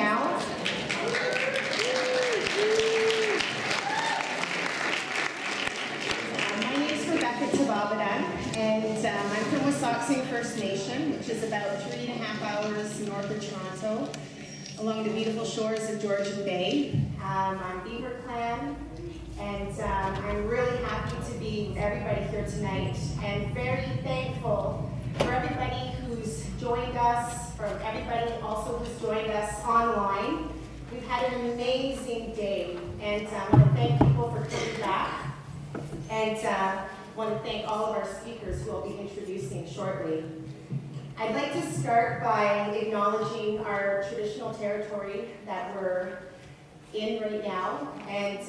now. My name is Rebeka Tabobondung, and I'm from Wissahickon First Nation, which is about 3.5 hours north of Toronto, along the beautiful shores of Georgian Bay. I'm Beaver Clan, and I'm really happy to be with everybody here tonight, and very thankful for everybody who's joined us, for everybody also who's joined us online. We've had an amazing day, and I want to thank people for coming back, and I want to thank all of our speakers who I'll be introducing shortly. I'd like to start by acknowledging our traditional territory that we're in right now, and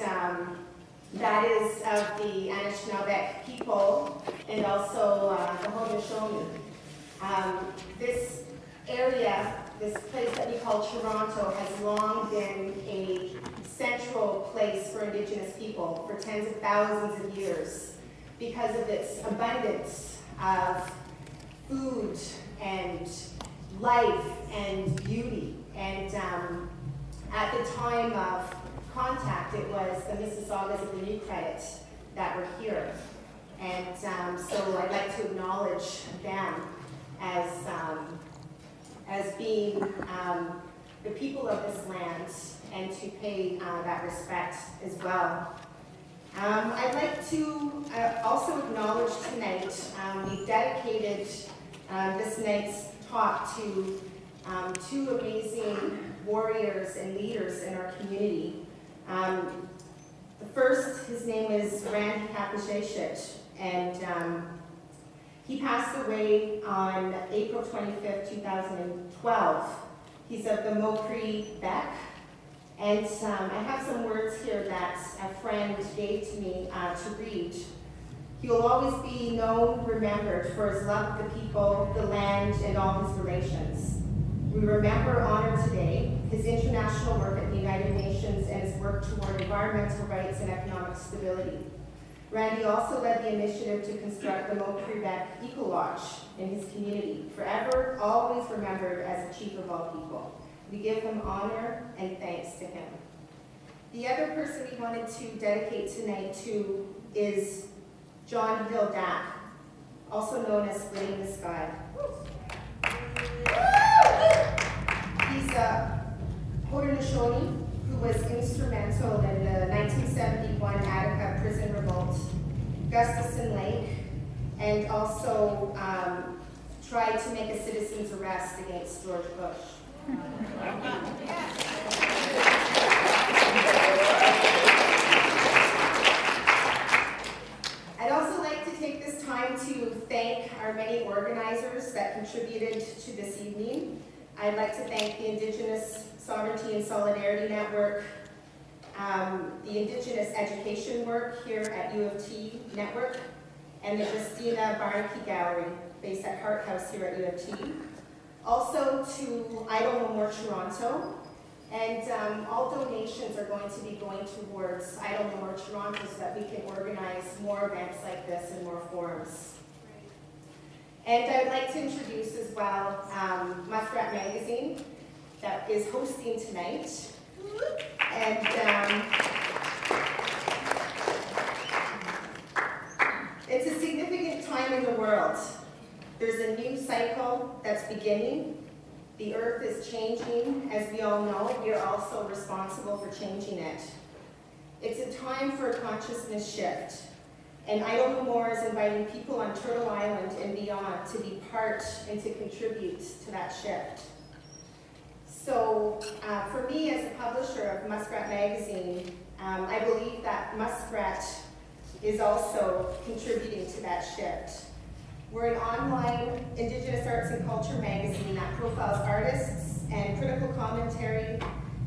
that is of the Anishinaabe people and also the Haudenosaunee. This area, this place that we call Toronto, has long been a central place for Indigenous people for tens of thousands of years because of its abundance of food and life and beauty. And at the time of contact, it was the Mississaugas of the New Credit that were here. And so I'd like to acknowledge them as being the people of this land and to pay that respect as well. I'd like to also acknowledge tonight, we've dedicated this night's talk to two amazing warriors and leaders in our community. The first, his name is Rebeka Tabobondung, and he passed away on April 25th, 2012. He's of the Mokri Beck, and I have some words here that a friend gave to me to read. He will always be known, remembered for his love of the people, the land, and all his relations. We remember, honor today, his international work at the United Nations and his work toward environmental rights and economic stability. Randy also led the initiative to construct the Mokri Beck Eco Lodge in his community, forever, always remembered as a chief of all people. We give him honor and thanks to him. The other person we wanted to dedicate tonight to is John Hildack, also known as Splitting the Sky. He's a Haudenosaunee who was instrumental in the 1971 Attica prison revolt, Gustafson Lake, and also tried to make a citizen's arrest against George Bush. I'd also like to take this time to thank our many organizers that contributed to this evening. I'd like to thank the Indigenous Sovereignty and Solidarity Network, the Indigenous Education Work here at U of T Network, and the Justina Barnicke Gallery based at Hart House here at U of T. Also to Idle No More Toronto, and all donations are going to be going towards Idle No More Toronto so that we can organize more events like this and more forums. And I'd like to introduce as well Muskrat magazine that is hosting tonight. And it's a significant time in the world. There's a new cycle that's beginning. The earth is changing. As we all know, we are also responsible for changing it. It's a time for a consciousness shift. And Idle No More is inviting people on Turtle Island and beyond to be part and to contribute to that shift. So for me as a publisher of Muskrat magazine, I believe that Muskrat is also contributing to that shift. We're an online Indigenous arts and culture magazine that profiles artists and critical commentary,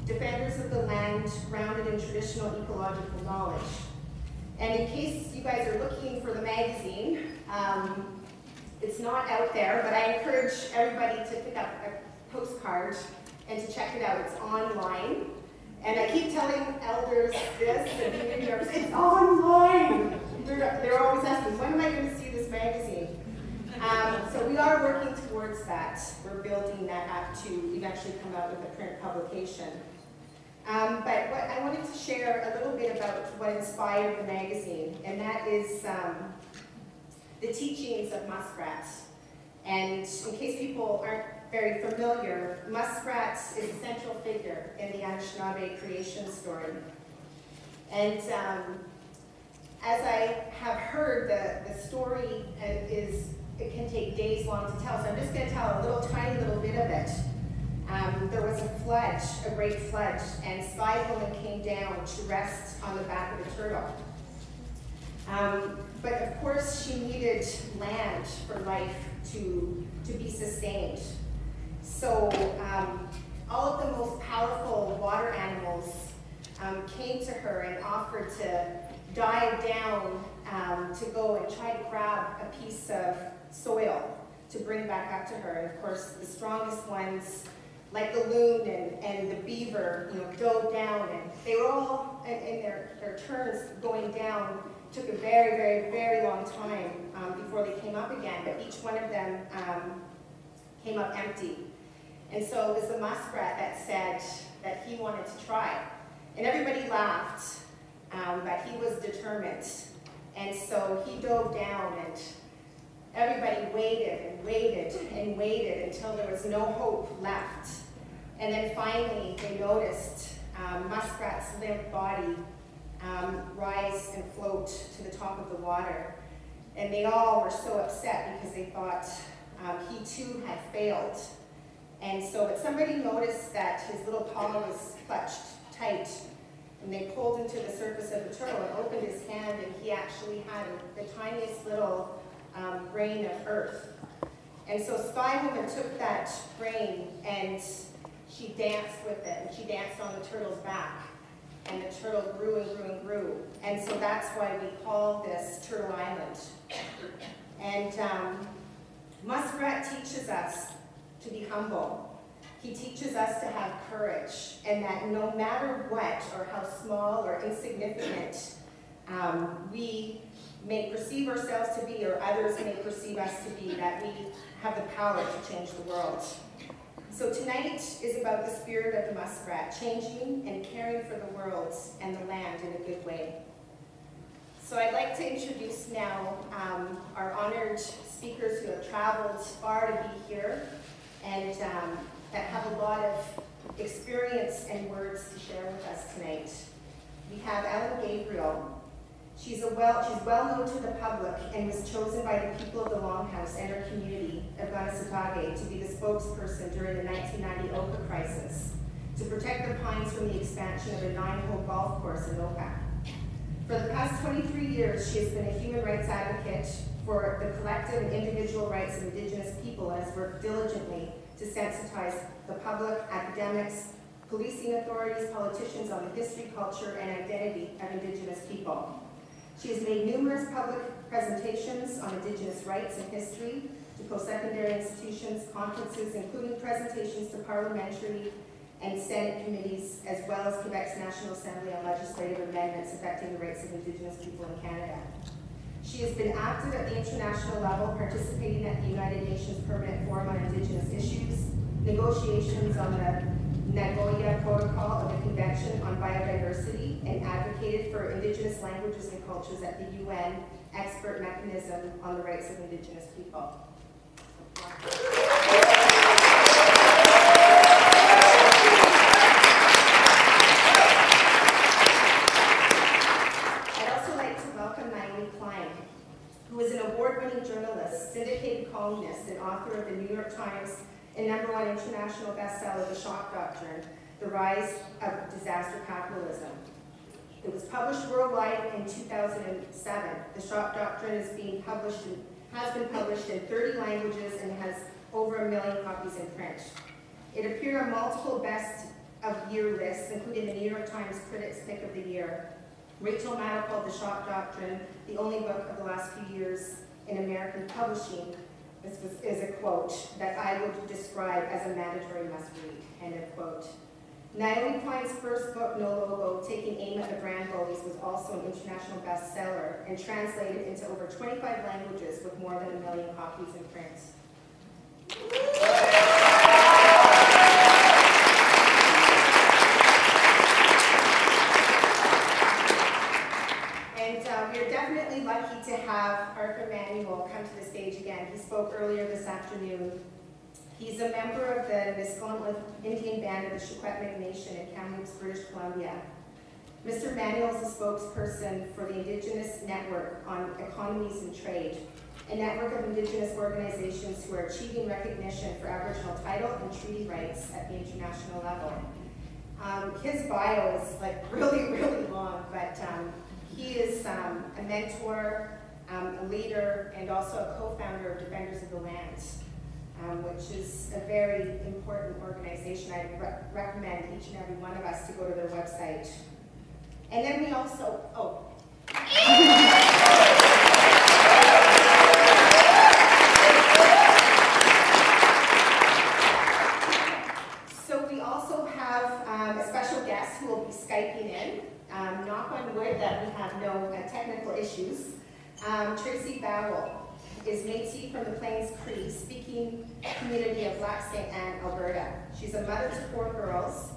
defenders of the land, grounded in traditional ecological knowledge. And in case you guys are looking for the magazine, it's not out there, but I encourage everybody to pick up a postcard and to check it out. It's online. And I keep telling elders this and community members, it's online! They're always asking, when am I going to see this magazine? So we are working towards that. We're building that up to eventually come out with a print publication. But what I wanted to share a little bit about what inspired the magazine, and that is the teachings of Muskrat. And in case people aren't very familiar, Muskrat is a central figure in the Anishinaabe creation story. And as I have heard, the story it can take days long to tell, so I'm just going to tell a little tiny little bit of it. There was a flood, a great flood, and Sky Woman came down to rest on the back of a turtle. But of course she needed land for life to be sustained. So all of the most powerful water animals came to her and offered to dive down to go and try to grab a piece of soil to bring back up to her. And of course, the strongest ones, like the loon and the beaver, dove down, and they were all in their turns going down. Took a very, very, very long time before they came up again, but each one of them came up empty. And so it was the muskrat that said that he wanted to try. And everybody laughed, but he was determined. And so he dove down, and everybody waited and waited and waited until there was no hope left. And then finally they noticed Muskrat's limp body rise and float to the top of the water. And they all were so upset because they thought he too had failed. And so, but somebody noticed that his little paw was clutched tight, and they pulled him to the surface of the turtle and opened his hand, and he actually had the tiniest little grain of earth. And so Sky Woman took that grain and she danced with it, and she danced on the turtle's back. And the turtle grew and grew and grew. And so that's why we call this Turtle Island. And Muskrat teaches us to be humble. He teaches us to have courage, and that no matter what or how small or insignificant we may perceive ourselves to be, or others may perceive us to be, that we have the power to change the world. So tonight is about the spirit of the muskrat, changing and caring for the world and the land in a good way. So I'd like to introduce now our honored speakers who have traveled far to be here and that have a lot of experience and words to share with us tonight. We have Gabriel. She's well known to the public and was chosen by the people of the Longhouse and her community of Barnicke to be the spokesperson during the 1990 Oka crisis to protect the pines from the expansion of a 9-hole golf course in Oka. For the past 23 years, she has been a human rights advocate for the collective and individual rights of Indigenous people and has worked diligently to sensitize the public, academics, policing authorities, politicians on the history, culture, and identity of Indigenous people. She has made numerous public presentations on Indigenous rights and history to post-secondary institutions, conferences, including presentations to parliamentary and Senate committees, as well as Quebec's National Assembly on legislative amendments affecting the rights of Indigenous people in Canada. She has been active at the international level, participating at the United Nations Permanent Forum on Indigenous Issues, negotiations on the Nagoya Protocol of the Convention on Biodiversity, and advocated for Indigenous languages and cultures at the UN Expert Mechanism on the Rights of Indigenous People. I'd also like to welcome Naomi Klein, who is an award-winning journalist, syndicated columnist, and author of the New York Times and #1 international bestseller, The Shock Doctrine, The Rise of Disaster Capitalism. It was published worldwide in 2007. The Shock Doctrine has been published in 30 languages and has over 1 million copies in print. It appeared on multiple best of year lists, including the New York Times Critics' Pick of the Year. Rachel Maddow called The Shock Doctrine the only book of the last few years in American publishing. This is a quote that I would describe as a mandatory must-read, end of quote. Naomi Klein's first book, No Logo, Taking Aim at the Brand Bullies, was also an international bestseller and translated into over 25 languages with more than 1 million copies in print. We're definitely lucky to have Hart Manuel come to the stage again. He spoke earlier this afternoon. He's a member of the Muskrat Indian band of the Squamish Nation in Kamloops, British Columbia. Mr. Manuel is a spokesperson for the Indigenous Network on Economies and Trade, a network of Indigenous organizations who are achieving recognition for Aboriginal title and treaty rights at the international level. His bio is like really long, but he is a mentor, a leader, and also a co-founder of Defenders of the Land, which is a very important organization. I recommend each and every one of us to go to their website. And then we also, so we also have a special guest who will be Skyping in. Knock on wood that we have no technical issues. Chelsea Vowel is Métis from the Plains Cree speaking community of Lac St. Anne, Alberta. She's a mother to 4 girls.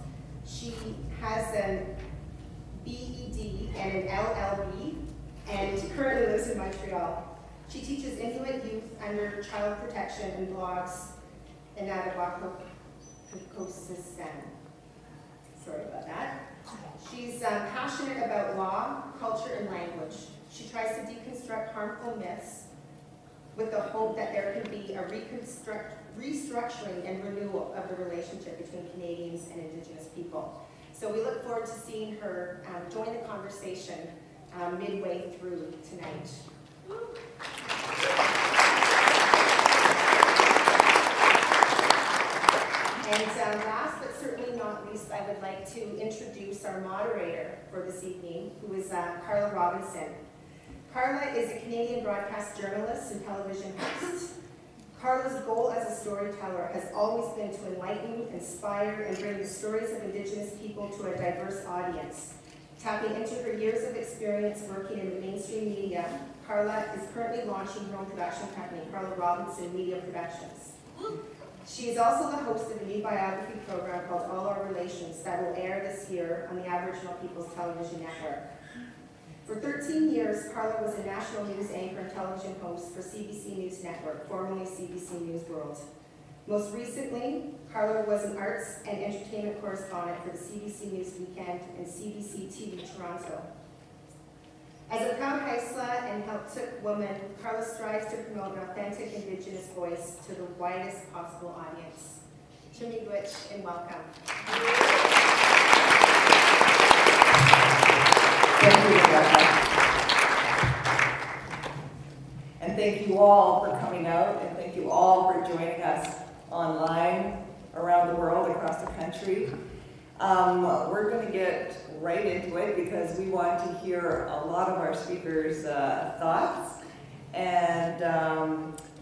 She has an BEd and an LLB and currently lives in Montreal. She teaches Inuit youth under child protection and blogs in âpihtawikosisân. Sorry about that. She's passionate about law, culture, and language. She tries to deconstruct harmful myths with the hope that there can be a restructuring and renewal of the relationship between Canadians and Indigenous people. So we look forward to seeing her join the conversation midway through tonight. And last but certainly not least, I would like to introduce our moderator for this evening, who is Carla Robinson. Carla is a Canadian broadcast journalist and television host. Carla's goal as a storyteller has always been to enlighten, inspire, and bring the stories of Indigenous people to a diverse audience. Tapping into her years of experience working in the mainstream media, Carla is currently launching her own production company, Carla Robinson Media Productions. She is also the host of a new biography program called All Our Relations that will air this year on the Aboriginal People's Television Network. For 13 years, Carla was a national news anchor and television host for CBC News Network, formerly CBC News World. Most recently, Carla was an arts and entertainment correspondent for the CBC News Weekend and CBC TV Toronto. As a proud Haisla and Hauptuk woman, Carla strives to promote an authentic Indigenous voice to the widest possible audience. Chimigwich and welcome. Thank you, Rebeka. And thank you all for coming out, and thank you all for joining us online, around the world, across the country. We're going to get right into it because we want to hear a lot of our speakers' thoughts. And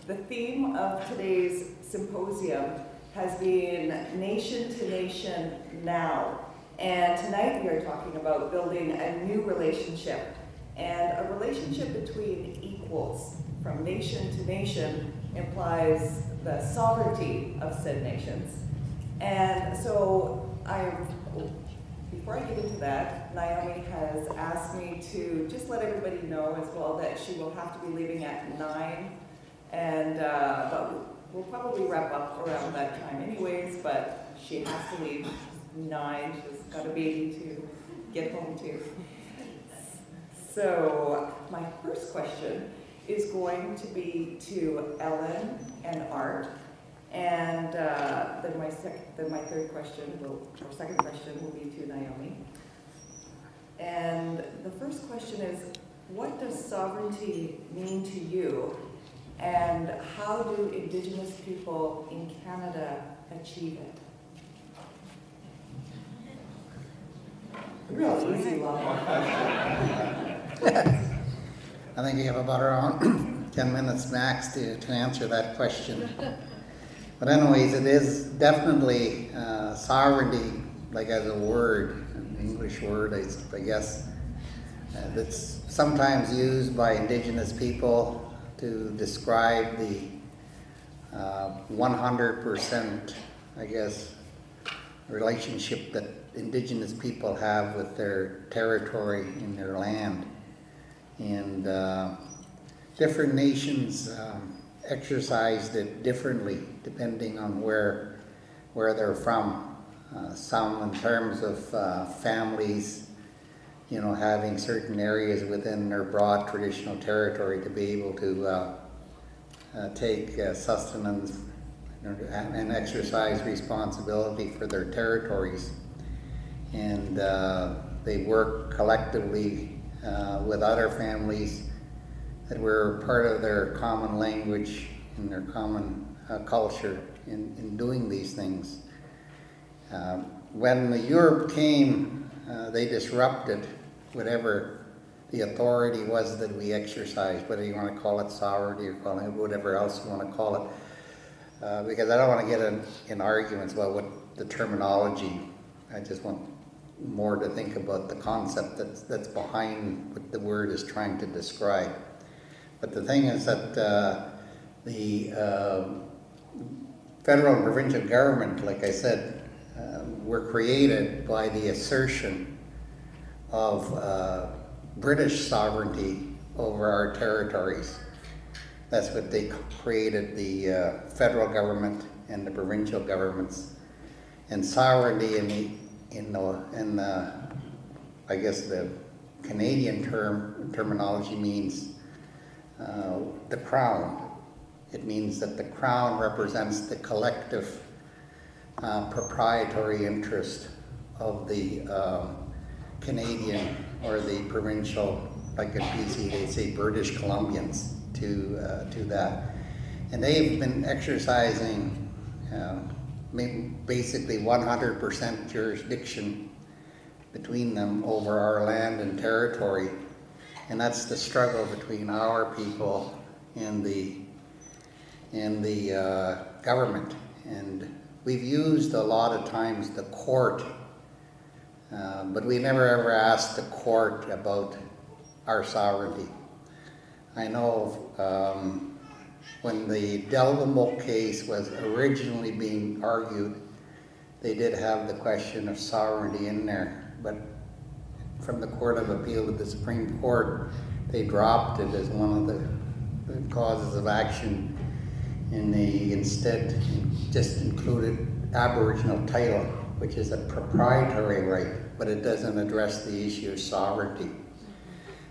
the theme of today's symposium has been Nation to Nation Now. And tonight we are talking about building a new relationship, and a relationship between equals. From nation to nation implies the sovereignty of said nations. And so before I get into that, Naomi has asked me to just let everybody know as well that she will have to be leaving at 9, and but we'll probably wrap up around that time anyways, but she has to leave 9, she's got a baby to get home to. So my first question is going to be to Ellen and Art, and then my second question will be to Naomi. And the first question is, what does sovereignty mean to you, and how do Indigenous people in Canada achieve it? Real easy, long I think you have about around 10 minutes max to answer that question. But anyways, it is definitely sovereignty like as a word, an English word, I guess, that's sometimes used by Indigenous people to describe the 100%, I guess, relationship that Indigenous people have with their territory and their land. And different nations exercised it differently depending on where they're from. Some in terms of families, you know, having certain areas within their broad traditional territory to be able to take sustenance and exercise responsibility for their territories. And they work collectively with other families that were part of their common language and their common culture in doing these things. When Europe came, they disrupted whatever the authority was that we exercised, whether you want to call it sovereignty or call it whatever else you want to call it. Because I don't want to get in arguments about what the terminology. I just want more to think about the concept that's behind what the word is trying to describe. But the thing is that the federal and provincial government, like I said, were created by the assertion of British sovereignty over our territories. That's what they created, the federal government and the provincial governments. And sovereignty in the I guess the Canadian terminology means the Crown. It means that the Crown represents the collective proprietary interest of the Canadian or the provincial, like in BC they say British Columbians, to that. And they've been exercising basically 100% jurisdiction between them over our land and territory. And that's the struggle between our people and the government. And we've used a lot of times the court, but we never ever asked the court about our sovereignty. I know when the Delgamok case was originally being argued, they did have the question of sovereignty in there, but from the Court of Appeal to the Supreme Court, they dropped it as one of the causes of action, and they instead just included Aboriginal title, which is a proprietary right, but it doesn't address the issue of sovereignty.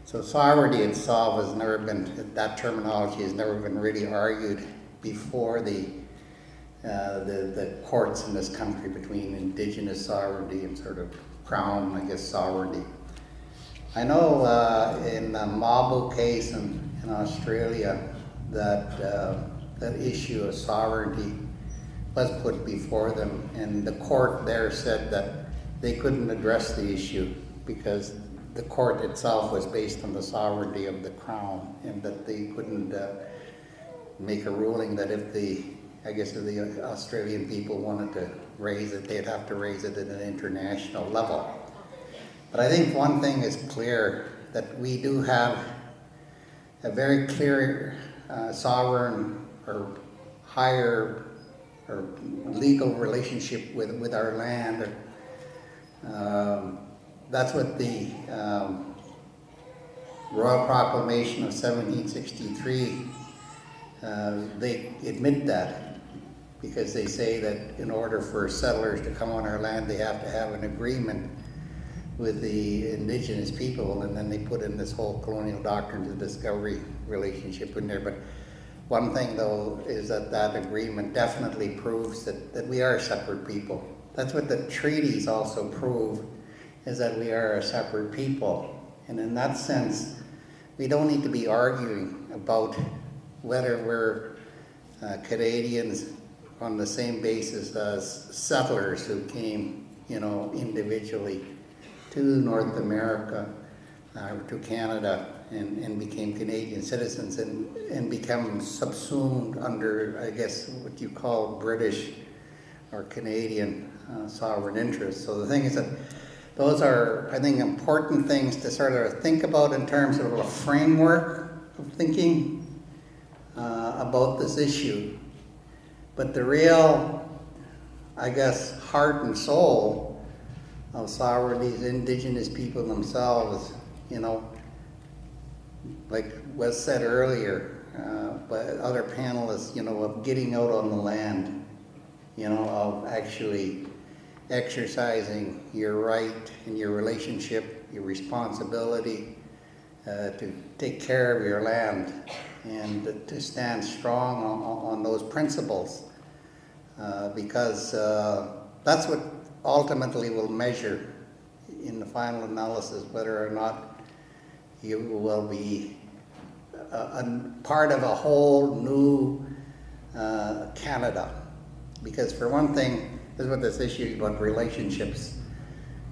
So sovereignty itself has never been, that terminology has never been really argued before the courts in this country between Indigenous sovereignty and sort of Crown, I guess, sovereignty. I know in the Mabu case in Australia that that issue of sovereignty was put before them, and the court there said that they couldn't address the issue because the court itself was based on the sovereignty of the Crown, and that they couldn't make a ruling that if the Australian people wanted to raise it, they'd have to raise it at an international level. But I think one thing is clear, that we do have a very clear sovereign or higher or legal relationship with our land. That's what the Royal Proclamation of 1763, they admit that, because they say that in order for settlers to come on our land, they have to have an agreement with the Indigenous people, and then they put in this whole colonial doctrines of discovery relationship in there. But one thing though is that that agreement definitely proves that we are a separate people. That's what the treaties also prove, is that we are a separate people. And in that sense, we don't need to be arguing about whether we're Canadians on the same basis as settlers who came, you know, individually to North America, to Canada, and became Canadian citizens and become subsumed under, I guess, what you call British or Canadian sovereign interests. So the thing is that those are, I think, important things to sort of think about in terms of a framework of thinking about this issue. But the real, I guess, heart and soul of sovereignty is Indigenous people themselves, you know, like was said earlier by other panelists, you know, of getting out on the land, you know, of actually exercising your right and your relationship, your responsibility to take care of your land and to stand strong on those principles, because that's what ultimately will measure in the final analysis whether or not you will be a part of a whole new Canada. Because for one thing, this is what this issue is about, relationships.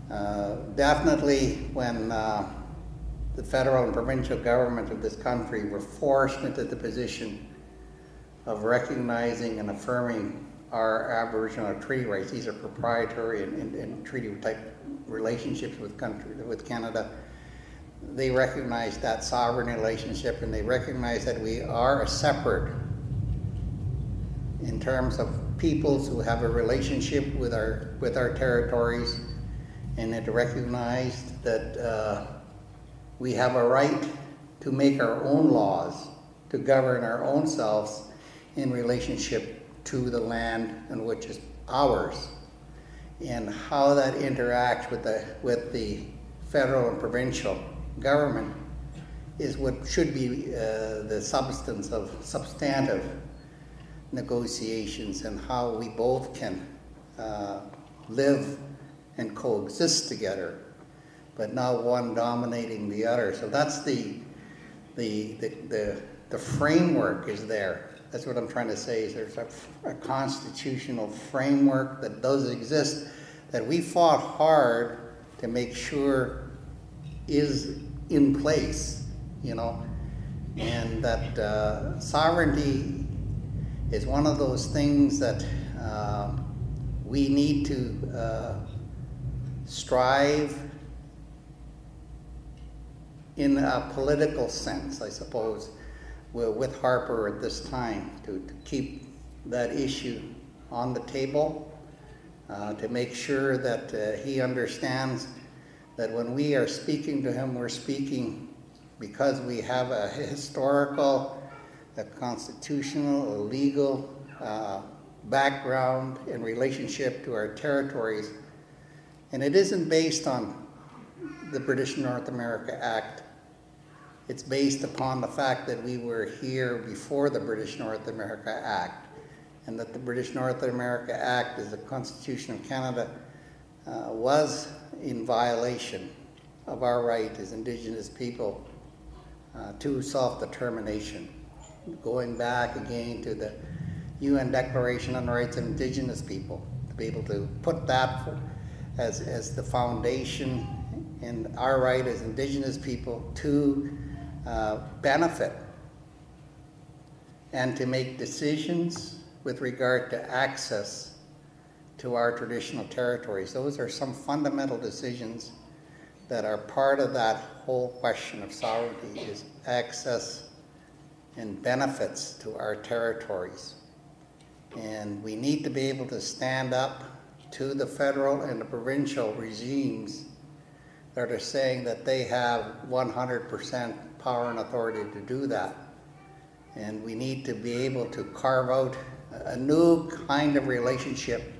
Definitely when the federal and provincial government of this country were forced into the position of recognizing and affirming our Aboriginal treaty rights. These are proprietary and treaty type relationships with Canada. They recognize that sovereign relationship, and they recognize that we are a separate in terms of peoples who have a relationship with our territories, and it recognized that we have a right to make our own laws, to govern our own selves in relationship to the land and which is ours, and how that interacts with the federal and provincial government is what should be the substance of substantive negotiations, and how we both can live and coexist together, but not one dominating the other. So that's the framework is there. That's what I'm trying to say, is there's a constitutional framework that does exist, that we fought hard to make sure is in place, you know, and that sovereignty is one of those things that we need to strive in a political sense, I suppose, with Harper at this time, to keep that issue on the table, to make sure that he understands that when we are speaking to him, we're speaking because we have a historical, a constitutional, a legal background and relationship to our territories. And it isn't based on the British North America Act. It's based upon the fact that we were here before the British North America Act, and that the British North America Act, as the Constitution of Canada, was in violation of our right as Indigenous people to self-determination. Going back again to the UN Declaration on the Rights of Indigenous People, to be able to put that as the foundation and our right as Indigenous people to benefit and to make decisions with regard to access to our traditional territories. Those are some fundamental decisions that are part of that whole question of sovereignty, is access and benefits to our territories. And we need to be able to stand up to the federal and the provincial regimes that are saying that they have 100% power and authority to do that. And we need to be able to carve out a new kind of relationship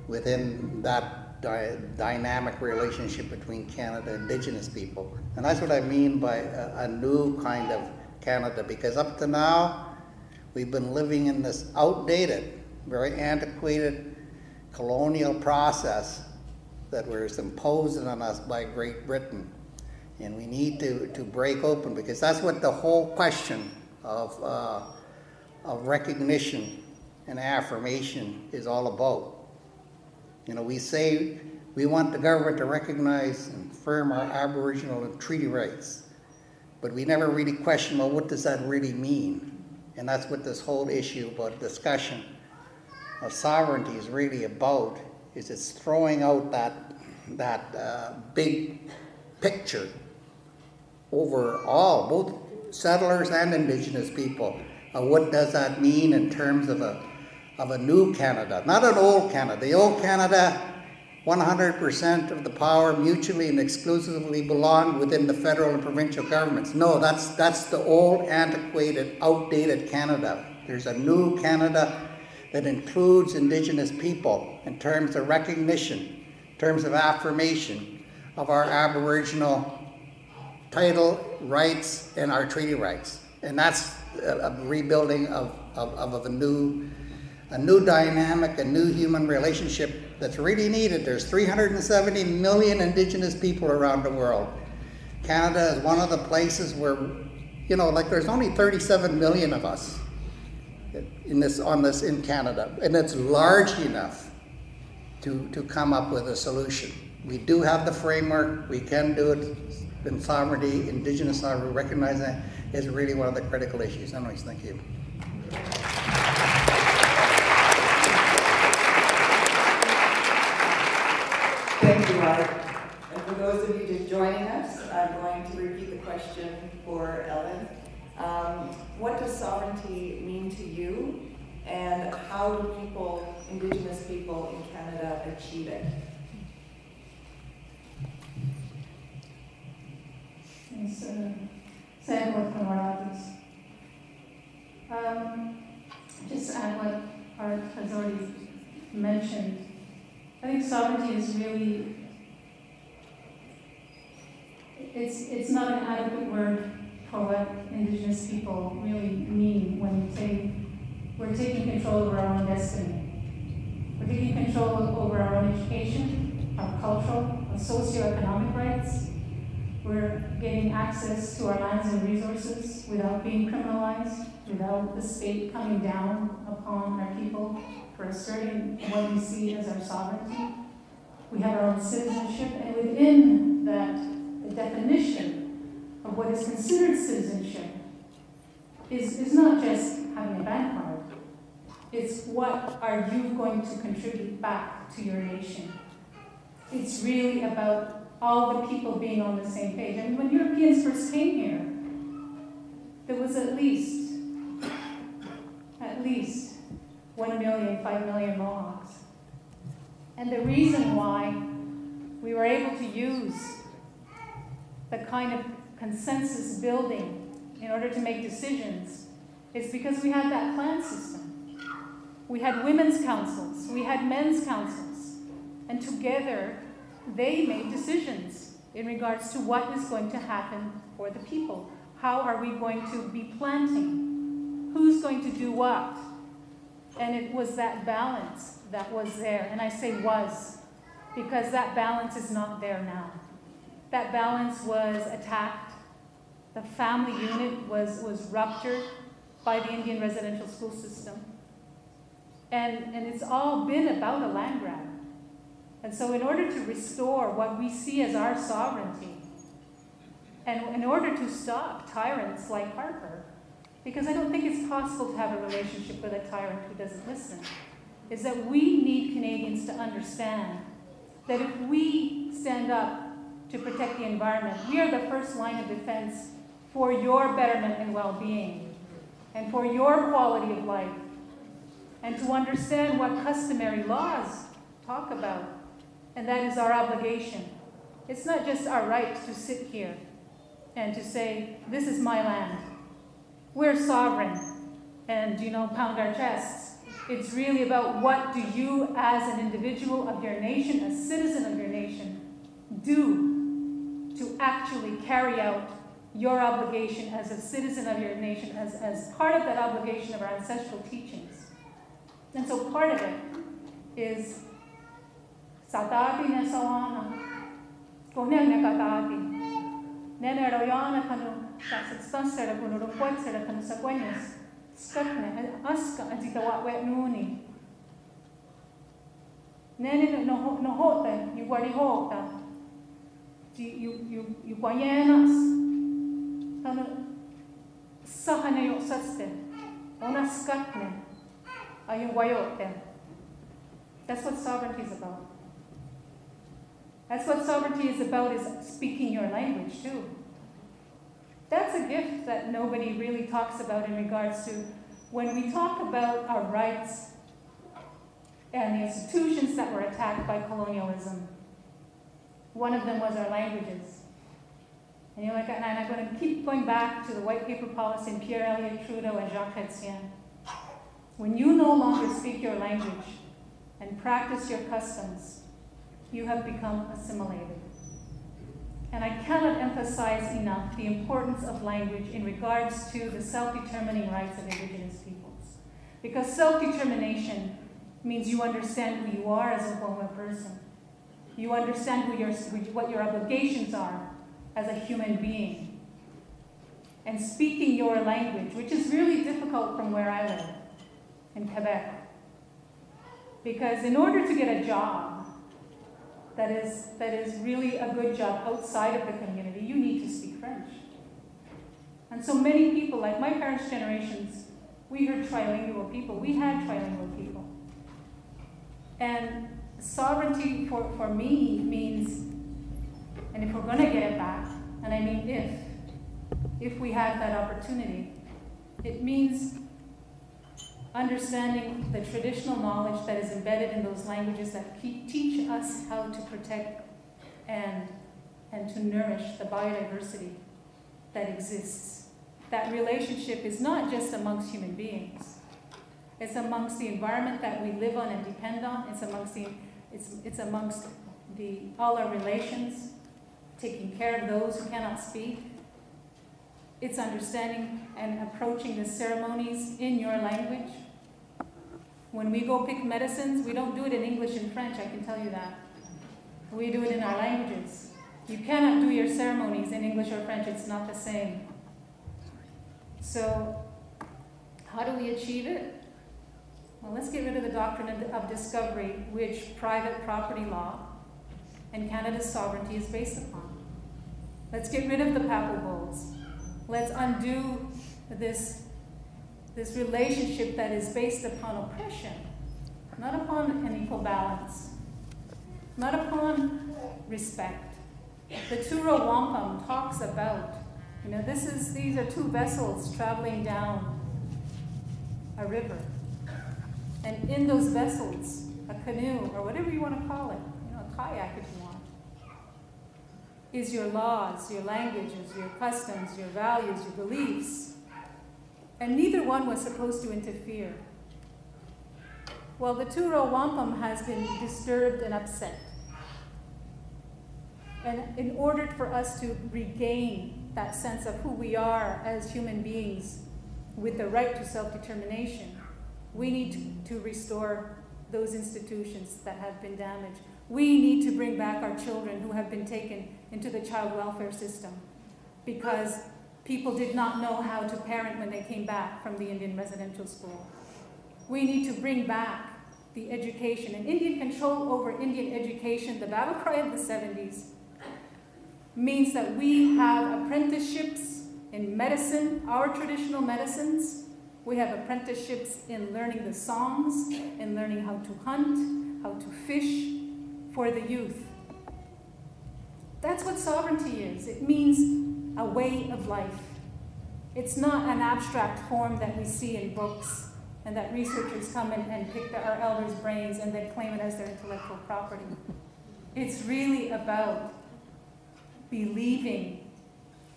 within that dynamic relationship between Canada and Indigenous people. And that's what I mean by a new kind of Canada, because up to now, we've been living in this outdated, very antiquated colonial process that was imposed on us by Great Britain. And we need to break open, because that's what the whole question of recognition and affirmation is all about. You know, we say we want the government to recognize and affirm our Aboriginal and treaty rights, but we never really question, well, what does that really mean? And that's what this whole issue about discussion sovereignty is really about, is it's throwing out that big picture over all, both settlers and Indigenous people. What does that mean in terms of a new Canada? Not an old Canada. The old Canada, 100% of the power mutually and exclusively belonged within the federal and provincial governments. No, that's the old, antiquated, outdated Canada. There's a new Canada that includes Indigenous people in terms of recognition, in terms of affirmation of our Aboriginal title, rights, and our treaty rights. And that's a rebuilding of a new dynamic, a new human relationship that's really needed. There's 370 million Indigenous people around the world. Canada is one of the places where, you know, like there's only 37 million of us in Canada, and it's large enough to come up with a solution. We do have the framework, we can do it, and sovereignty, Indigenous sovereignty, recognizing that is really one of the critical issues. Anyways, thank you. Thank you, Hart. And for those of you just joining us, I'm going to repeat the question for Ellen. What does sovereignty mean to you, and how do people, Indigenous people in Canada, achieve it? Just to add what Hart has already mentioned, I think sovereignty is really, it's not an adequate word for what Indigenous people really mean when we say we're taking control over our own destiny. We're taking control over our own education, our cultural, our socioeconomic rights. We're getting access to our lands and resources without being criminalized, without the state coming down upon our people for asserting what we see as our sovereignty. We have our own citizenship, and within that, the definition of what is considered citizenship is not just having a bank card. It's what are you going to contribute back to your nation. It's really about all the people being on the same page. And when Europeans first came here, there was at least 1 million, 5 million Mohawks. And the reason why we were able to use the kind of consensus building in order to make decisions is because we had that clan system. We had women's councils, we had men's councils, and together they made decisions in regards to what is going to happen for the people. How are we going to be planting? Who's going to do what? And it was that balance that was there. And I say was, because that balance is not there now. That balance was attacked. The family unit was ruptured by the Indian residential school system. And it's all been about a land grab. And so in order to restore what we see as our sovereignty, and in order to stop tyrants like Harper, because I don't think it's possible to have a relationship with a tyrant who doesn't listen, is that we need Canadians to understand that if we stand up to protect the environment, we are the first line of defense for your betterment and well-being, and for your quality of life, and to understand what customary laws talk about. And that is our obligation. It's not just our right to sit here and to say, this is my land. We're sovereign and, pound our chests. It's really about what do you as an individual of your nation, a citizen of your nation, do to actually carry out your obligation as a citizen of your nation, as part of that obligation of our ancestral teachings. And so part of it is Satati ne sawana, konene katati, nene royana kanu, satstasera kunu rukwetsera kanu sakwenyes, skatne, aska azitawa wet nuni. Nene no hote, you wari hota, you kwayenas, kanu sahane yo saste, ona skatne, ayun wayote. That's what sovereignty is about. That's what sovereignty is about, is speaking your language too. That's a gift that nobody really talks about in regards to when we talk about our rights and the institutions that were attacked by colonialism. One of them was our languages. And I'm going to keep going back to the white paper policy and Pierre Elliott Trudeau and Jacques Chrétien. When you no longer speak your language and practice your customs, you have become assimilated. And I cannot emphasize enough the importance of language in regards to the self-determining rights of Indigenous peoples. Because self-determination means you understand who you are as a Homo person. You understand what your obligations are as a human being. And speaking your language, which is really difficult from where I live, in Quebec. Because in order to get a job that is really a good job outside of the community, you need to speak French. And so many people, like my parents' generations, we heard trilingual people. We had trilingual people. And sovereignty for me means, and if we're going to get it back, and I mean if we have that opportunity, it means understanding the traditional knowledge that is embedded in those languages that teach us how to protect and to nourish the biodiversity that exists. That relationship is not just amongst human beings. It's amongst the environment that we live on and depend on. It's amongst all our relations, taking care of those who cannot speak. It's understanding and approaching the ceremonies in your language. When we go pick medicines, we don't do it in English and French, I can tell you that. We do it in our languages. You cannot do your ceremonies in English or French, it's not the same. So, how do we achieve it? Well, let's get rid of the doctrine of discovery, which private property law and Canada's sovereignty is based upon. Let's get rid of the papal bulls. Let's undo this relationship that is based upon oppression, not upon an equal balance, not upon respect. The Turo Wampum talks about, these are two vessels traveling down a river. And in those vessels, a canoe, or whatever you want to call it, a kayak if you want, is your laws, your languages, your customs, your values, your beliefs. And neither one was supposed to interfere. Well, the Turo Wampum has been disturbed and upset. And in order for us to regain that sense of who we are as human beings with the right to self-determination, we need to restore those institutions that have been damaged. We need to bring back our children who have been taken into the child welfare system because people did not know how to parent when they came back from the Indian residential school. We need to bring back the education and Indian control over Indian education. The battle cry of the 70s means that we have apprenticeships in medicine, our traditional medicines. We have apprenticeships in learning the songs, in learning how to hunt, how to fish for the youth. That's what sovereignty is. It means a way of life. It's not an abstract form that we see in books and that researchers come and pick our elders' brains and then claim it as their intellectual property. It's really about believing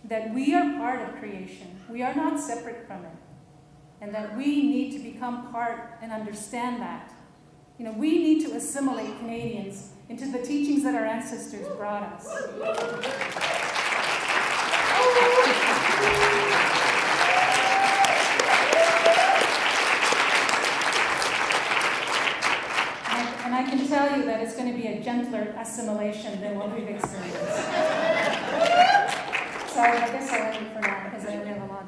that we are part of creation. We are not separate from it. And that we need to become part and understand that. We need to assimilate Canadians into the teachings that our ancestors brought us. And I can tell you that it's going to be a gentler assimilation than what we've experienced. So I guess I'll end it for now because I only have a lot.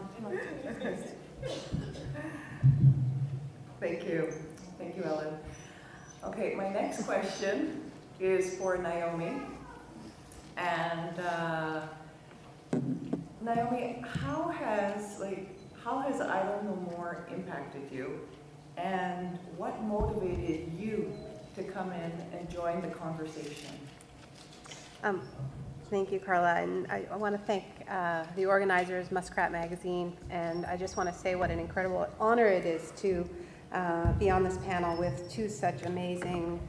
Thank you. Thank you, Ellen. Okay, my next question is for Naomi. And Naomi, how has Island No More impacted you? And what motivated you to come in and join the conversation. Thank you, Carla, and I want to thank the organizers, Muskrat Magazine, and I just want to say what an incredible honor it is to be on this panel with two such amazing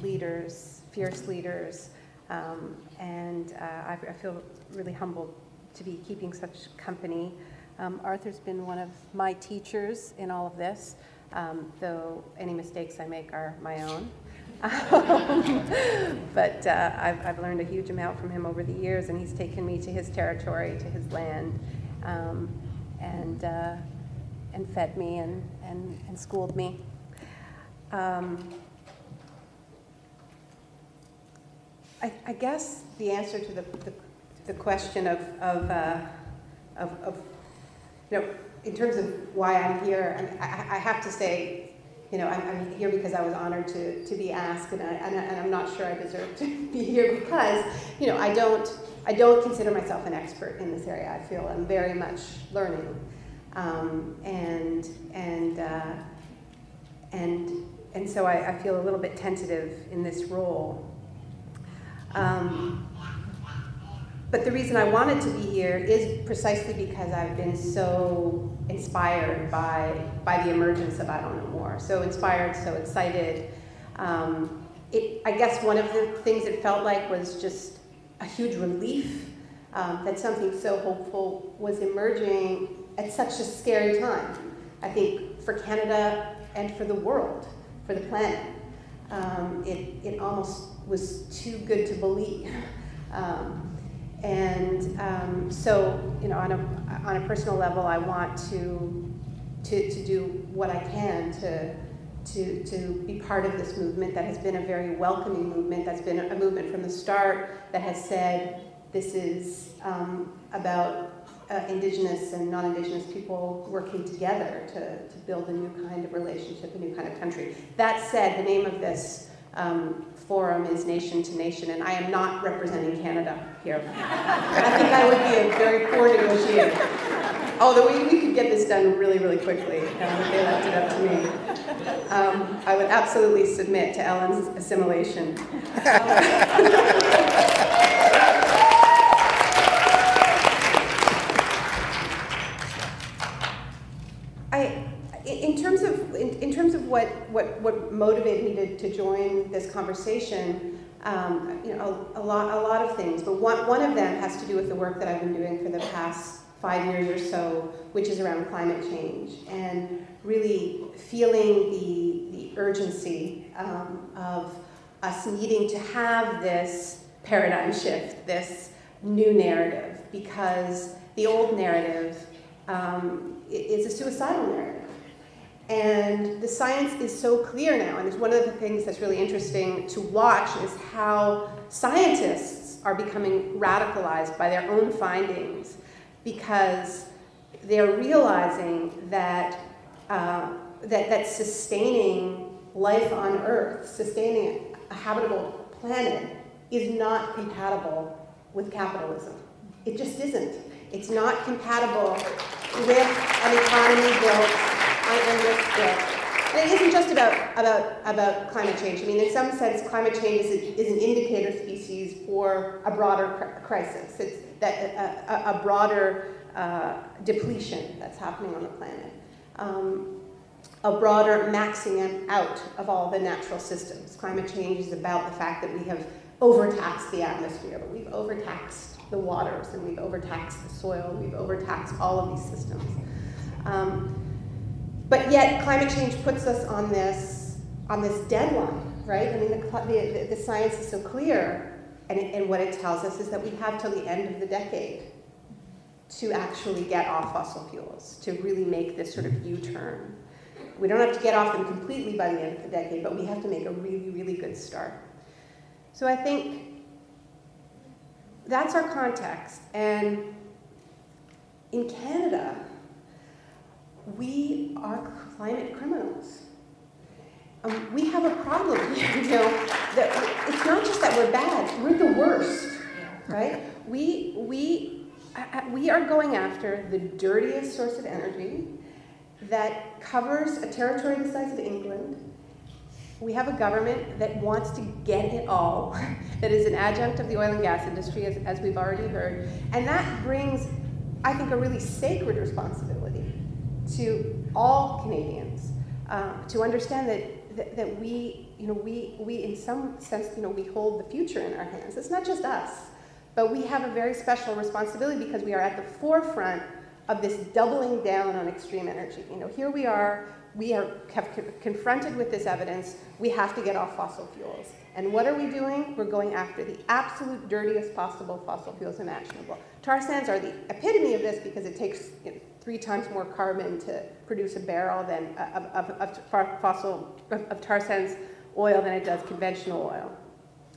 leaders, fierce leaders, and I feel really humbled to be keeping such company. Arthur's been one of my teachers in all of this, though any mistakes I make are my own. But I've learned a huge amount from him over the years, and he's taken me to his territory, to his land, and fed me and schooled me. I guess the answer to the question of you know, in terms of why I'm here, I have to say, you know, I'm here because I was honored to be asked, and I'm not sure I deserve to be here because, you know, I don't consider myself an expert in this area. I feel I'm very much learning, and so I feel a little bit tentative in this role. But the reason I wanted to be here is precisely because I've been so inspired by the emergence of I Don't Know More. So inspired, so excited. I guess one of the things it felt like was just a huge relief that something so hopeful was emerging at such a scary time. I think for Canada and for the world, for the planet. It almost was too good to believe. So, you know, on a personal level, I want to do what I can to be part of this movement that has been a very welcoming movement, that's been a movement from the start that has said this is about Indigenous and non-Indigenous people working together to build a new kind of relationship, a new kind of country. That said, the name of this forum is Nation to Nation, and I am not representing Canada here. I think I would be a very poor negotiator. Although we could get this done really, really quickly if they left it up to me. I would absolutely submit to Ellen's assimilation. In terms of what motivated me to join this conversation, you know, a lot of things, but one of them has to do with the work that I've been doing for the past 5 years or so, which is around climate change, and really feeling the urgency of us needing to have this paradigm shift, this new narrative, because the old narrative is a suicidal narrative. And the science is so clear now, and it's one of the things that's really interesting to watch is how scientists are becoming radicalized by their own findings, because they're realizing that that sustaining life on Earth, sustaining a habitable planet, is not compatible with capitalism. It just isn't. It's not compatible with an economy built on endless growth. And it isn't just about climate change. I mean, in some sense, climate change is an indicator species for a broader crisis. It's a broader depletion that's happening on the planet. A broader maxing out of all the natural systems. Climate change is about the fact that we have overtaxed the atmosphere, but we've overtaxed the waters, and we've overtaxed the soil, we've overtaxed all of these systems. But yet, climate change puts us on this deadline, right? I mean, the science is so clear, and what it tells us is that we have till the end of the decade to actually get off fossil fuels, to really make this sort of U-turn. We don't have to get off them completely by the end of the decade, but we have to make a really, really good start. So I think that's our context. And in Canada, we are climate criminals. We have a problem here, you know, that it's not just that we're bad, we're the worst, right? We are going after the dirtiest source of energy that covers a territory the size of England, we have a government that wants to get it all, that is an adjunct of the oil and gas industry, as we've already heard. And that brings, I think, a really sacred responsibility to all Canadians to understand that we in some sense, we hold the future in our hands. It's not just us, but we have a very special responsibility because we are at the forefront of this doubling down on extreme energy. Here we are confronted with this evidence. We have to get off fossil fuels. And what are we doing? We're going after the absolute dirtiest possible fossil fuels imaginable. Tar sands are the epitome of this because it takes 3 times more carbon to produce a barrel than of tar sands oil than it does conventional oil.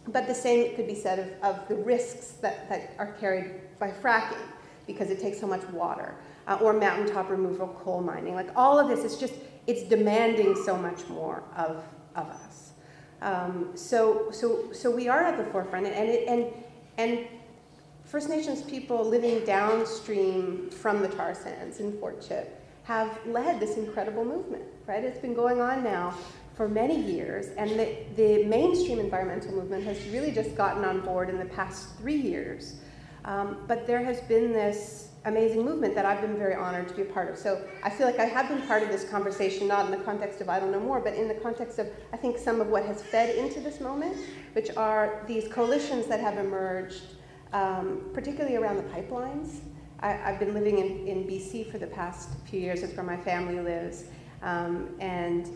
But the same could be said of the risks that are carried by fracking because it takes so much water, or mountaintop removal coal mining. Like all of this, it's demanding so much more of us. So we are at the forefront, and First Nations people living downstream from the tar sands in Fort Chip have led this incredible movement, right? It's been going on now for many years, and the mainstream environmental movement has really just gotten on board in the past 3 years. But there has been this amazing movement that I've been very honored to be a part of. So I feel like I have been part of this conversation, not in the context of I don't know more, but in the context of, I think, some of what has fed into this moment, which are these coalitions that have emerged, particularly around the pipelines. I've been living in BC for the past few years. It's where my family lives. And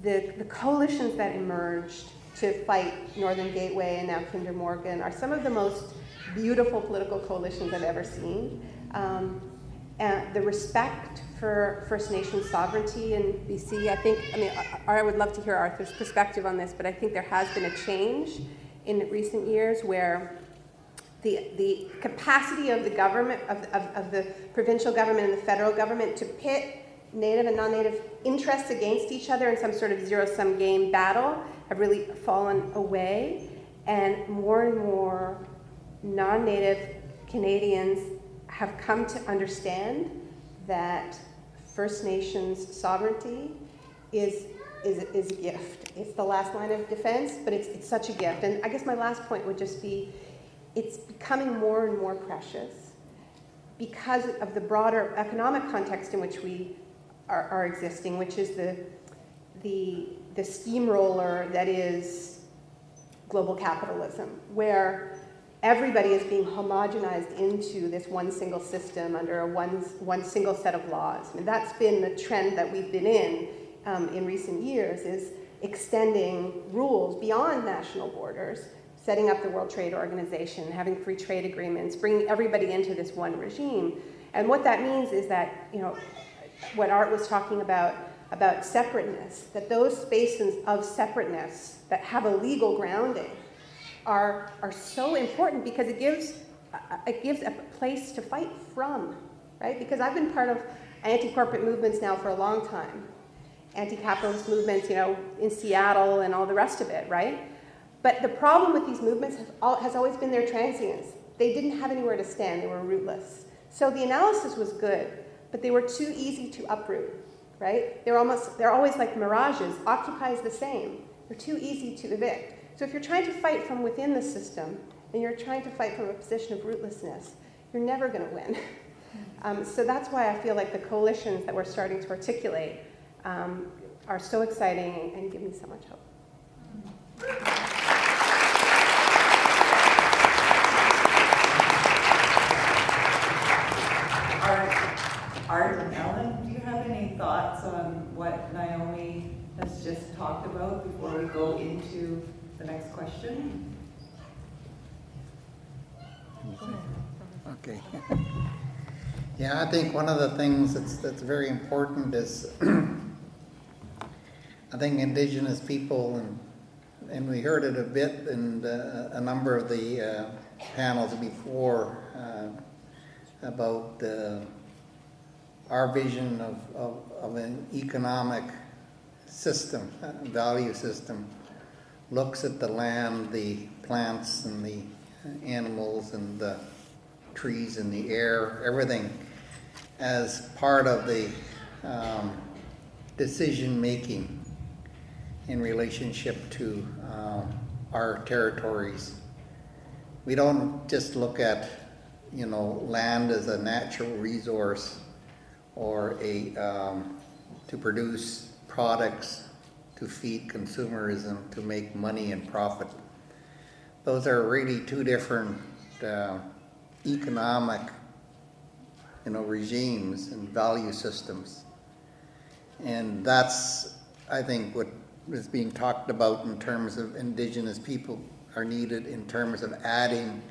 the coalitions that emerged to fight Northern Gateway and now Kinder Morgan are some of the most beautiful political coalitions I've ever seen. And the respect for First Nations sovereignty in BC, I would love to hear Arthur's perspective on this, but I think there has been a change in recent years where the capacity of the government, of the provincial government and the federal government to pit Native and non-Native interests against each other in some sort of zero-sum game battle have really fallen away, and more non-Native Canadians have come to understand that First Nations sovereignty is a gift. It's the last line of defense, but it's such a gift. And I guess my last point would just be, it's becoming more and more precious because of the broader economic context in which we are existing, which is the steamroller that is global capitalism, where everybody is being homogenized into this one single system under one single set of laws. I mean, that's been the trend that we've been in recent years, is extending rules beyond national borders, setting up the World Trade Organization, having free trade agreements, bringing everybody into this one regime. And what that means is that, what Art was talking about separateness, that those spaces of separateness that have a legal grounding are so important because it gives a place to fight from, right? Because I've been part of anti-corporate movements now for a long time, anti-capitalist movements, in Seattle and all the rest of it, right? But the problem with these movements has always been their transience. They didn't have anywhere to stand. They were rootless. So the analysis was good, but they were too easy to uproot, right? They're always like mirages. Occupy is the same. They're too easy to evict. So if you're trying to fight from within the system, and you're trying to fight from a position of rootlessness, you're never going to win. So that's why I feel like the coalitions that we're starting to articulate are so exciting and give me so much hope. Art and Ellen, do you have any thoughts on what Naomi has just talked about before we go into the next question? Okay. Yeah, I think one of the things that's very important is I think Indigenous people, and we heard it a bit in a number of the panels before about our vision of an economic system, value system, looks at the land, the plants and the animals and the trees and the air, everything as part of the decision making. in relationship to our territories. We don't just look at, you know, land as a natural resource or a to produce products to feed consumerism, to make money and profit. Those are really two different economic, you know, regimes and value systems. And that's, I think, what is being talked about in terms of Indigenous people are needed in terms of adding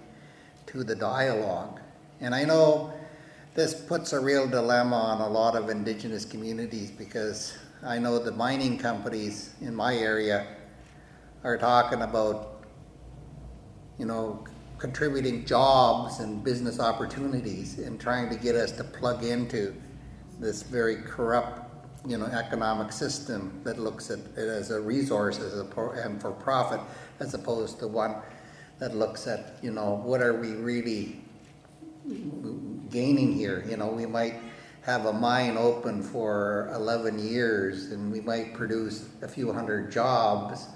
to the dialogue. And I know this puts a real dilemma on a lot of Indigenous communities, because I know the mining companies in my area are talking about, you know, contributing jobs and business opportunities and trying to get us to plug into this very corrupt, you know, economic system that looks at it as a resource and for profit, as opposed to one that looks at, you know, what are we really gaining here. You know, we might have a mine open for 11 years and we might produce a few hundred jobs,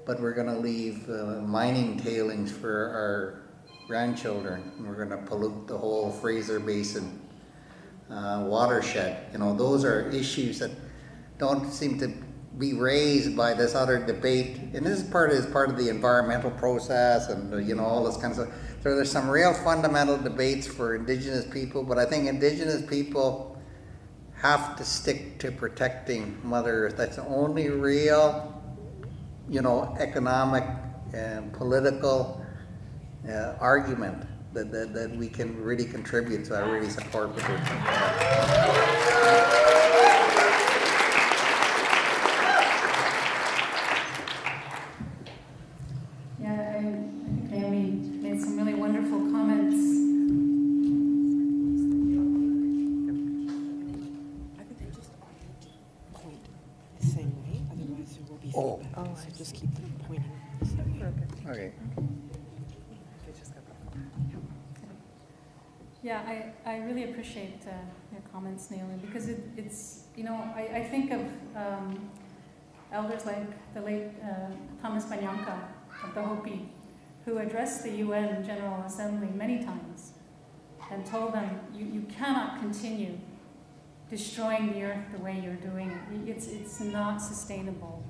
but we're going to leave mining tailings for our grandchildren, and we're going to pollute the whole Fraser Basin watershed. You know, those are issues that don't seem to be raised by this other debate, and this is part of the environmental process, and you know, all this kind of stuff. So there's some real fundamental debates for Indigenous people, but I think Indigenous people have to stick to protecting Mother Earth. That's the only real, you know, economic and political argument that we can really contribute. So I really support it. Yeah, I think Naomi made some really wonderful comments. I think they just point the same way, otherwise there will be feedback. So just keep them pointing the same way. Okay. Yeah, I really appreciate your comments, Naomi, because it's, you know, I think of elders like the late Thomas Barnicke of the Hopi, who addressed the UN General Assembly many times and told them, you cannot continue destroying the earth the way you're doing it. It's not sustainable.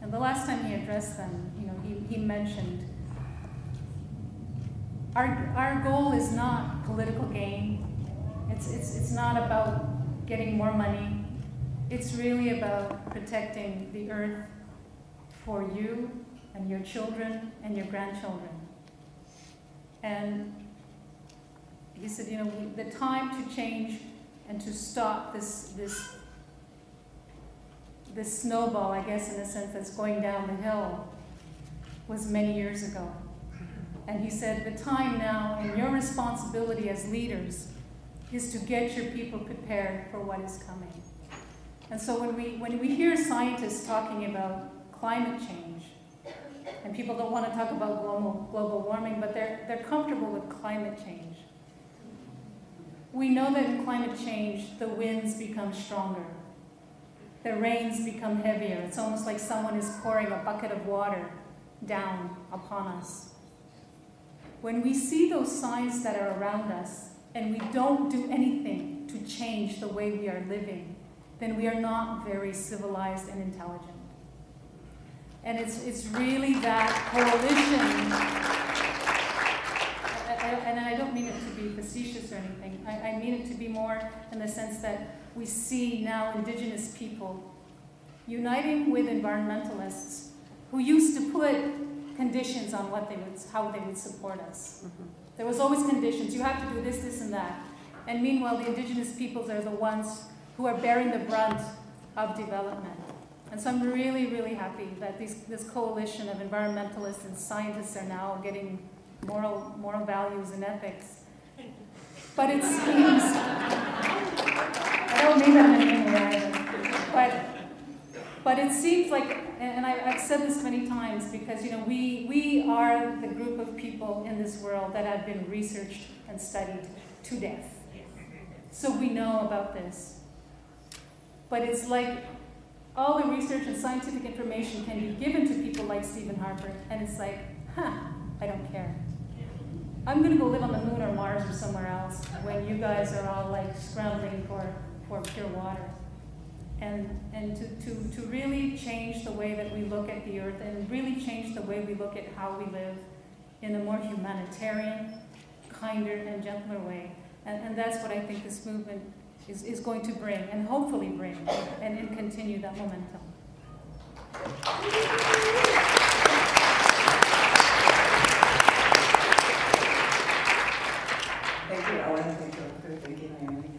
And the last time he addressed them, you know, he mentioned, our goal is not political gain. It's not about getting more money. It's really about protecting the earth for you and your children and your grandchildren. And he said, you know, the time to change and to stop this snowball, I guess, in a sense, that's going down the hill was many years ago. And he said, the time now, and your responsibility as leaders, is to get your people prepared for what is coming. And so when we hear scientists talking about climate change, and people don't want to talk about global warming, but they're comfortable with climate change. We know that in climate change, the winds become stronger. The rains become heavier. It's almost like someone is pouring a bucket of water down upon us. When we see those signs that are around us, and we don't do anything to change the way we are living, then we are not very civilized and intelligent. And it's really that coalition, and I don't mean it to be facetious or anything, I mean it to be more in the sense that we see now Indigenous people uniting with environmentalists who used to put conditions on how they would support us. Mm-hmm. There was always conditions. You have to do this, this, and that. And meanwhile, the Indigenous peoples are the ones who are bearing the brunt of development. And so I'm really, really happy that this coalition of environmentalists and scientists are now getting moral values and ethics. But it seems, I don't mean that in any way, but it seems like, and I've said this many times, because you know we are the group of people in this world that have been researched and studied to death. So we know about this. But it's like all the research and scientific information can be given to people like Stephen Harper, and it's like, I don't care. I'm going to go live on the moon or Mars or somewhere else when you guys are all like scrambling for pure water. And to really change the way that we look at the earth and really change the way we look at how we live in a more humanitarian, kinder, and gentler way. And that's what I think this movement is going to bring, and hopefully bring, and continue that momentum. Thank you, Ellen. Thank you, Naomi.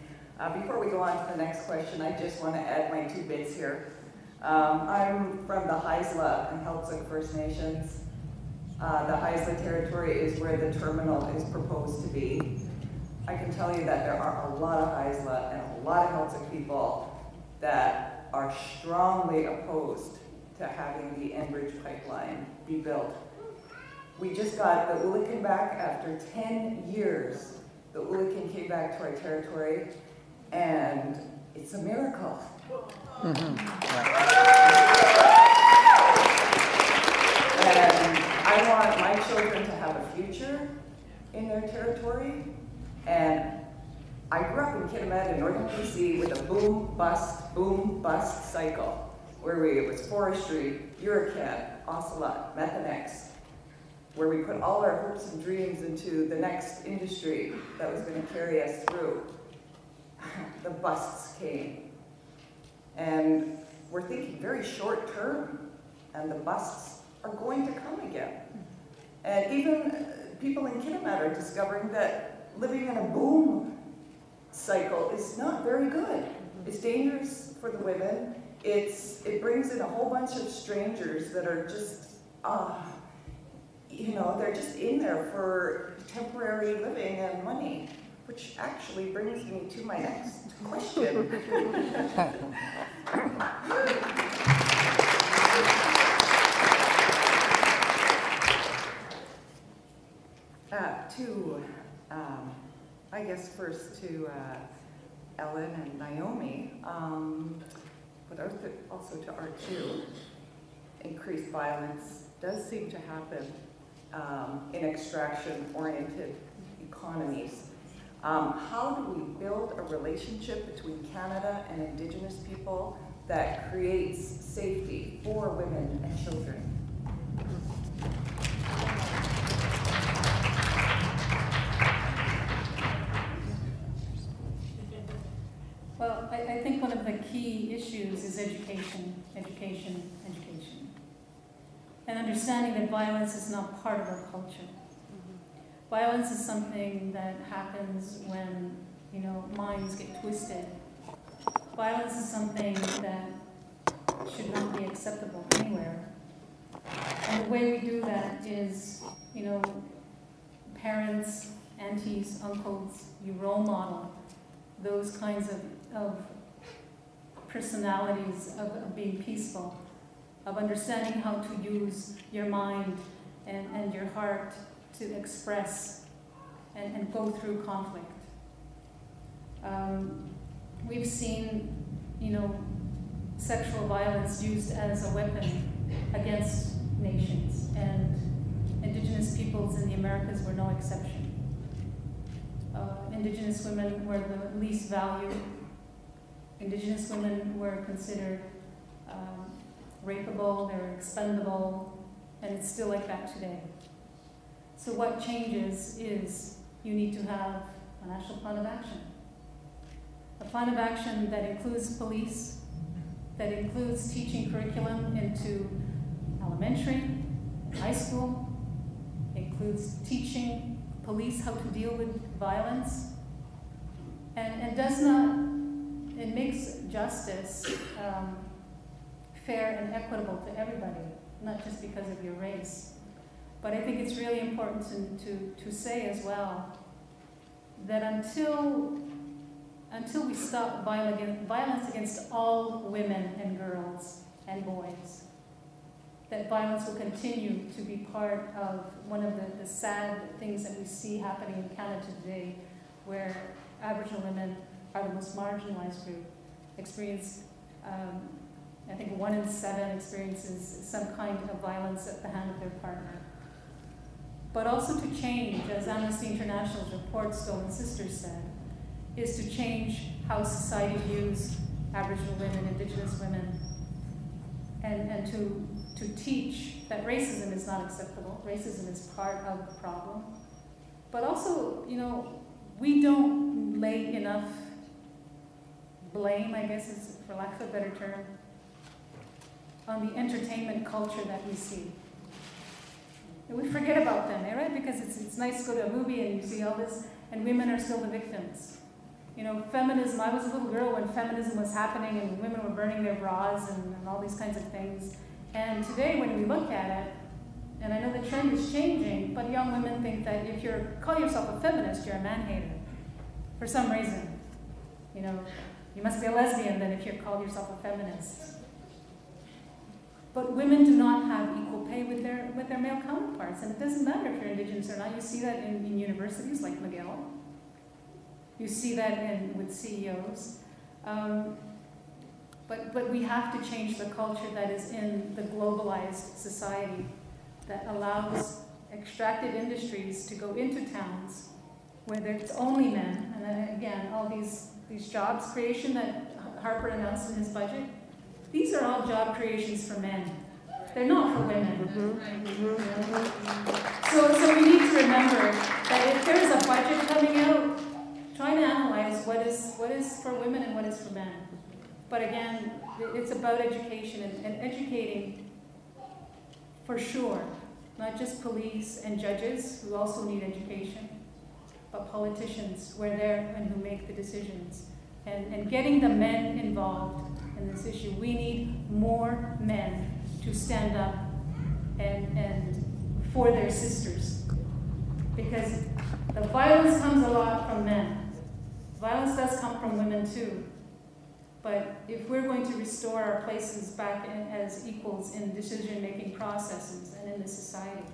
Before we go on to the next question, I just want to add my 2 bits here. I'm from the Haisla and Heiltsuk First Nations. The Haisla territory is where the terminal is proposed to be. I can tell you that there are a lot of Haisla and a lot of Heiltsuk people that are strongly opposed to having the Enbridge pipeline be built. We just got the Ulukan back after 10 years. The Ulukan came back to our territory, and it's a miracle. And I want my children to have a future in their territory. And I grew up in Kitimat in northern BC with a boom, bust cycle, where it was forestry, Eurocad, Ocelot, Methanex, where we put all our hopes and dreams into the next industry that was going to carry us through. The busts came. And we're thinking very short term, and the busts are going to come again. And even people in Kitimat are discovering that living in a boom cycle is not very good. It's dangerous for the women. It brings in a whole bunch of strangers that are just, they're just in there for temporary living and money, which actually brings me to my next question. I guess first to Ellen and Naomi, but also to Art too. Increased violence does seem to happen in extraction-oriented economies. How do we build a relationship between Canada and Indigenous people that creates safety for women and children? Well, I think one of the key issues is education. And understanding that violence is not part of our culture. Violence is something that happens when, minds get twisted. Violence is something that should not be acceptable anywhere. And the way we do that is, parents, aunties, uncles, you role model those kinds of personalities of being peaceful, of understanding how to use your mind and your heart to express and go through conflict. We've seen, sexual violence used as a weapon against nations, and Indigenous peoples in the Americas were no exception. Indigenous women were the least valued. Indigenous women were considered rapeable, they were expendable, and it's still like that today. So what changes is you need to have a national plan of action. A plan of action that includes police, that includes teaching curriculum into elementary, high school, includes teaching police how to deal with violence, and does not, it makes justice fair and equitable to everybody, not just because of your race. But I think it's really important to say as well that until we stop violence against all women and girls and boys, that violence will continue to be part of one of the sad things that we see happening in Canada today, where Aboriginal women are the most marginalized group, experience I think 1 in 7 experiences some kind of violence at the hand of their partner. But also to change, as Amnesty International's report Stolen Sisters said, is to change how society views Aboriginal women, Indigenous women, and to teach that racism is not acceptable. Racism is part of the problem. But also, you know, we don't lay enough blame, I guess is for lack of a better term, on the entertainment culture that we see. And we forget about them, right? Because it's nice to go to a movie and you see all this, and women are still the victims. You know, feminism, I was a little girl when feminism was happening and women were burning their bras and all these kinds of things. And today when we look at it, and I know the trend is changing, but young women think that if you call yourself a feminist, you're a man-hater. For some reason. You know, you must be a lesbian then if you call yourself a feminist. But women do not have equal pay with their male counterparts. And it doesn't matter if you're Indigenous or not. You see that in universities like McGill. You see that with CEOs. But we have to change the culture that is in the globalized society that allows extractive industries to go into towns where there's only men. And then again, all these jobs creation that Harper announced in his budget, these are all job creations for men. They're not for women. So we need to remember that if there's a budget coming out, try to analyze what is for women and what is for men. But again, it's about education and educating for sure, not just police and judges who also need education, but politicians who are there and who make the decisions. And getting the men involved in this issue. We need more men to stand up and for their sisters. Because the violence comes a lot from men. Violence does come from women too. But if we're going to restore our places back as equals in decision-making processes and in the society,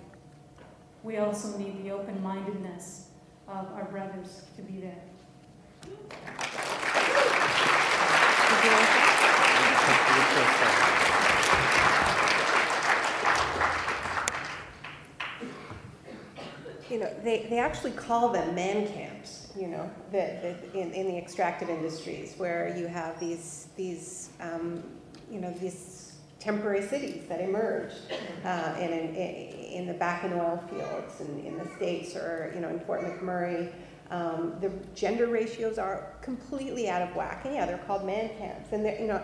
we also need the open-mindedness of our brothers to be there. You know, they actually call them man camps, you know, in the extractive industries, where you have these temporary cities that emerge in the back in oil fields and in the States, or, you know, in Fort McMurray. The gender ratios are completely out of whack, and yeah, they're called man camps. And you know,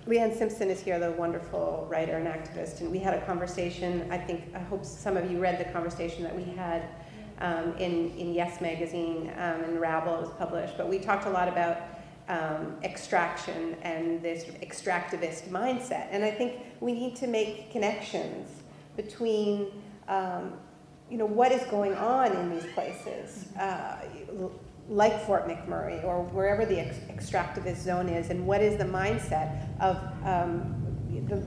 Leanne Simpson is here, the wonderful writer and activist, and we had a conversation. I hope some of you read the conversation that we had in Yes Magazine, and Rabble, it was published. But we talked a lot about extraction and this extractivist mindset, and I think we need to make connections between you know, what is going on in these places, like Fort McMurray or wherever the extractivist zone is, and what is the mindset of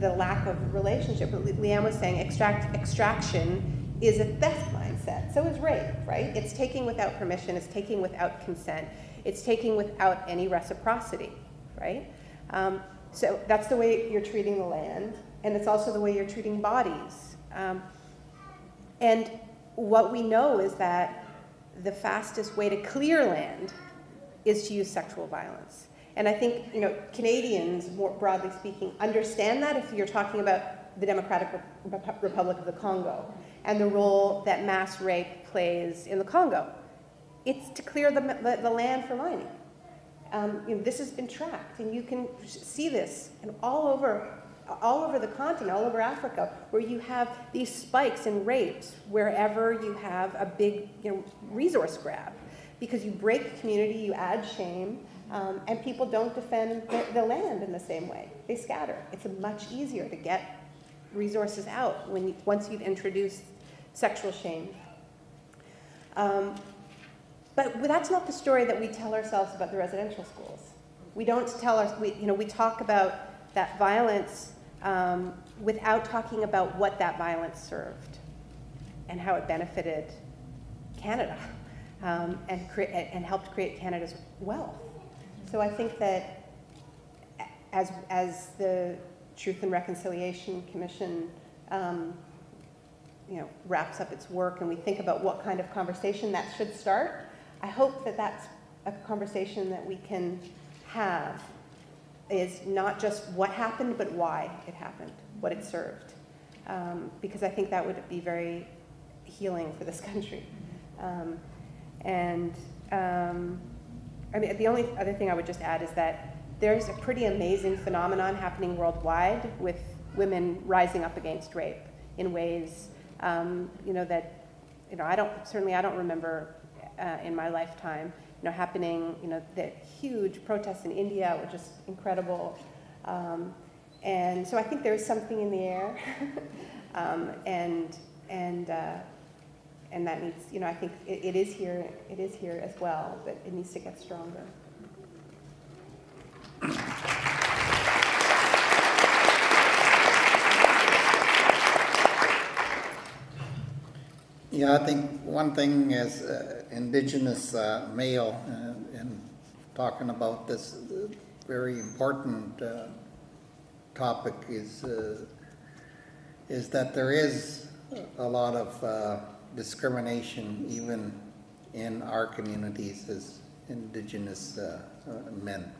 the lack of relationship. Leanne was saying extraction is a theft mindset. So is rape, right? It's taking without permission, it's taking without consent, it's taking without any reciprocity, right? So that's the way you're treating the land, and it's also the way you're treating bodies. And what we know is that the fastest way to clear land is to use sexual violence. And I think, you know, Canadians, more broadly speaking, understand that if you're talking about the Democratic Republic of the Congo and the role that mass rape plays in the Congo. It's to clear the land for mining. You know, this has been tracked, and you can see this all over the continent, all over Africa, where you have these spikes in rapes wherever you have a big, you know, resource grab. Because you break the community, you add shame, and people don't defend the land in the same way. They scatter. It's much easier to get resources out once you've introduced sexual shame. But that's not the story that we tell ourselves about the residential schools. We don't tell we talk about that violence without talking about what that violence served and how it benefited Canada and helped create Canada's wealth. So I think that as the Truth and Reconciliation Commission wraps up its work and we think about what kind of conversation that should start, I hope that that's a conversation that we can have, is not just what happened, but why it happened, what it served. Because I think that would be very healing for this country. The only other thing I would just add is that there's a pretty amazing phenomenon happening worldwide with women rising up against rape in ways, I don't remember in my lifetime, happening. The huge protests in India were just incredible, and so I think there is something in the air, and that needs, I think it is here as well, but it needs to get stronger. Yeah, I think one thing as Indigenous male, and talking about this very important topic is that there is a lot of discrimination even in our communities as Indigenous men.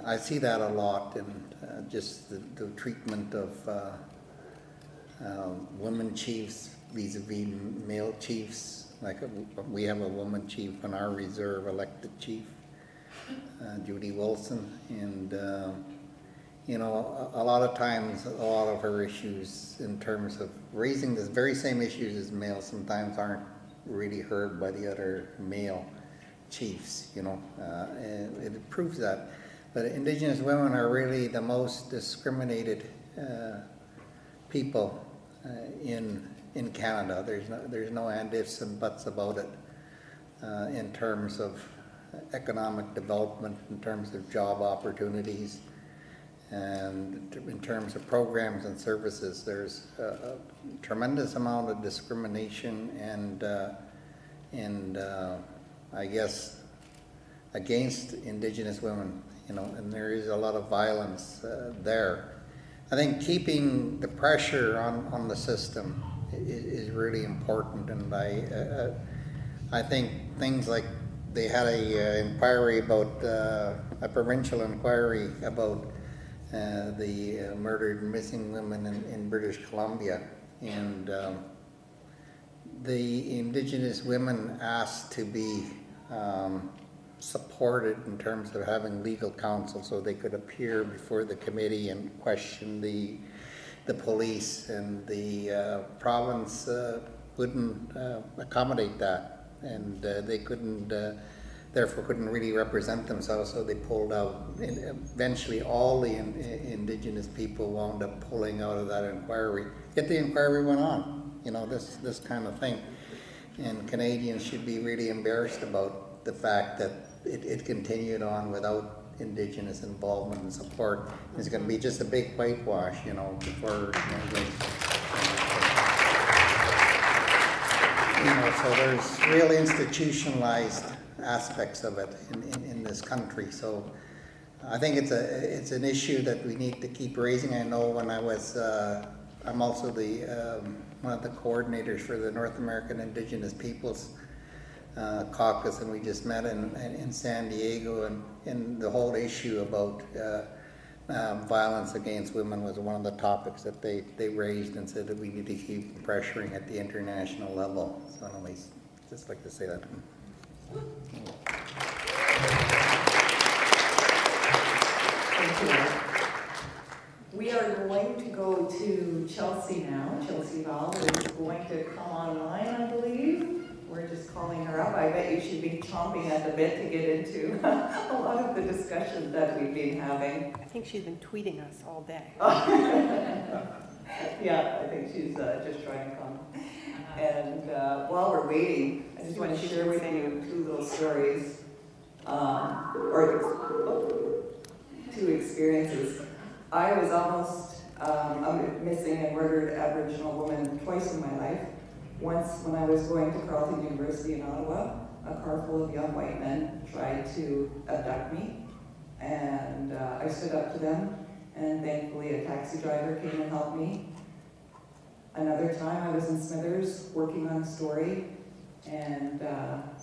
I see that a lot in just the treatment of women chiefs vis-a-vis male chiefs. Like we have a woman chief in our reserve, elected chief, Judy Wilson, and a lot of times, a lot of her issues in terms of raising the very same issues as males sometimes aren't really heard by the other male chiefs, and it proves that. But Indigenous women are really the most discriminated people in Canada. There's no and ifs and buts about it in terms of economic development, in terms of job opportunities, and in terms of programs and services. There's a tremendous amount of discrimination and I guess against Indigenous women, and there is a lot of violence there. I think keeping the pressure on the system is really important, and I think things like they had a inquiry about a provincial inquiry about the murdered and missing women in British Columbia, and the Indigenous women asked to be supported in terms of having legal counsel so they could appear before the committee and question the police, and the province wouldn't accommodate that, and they therefore couldn't really represent themselves, so they pulled out. And eventually all the Indigenous people wound up pulling out of that inquiry. Yet the inquiry went on, this kind of thing. And Canadians should be really embarrassed about the fact that it continued on without Indigenous involvement and support. It's going to be just a big whitewash, before, so there's real institutionalized aspects of it in this country. So I think it's an issue that we need to keep raising. I know when I was, I'm also one of the coordinators for the North American Indigenous Peoples Caucus, and we just met in San Diego, and the whole issue about violence against women was one of the topics that they raised and said that we need to keep pressuring at the international level. So anyways, just like to say that. Thank you. We are going to go to Chelsea now. Chelsea Vowel is going to come online, I believe. We're just calling her up. I bet you should be chomping at the bit to get into a lot of the discussions that we've been having. I think she's been tweeting us all day. Yeah, I think she's just trying to come. And while we're waiting, I just want to share with you two little stories, or two experiences. I was almost a missing and murdered Aboriginal woman twice in my life. Once when I was going to Carleton University in Ottawa, a car full of young white men tried to abduct me. And I stood up to them, and thankfully a taxi driver came and helped me. Another time I was in Smithers working on a story, and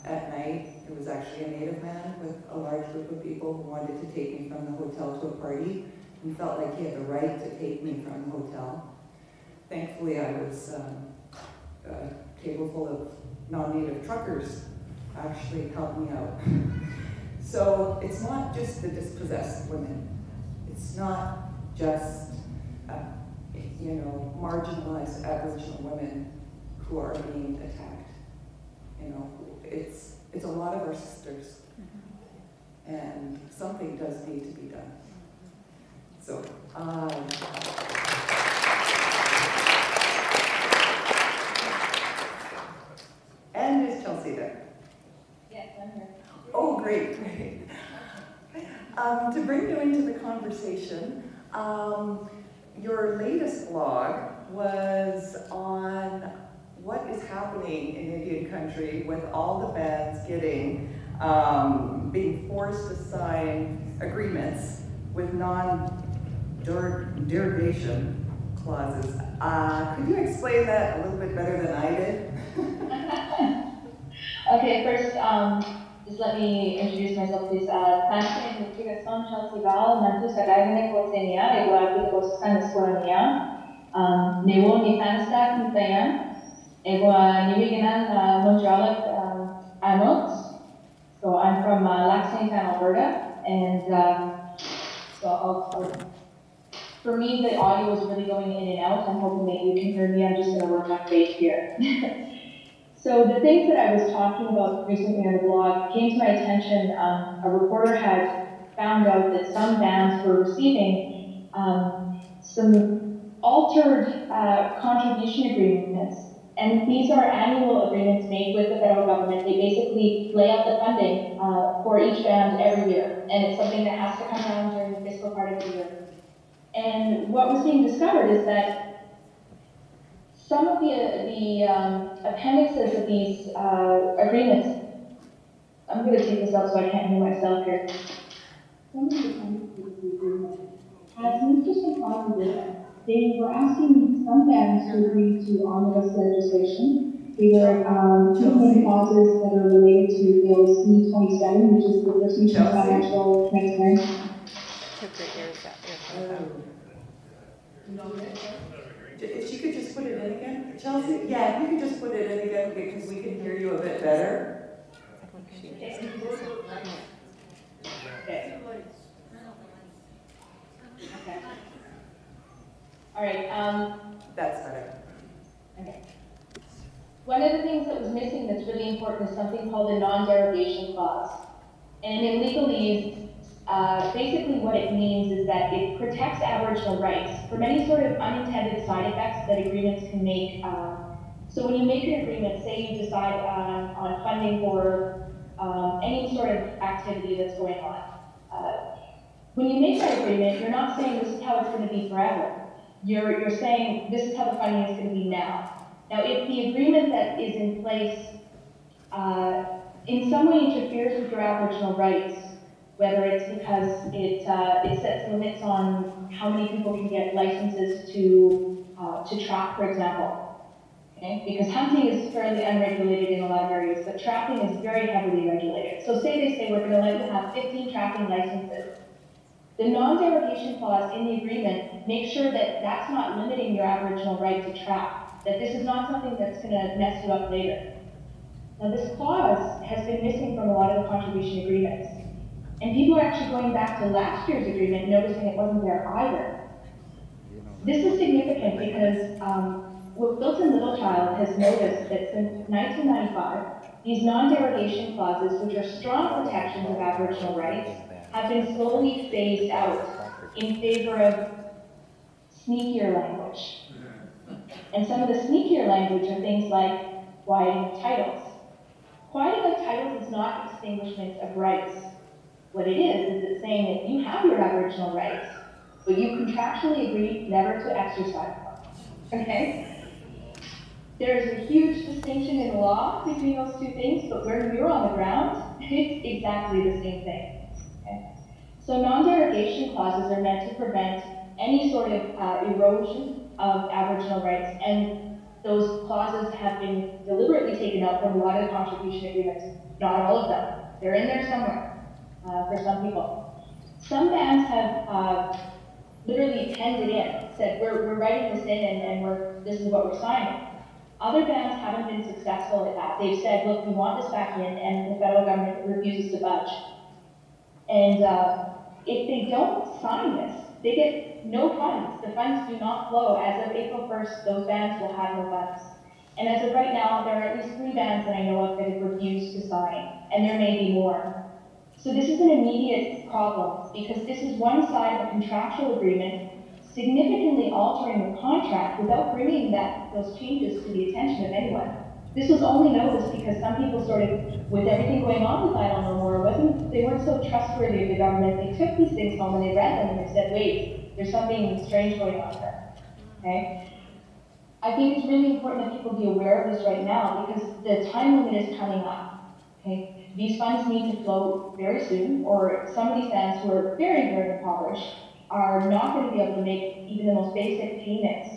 at night it was actually a Native man with a large group of people who wanted to take me from the hotel to a party and felt like he had the right to take me from the hotel. Thankfully I was a table full of non-Native truckers actually helped me out. So it's not just the dispossessed women. It's not just marginalized Aboriginal women who are being attacked. It's a lot of our sisters, and something does need to be done. So, and is Chelsea there? Yes, I'm here. Oh, great. To bring you into the conversation, your latest blog was on what is happening in Indian country with all the bands being forced to sign agreements with non-derogation clauses. Could you explain that a little bit better than I did? Okay, first, just let me introduce myself, please. Chelsea Vowel, Mantu Sagayane Kotenia, Ego âpihtawikosisân Eskolania, Newo Nifanstak Nitayan, Ego Niwiganan Monjalak Anots. So I'm from Lexington, Alberta, and for me, the audio is really going in and out. I'm hoping that you can hear me. I'm just going to work my face here. So the things that I was talking about recently on the blog came to my attention. A reporter had found out that some bands were receiving some altered contribution agreements. And these are annual agreements made with the federal government. They basically lay out the funding for each band every year. And it's something that has to come around during the fiscal part of the year. And what was being discovered is that some of the appendixes of these agreements, I'm going to take this out so I can't hear myself here. Some of the appendixes of the agreement had some interesting clauses in it. They were asking some bands to agree to omnibus legislation. They were taking clauses that are related to Bill C-27, which is the First Nation Financial Transparency. If she could just put it in again, Chelsea? Yeah, if you could just put it in again because we can hear you a bit better. Okay. All right. That's better. Okay. One of the things that was missing that's really important is something called a non-derogation clause. And in legalese, basically what it means is that it protects Aboriginal rights from any sort of unintended side effects that agreements can make. So when you make an agreement, say you decide on funding for any sort of activity that's going on. When you make that agreement, you're not saying this is how it's going to be forever. You're saying this is how the funding is going to be now. Now, if the agreement that is in place in some way interferes with your Aboriginal rights, whether it's because it sets limits on how many people can get licenses to trap, for example. Okay? Because hunting is fairly unregulated in a lot of areas, but trapping is very heavily regulated. So say they say we're going to let you have 15 trapping licenses. The non-derogation clause in the agreement makes sure that that's not limiting your Aboriginal right to trap, that this is not something that's going to mess you up later. Now this clause has been missing from a lot of the contribution agreements. And people are actually going back to last year's agreement, noticing it wasn't there either. This is significant because Wilson Littlechild has noticed that since 1995, these non-derogation clauses, which are strong protections of Aboriginal rights, have been slowly phased out in favor of sneakier language. And some of the sneakier language are things like quieting of titles. Quieting of titles is not extinguishment of rights. What it is it's saying that you have your Aboriginal rights, but you contractually agree never to exercise them. Okay? There's a huge distinction in law between those two things, but when you're on the ground, it's exactly the same thing. Okay? So non-derogation clauses are meant to prevent any sort of erosion of Aboriginal rights, and those clauses have been deliberately taken out from a lot of the contribution agreements. Not all of them. They're in there somewhere for some people. Some bands have literally penned it in, said we're writing this in and this is what we're signing. Other bands haven't been successful at that. They've said, look, we want this back in, and the federal government refuses to budge. And if they don't sign this, they get no funds. The funds do not flow. As of April 1st, those bands will have no funds. And as of right now, there are at least 3 bands that I know of that have refused to sign, and there may be more. So this is an immediate problem, because this is one side of a contractual agreement significantly altering the contract without bringing those changes to the attention of anyone. This was only noticed because some people sort of, with everything going on with Idle No More, they weren't so trustworthy of the government. They took these things home and they read them and they said, wait, there's something strange going on here, okay? I think it's really important that people be aware of this right now because the time limit is coming up, okay? These funds need to flow very soon, or some of these bands who are very, very impoverished are not going to be able to make even the most basic payments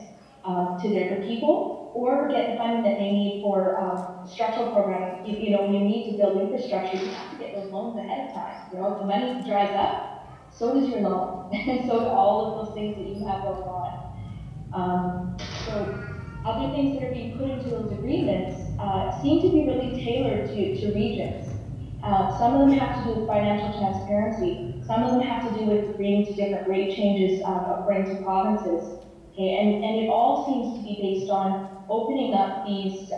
to their people, or get the funding that they need for structural programming. When you need to build infrastructure, you have to get those loans ahead of time. If the money dries up, so does your loan, and so do all of those things that you have going on. So other things that are being put into those agreements seem to be really tailored to regions. Some of them have to do with financial transparency. Some of them have to do with agreeing to different rate changes according to provinces. Okay, and it all seems to be based on opening up these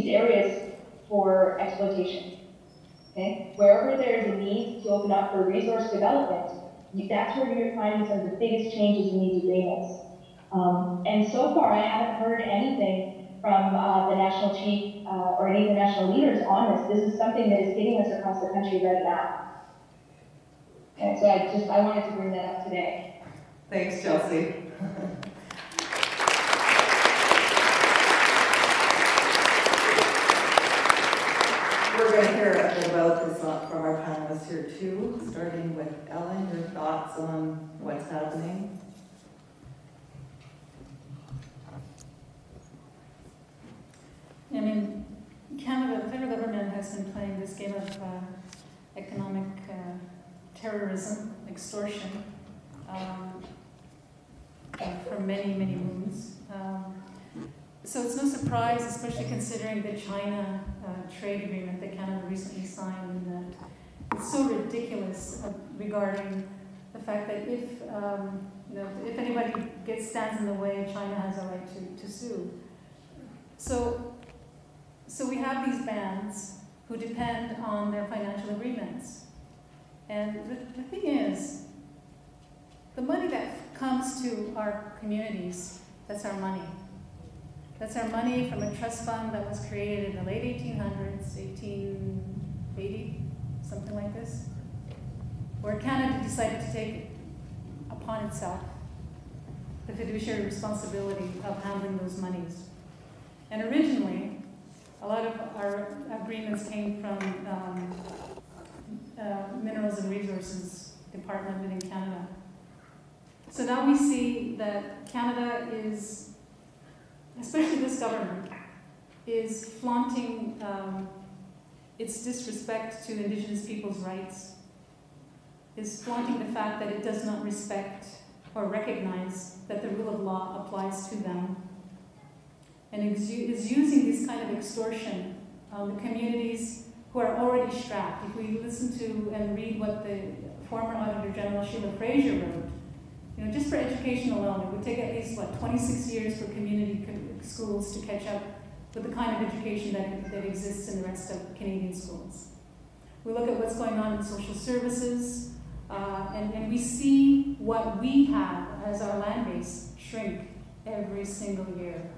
areas for exploitation. Okay, wherever there is a need to open up for resource development, that's where you're finding some of the biggest changes in these agreements. And so far, I haven't heard anything from the national chief or any of the national leaders on this. This is something that is hitting us across the country right now. Okay, so I wanted to bring that up today. Thanks, Chelsea. We're going to hear about this from our panelists here too, starting with Ellen, your thoughts on what's happening. I mean, Canada, the federal government has been playing this game of economic terrorism, extortion, for many, many moons. So it's no surprise, especially considering the China trade agreement that Canada recently signed, that it's so ridiculous regarding the fact that if anybody stands in the way, China has a right to sue. So we have these bands who depend on their financial agreements. And the thing is, the money that comes to our communities, that's our money. That's our money from a trust fund that was created in the late 1800s, 1880, something like this, where Canada decided to take upon itself the fiduciary responsibility of handling those monies. And originally, a lot of our agreements came from Minerals and Resources Department within Canada. So now we see that Canada is, especially this government, is flaunting its disrespect to Indigenous people's rights, is flaunting the fact that it does not respect or recognize that the rule of law applies to them, and is using this kind of extortion on the communities who are already strapped. If we listen to and read what the former Auditor General Sheila Fraser wrote, just for education alone, it would take at least, 26 years for community schools to catch up with the kind of education that exists in the rest of Canadian schools. We look at what's going on in social services, and we see what we have as our land base shrink every single year.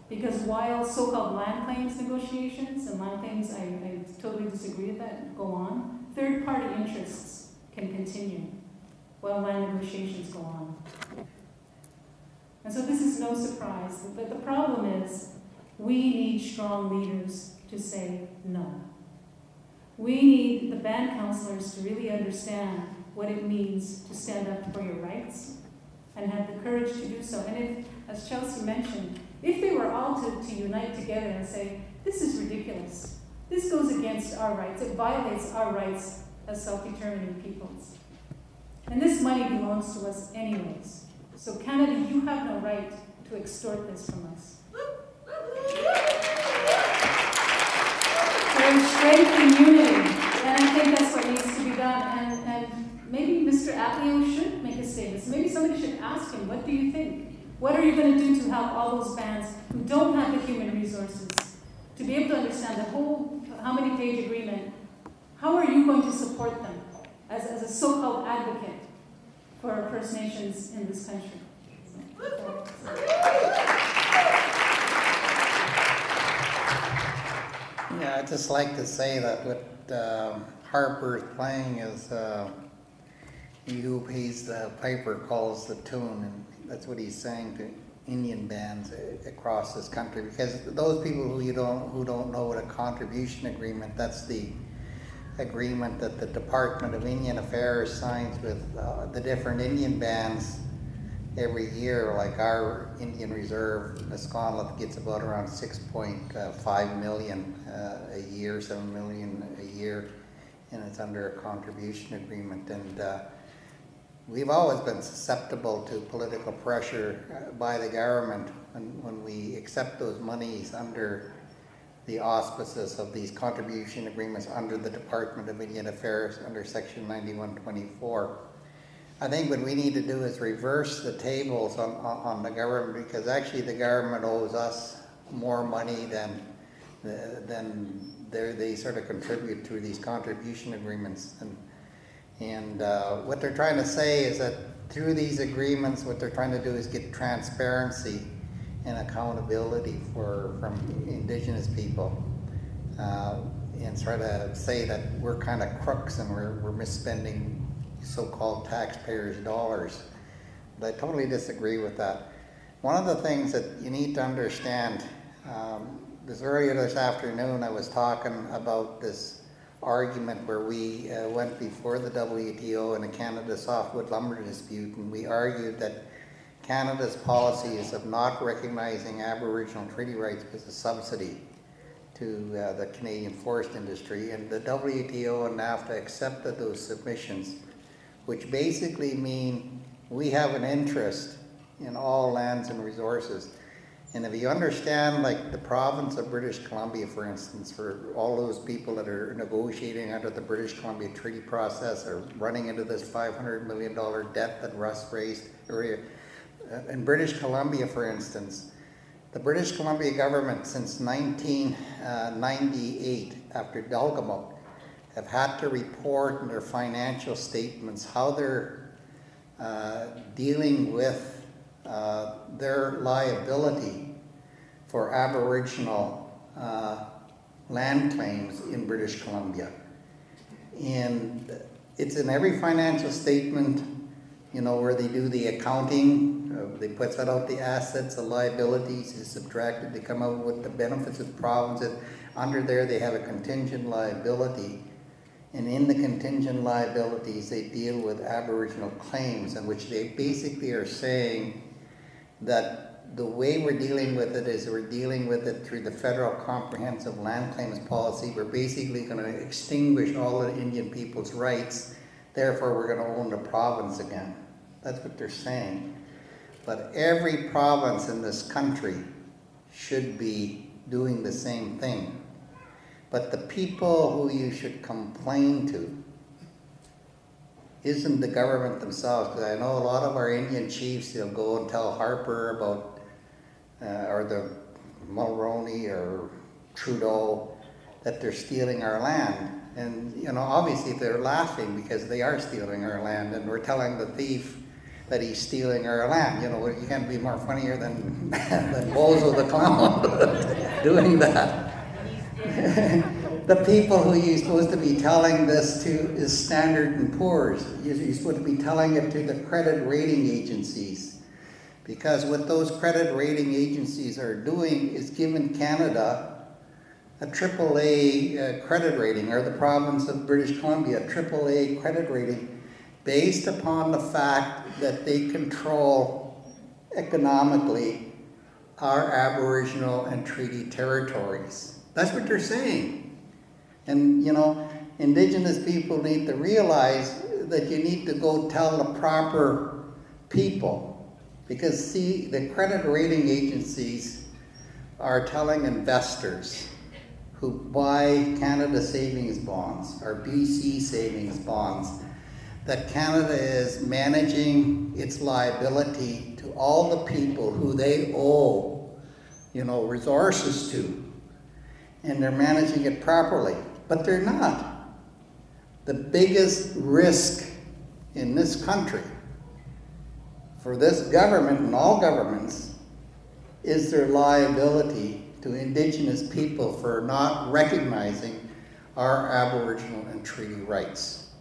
Because while so-called land claims negotiations, and land claims, I totally disagree with that, go on, third-party interests can continue while land negotiations go on. And so this is no surprise. But the problem is, we need strong leaders to say no. We need the band counselors to really understand what it means to stand up for your rights and have the courage to do so. And if, as Chelsea mentioned, if they were all to unite together and say, this is ridiculous, this goes against our rights, it violates our rights as self-determining peoples. And this money belongs to us anyways. So Canada, you have no right to extort this from us. There is strength in unity, and I think that's what needs to be done. And maybe Mr. Atleo should make a statement. So maybe somebody should ask him, what do you think? What are you going to do to help all those bands who don't have the human resources to be able to understand the whole, how many page agreement? How are you going to support them as a so-called advocate for First Nations in this country? Yeah, I'd just like to say that what Harper's playing is he who pays the piper calls the tune, and that's what he's saying to Indian bands across this country. Because those people who don't know what a contribution agreement, that's the agreement that the Department of Indian Affairs signs with the different Indian bands every year. Like our Indian Reserve, Nisqually, gets about around 6.5 million a year, 7 million a year, and it's under a contribution agreement. And we've always been susceptible to political pressure by the government when we accept those monies under the auspices of these contribution agreements under the Department of Indian Affairs under Section 9124. I think what we need to do is reverse the tables on the government, because actually the government owes us more money than they sort of contribute through these contribution agreements. And what they're trying to say is that through these agreements, what they're trying to do is get transparency and accountability from Indigenous people, and try to say that we're kind of crooks and we're misspending so-called taxpayers' dollars. But I totally disagree with that. One of the things that you need to understand, earlier this afternoon I was talking about this argument where we went before the WTO in a Canada softwood lumber dispute, and we argued that Canada's policies of not recognizing Aboriginal treaty rights was a subsidy to the Canadian forest industry, and the WTO and NAFTA accepted those submissions, which basically mean we have an interest in all lands and resources. And if you understand, like the province of British Columbia, for instance, for all those people that are negotiating under the British Columbia Treaty process are running into this $500 million debt that Russ raised earlier. In British Columbia, for instance, the British Columbia government since 1998, after Delgamuukw, have had to report in their financial statements how they're dealing with their liability for Aboriginal land claims in British Columbia. And it's in every financial statement, you know, where they do the accounting, they put out the assets, the liabilities, is subtracted, they come out with the benefits of the provinces. Under there they have a contingent liability. And in the contingent liabilities, they deal with Aboriginal claims, in which they basically are saying that the way we're dealing with it is we're dealing with it through the Federal Comprehensive Land Claims Policy. We're basically going to extinguish all the Indian people's rights, therefore we're going to own the province again. That's what they're saying. But every province in this country should be doing the same thing. But the people who you should complain to isn't the government themselves. Because I know a lot of our Indian chiefs, they'll go and tell Harper about, or the Mulroney or Trudeau, that they're stealing our land. And, you know, obviously they're laughing because they are stealing our land, and we're telling the thief that he's stealing our land. You know, you can't be more funnier than, than Bozo the Clown doing that. The people who you're supposed to be telling this to is Standard & Poor's. You're supposed to be telling it to the credit rating agencies. Because what those credit rating agencies are doing is giving Canada a AAA credit rating, or the province of British Columbia, a AAA credit rating. based upon the fact that they control economically our Aboriginal and treaty territories. That's what they're saying. And, you know, Indigenous people need to realize that you need to go tell the proper people. Because, see, the credit rating agencies are telling investors who buy Canada savings bonds or BC savings bonds that Canada is managing its liability to all the people who they owe, you know, resources to. And they're managing it properly. But they're not. The biggest risk in this country for this government and all governments is their liability to Indigenous people for not recognizing our Aboriginal and treaty rights.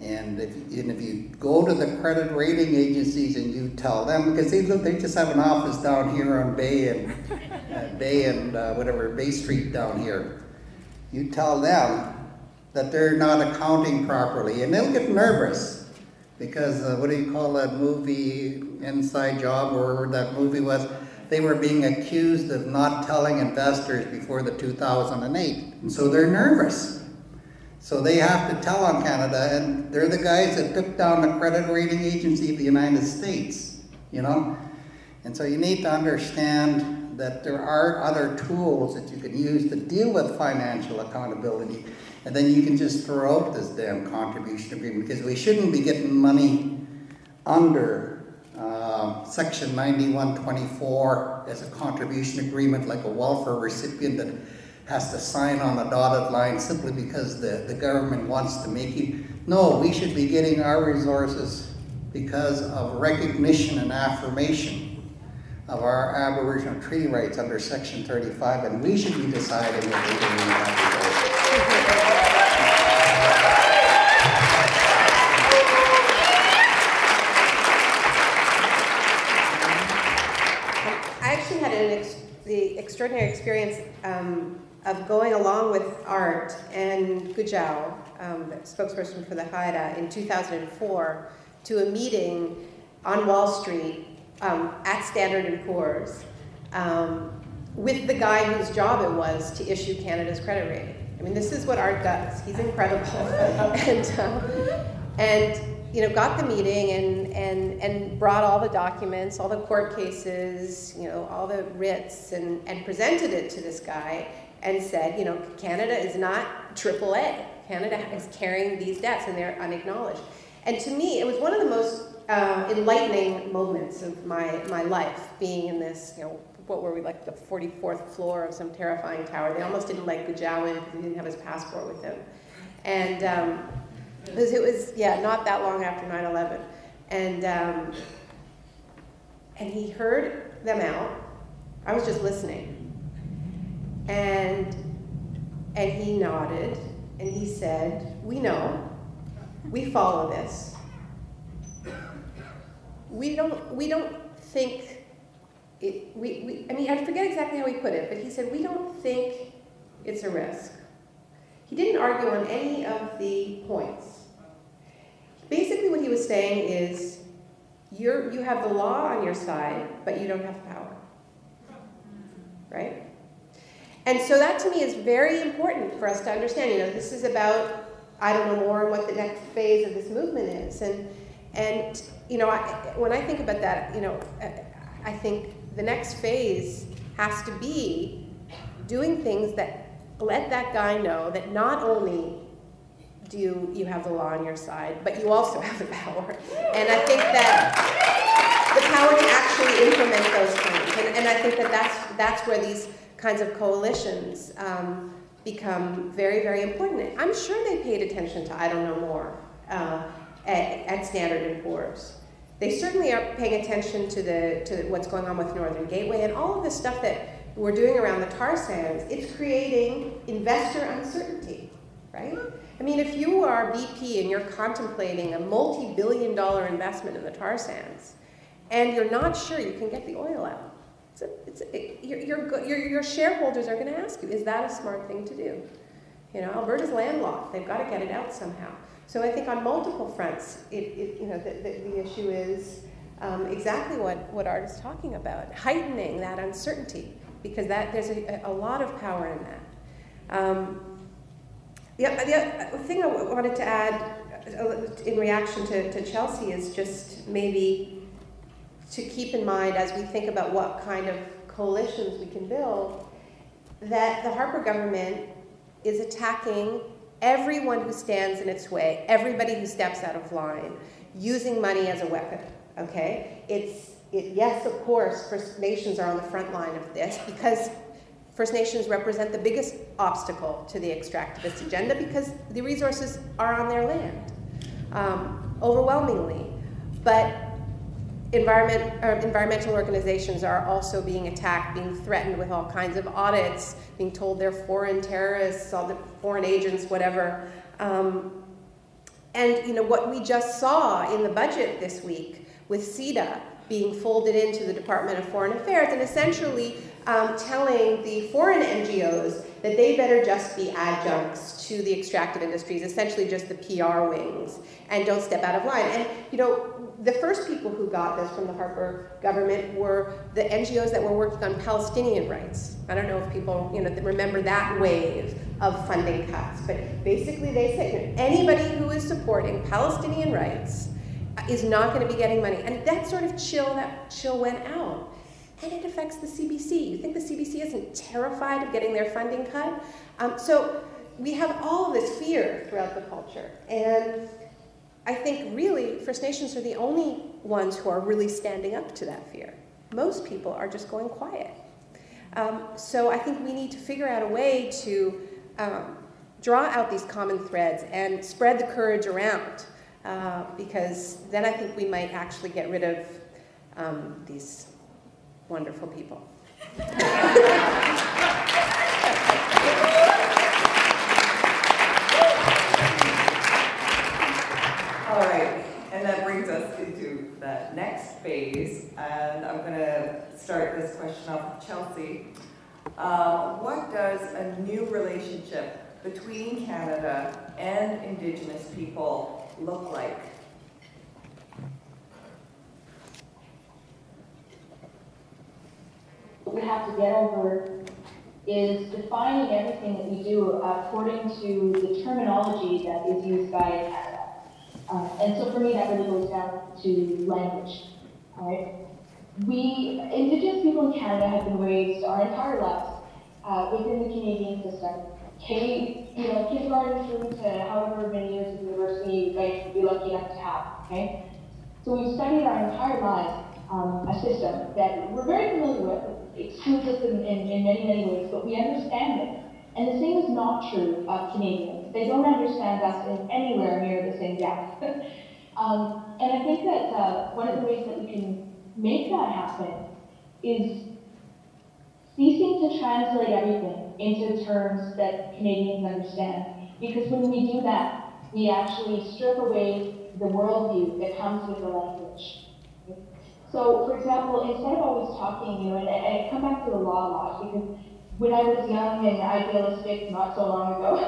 And if you go to the credit rating agencies and you tell them, because they just have an office down here on Bay Street down here, you tell them that they're not accounting properly, and they'll get nervous because what do you call that movie, Inside Job, or whatever that movie was? They were being accused of not telling investors before the 2008, and so they're nervous. So they have to tell on Canada, and they're the guys that took down the credit rating agency of the United States, you know? And so you need to understand that there are other tools that you can use to deal with financial accountability, and then you can just throw out this damn contribution agreement, because we shouldn't be getting money under Section 9124 as a contribution agreement, like a welfare recipient that has to sign on the dotted line simply because the government wants to make you. No, we should be getting our resources because of recognition and affirmation of our Aboriginal treaty rights under Section 35, and we should be deciding what we're doing with that resources. The extraordinary experience of going along with Hart and Gabriel, the spokesperson for the Haida, in 2004 to a meeting on Wall Street at Standard & Poor's with the guy whose job it was to issue Canada's credit rating. I mean, this is what Hart does. He's incredible. and you know, got the meeting and brought all the documents, all the court cases, you know, all the writs, and presented it to this guy and said, you know, Canada is not AAA. Canada is carrying these debts and they're unacknowledged. And to me, it was one of the most enlightening moments of my life, being in this, you know, what were we, like the 44th floor of some terrifying tower. They almost didn't let Gabriel in because he didn't have his passport with him. And because it was, yeah, not that long after 9/11. And he heard them out. I was just listening. And he nodded, and he said, we know, we follow this. We don't think, I mean, I forget exactly how he put it, but he said, we don't think it's a risk. He didn't argue on any of the points. Basically what he was saying is, you have the law on your side, but you don't have power. Right? And so that to me is very important for us to understand. You know, this is about, I don't know more, what the next phase of this movement is. And you know, when I think about that, you know, I think the next phase has to be doing things that let that guy know that not only do you have the law on your side, but you also have the power. And I think that the power to actually implement those things. And I think that that's where these kinds of coalitions become very, very important. I'm sure they paid attention to I Don't Know More at Standard & Poor's. They certainly are paying attention to what's going on with Northern Gateway and all of the stuff that we're doing around the tar sands. It's creating investor uncertainty, right? I mean, if you are BP and you're contemplating a multi-billion-dollar investment in the tar sands, and you're not sure you can get the oil out, your shareholders are going to ask you, is that a smart thing to do? You know, Alberta's landlocked. They've got to get it out somehow. So I think on multiple fronts, the issue is exactly what Art is talking about, heightening that uncertainty, because there's a lot of power in that. The thing I wanted to add in reaction to Chelsea is just maybe to keep in mind as we think about what kind of coalitions we can build, that the Harper government is attacking everyone who stands in its way, everybody who steps out of line, using money as a weapon, okay? Yes, of course, First Nations are on the front line of this because First Nations represent the biggest obstacle to the extractivist agenda because the resources are on their land, overwhelmingly. But environmental organizations are also being attacked, being threatened with all kinds of audits, being told they're foreign terrorists, all the foreign agents, whatever. And what we just saw in the budget this week with CEDA being folded into the Department of Foreign Affairs and essentially telling the foreign NGOs that they better just be adjuncts to the extractive industries, essentially just the PR wings, and don't step out of line. And the first people who got this from the Harper government were the NGOs that were working on Palestinian rights. I don't know if people remember that wave of funding cuts, but basically they say anybody who is supporting Palestinian rights is not going to be getting money. And that sort of chill went out. And it affects the CBC. You think the CBC isn't terrified of getting their funding cut? So we have all of this fear throughout the culture. And I think really First Nations are the only ones who are really standing up to that fear. Most people are just going quiet. So I think we need to figure out a way to draw out these common threads and spread the courage around, because then I think we might actually get rid of these wonderful people. All right, and that brings us into the next phase, and I'm going to start this question off with Chelsea. What does a new relationship between Canada and Indigenous people look like? What we have to get over is defining everything that we do according to the terminology that is used by Canada. And so for me, that really goes down to language. All right? Indigenous people in Canada have been raised our entire lives within the Canadian system. Kindergarten through to however many years of university you might be lucky enough to have. Okay? So we've studied our entire lives a system that we're very familiar with. It excludes us in many, many ways, but we understand it. And the same is not true of Canadians. They don't understand us in anywhere near the same depth. And I think that one of the ways that we can make that happen is ceasing to translate everything into terms that Canadians understand. Because when we do that, we actually strip away the worldview that comes with the language. So, for example, instead of always talking, and I come back to the law a lot, because when I was young and idealistic not so long ago,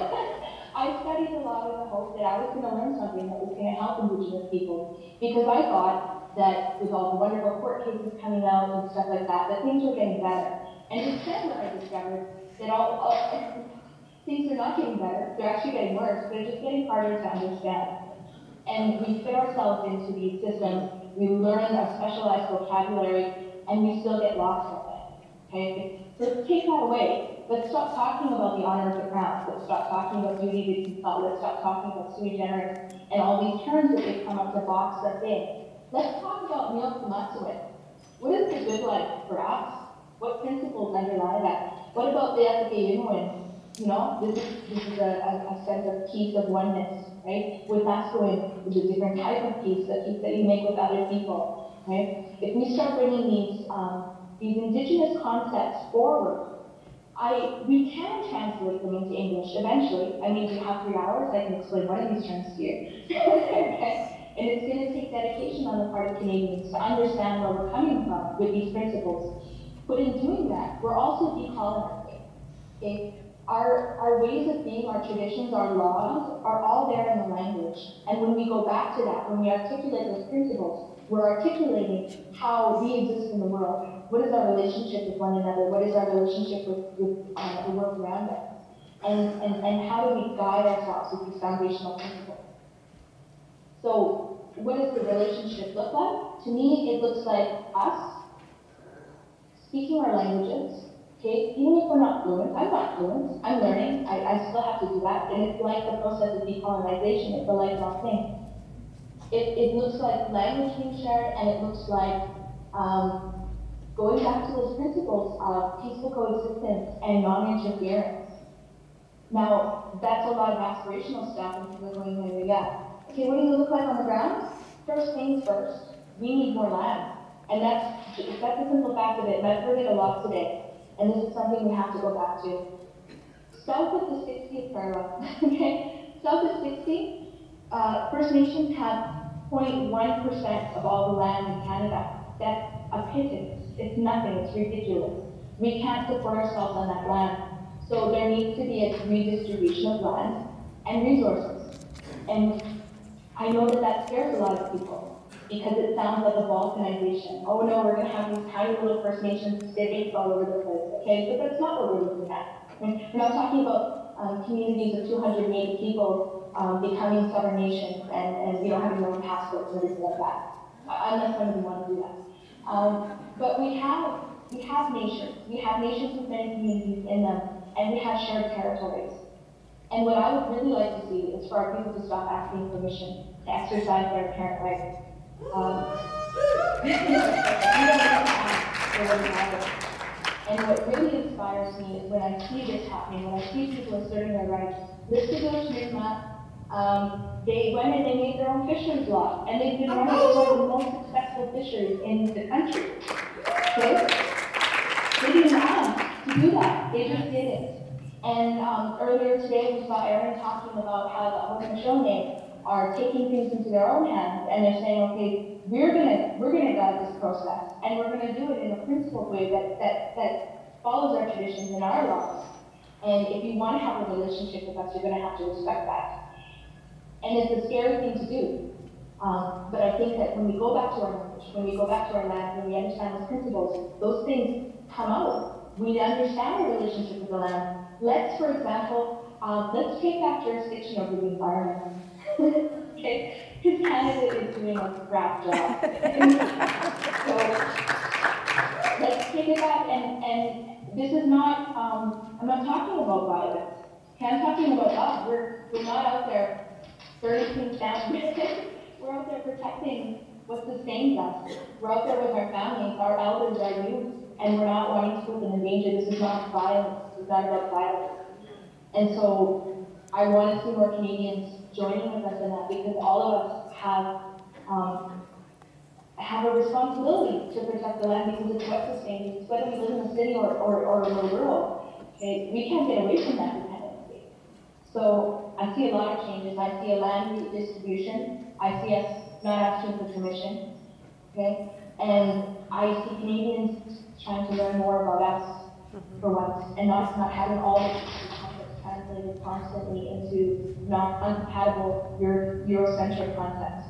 I studied the law with the hope that I was going to learn something that was going to help Indigenous people. Because I thought that with all the wonderful court cases coming out and stuff like that things were getting better. And instead what I discovered that all things are not getting better, they're actually getting worse, they're just getting harder to understand. And we fit ourselves into these systems, we learn a specialized vocabulary, and we still get lost in it, okay? Let's take that away. Let's stop talking about the honor of the crown. Let's stop talking about duty to consult. Let's stop talking about sui generis and all these terms that they come up to box us in. Let's talk about milk matsuit. What is the good life for us? What principles underlie that? What about the âpihtawikosisân? This is a sense of peace, of oneness, right? With masculine, which is a different type of peace, the peace that you make with other people, right? If we start bringing these Indigenous concepts forward, we can translate them into English eventually. I mean, if you have 3 hours, I can explain one of these terms to you. Okay? And it's going to take dedication on the part of Canadians to understand where we're coming from with these principles. But in doing that, we're also decolonizing. Okay? our ways of being, our traditions, our laws are all there in the language. And when we go back to that, when we articulate those principles, we're articulating how we exist in the world. What is our relationship with one another? What is our relationship with the world around us? And how do we guide ourselves with these foundational principles? So what does the relationship look like? To me, it looks like us speaking our languages. Okay, even if we're not fluent, I'm not fluent, I'm learning, I still have to do that, and it's like the process of decolonization, it's a lifelong thing. It looks like language being shared, and it looks like going back to those principles of peaceful coexistence and non-interference. Now, that's a lot of aspirational stuff, and people are going, yeah. Okay, what does it look like on the ground? First things first, we need more land. And that's the simple fact of it, and I've heard it a lot today. And this is something we have to go back to. South of the 60th parallel, okay? South of 60, First Nations have 0.1% of all the land in Canada. That's a pittance. It's nothing. It's ridiculous. We can't support ourselves on that land. So there needs to be a redistribution of land and resources. And I know that scares a lot of people, because it sounds like a balkanization. Oh no, we're going to have these tiny little First Nations cities all over the place, okay? But that's not what we're looking at. We're not talking about communities of 280 people becoming sovereign nations and having their own passports and everything like that, unless some of them want to do that. But we have nations. We have nations with many communities in them, and we have shared territories. And what I would really like to see is for our people to stop asking permission to exercise their inherent rights. And what really inspires me is when I see this happening, when I see people asserting their rights. Listigos they went and they made their own fisheries law, and they've been running one of the most successful fisheries in the country. Okay? They didn't ask to do that, they just did it. And earlier today we saw Erin talking about how the Haudenosaunee are taking things into their own hands, and they're saying, okay, we're gonna guide this process, and we're gonna do it in a principled way that follows our traditions and our laws. And if you want to have a relationship with us, you're gonna have to respect that. And it's a scary thing to do. But I think that when we go back to our language, when we go back to our land, when we understand those principles, those things come out. We understand our relationship with the land. Let's, for example, let's take back jurisdiction over the environment. Okay, because Canada is doing a crap job. So let's take it back, and this is not, I'm not talking about violence. Okay, I'm talking about us. We're not out there burning things down. We're out there protecting what sustains us. We're out there with our families, our elders, our youth, and we're not wanting to put them in danger. This is not violence. This is not about violence. And so I want to see more Canadians joining with us in that, because all of us have a responsibility to protect the land, because it's what sustains us, whether we live in the city or we're rural. Okay? We can't get away from that dependency. So I see a lot of changes. I see a land redistribution. I see us not asking for permission. Okay? And I see Canadians trying to learn more about us for once, and not having all of concepts translated constantly into non-compatible Eurocentric concepts.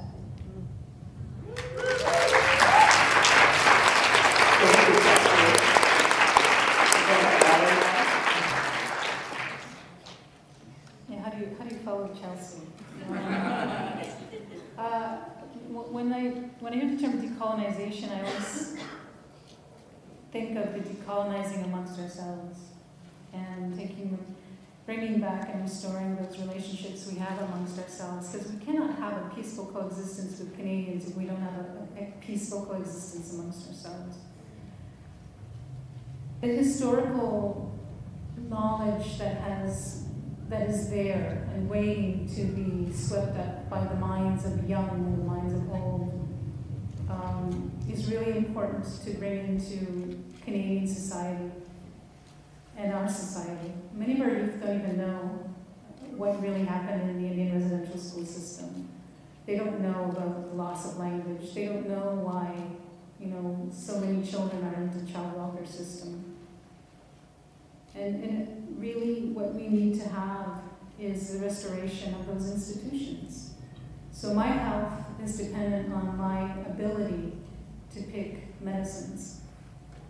Yeah, how do you follow Chelsea? When I hear the term decolonization, I always think of the decolonizing amongst ourselves and bringing back and restoring those relationships we have amongst ourselves, because we cannot have a peaceful coexistence with Canadians if we don't have a peaceful coexistence amongst ourselves. The historical knowledge that is there and waiting to be swept up by the minds of young and the minds of old is really important to bring into Canadian society and our society. Many of our youth don't even know what really happened in the Indian residential school system. They don't know about the loss of language. They don't know why, so many children are in the child welfare system. And really, what we need to have is the restoration of those institutions. So my health is dependent on my ability to pick medicines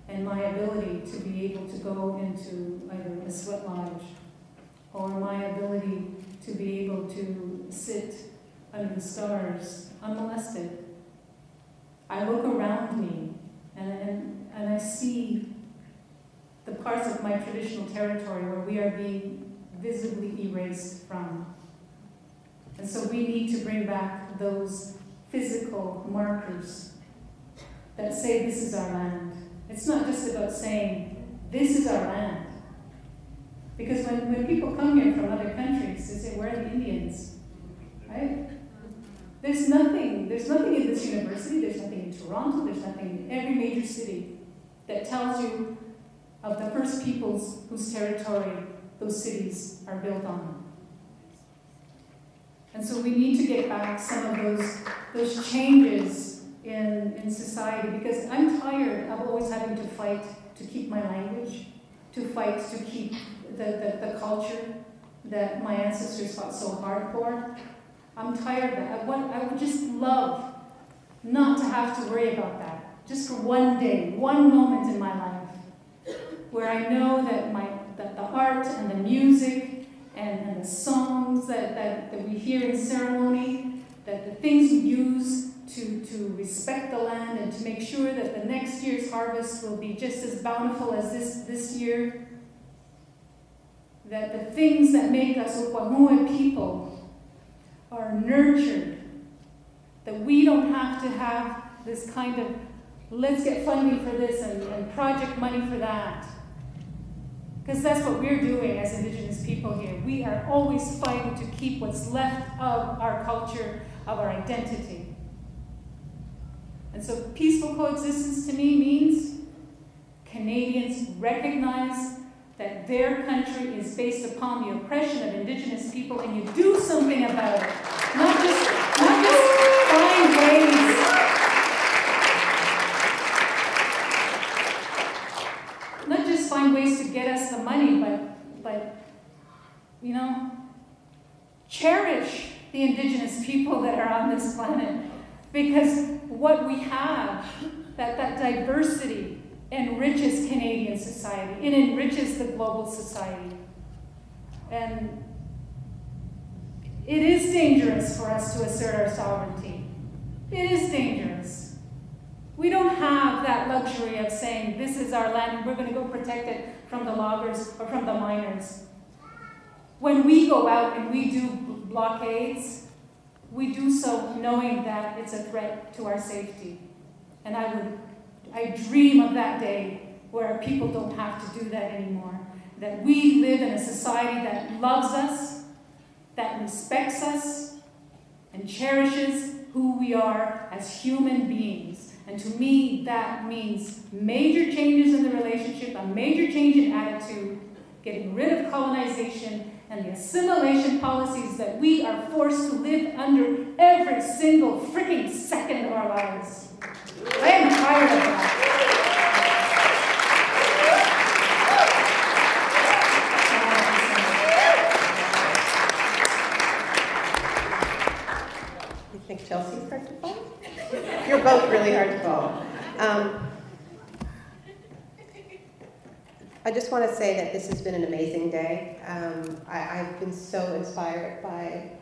and my ability to be able to go into either a sweat lodge or my ability to be able to sit under the stars unmolested. I look around me and I see the parts of my traditional territory where we are being visibly erased from. And so we need to bring back those physical markers that say this is our land. It's not just about saying this is our land. Because when people come here from other countries, they say, where are the Indians? Right? There's nothing in this university, there's nothing in Toronto, there's nothing in every major city that tells you of the first peoples whose territory those cities are built on. And so we need to get back some of those changes in society, because I'm tired of always having to fight to keep my language, to fight to keep the culture that my ancestors fought so hard for. I'm tired of that. I would just love not to have to worry about that, just for one day, one moment in my life, where I know that the art and the music and the songs that we hear in ceremony, that the things we use to respect the land and to make sure that the next year's harvest will be just as bountiful as this year, that the things that make us Okwamoe people are nurtured, that we don't have to have this kind of let's get funding for this and project money for that. Because that's what we're doing as Indigenous people here. We are always fighting to keep what's left of our culture, of our identity. And so peaceful coexistence to me means Canadians recognize that their country is based upon the oppression of Indigenous people, and you do something about it. Not just find ways. Not just find ways to get us the money, but you know, cherish the Indigenous people that are on this planet. Because what we have, that diversity, enriches Canadian society. It enriches the global society. And it is dangerous for us to assert our sovereignty. It is dangerous. We don't have that luxury of saying, this is our land and we're going to go protect it from the loggers or from the miners. When we go out and we do blockades, we do so knowing that it's a threat to our safety. And I dream of that day where our people don't have to do that anymore. That we live in a society that loves us, that respects us, and cherishes who we are as human beings. And to me, that means major changes in the relationship, a major change in attitude, getting rid of colonization and the assimilation policies that we are forced to live under every single freaking second of our lives. I am tired of that. You think Chelsea's hard to follow? You're both really hard to follow. I just want to say that this has been an amazing day. I've been so inspired by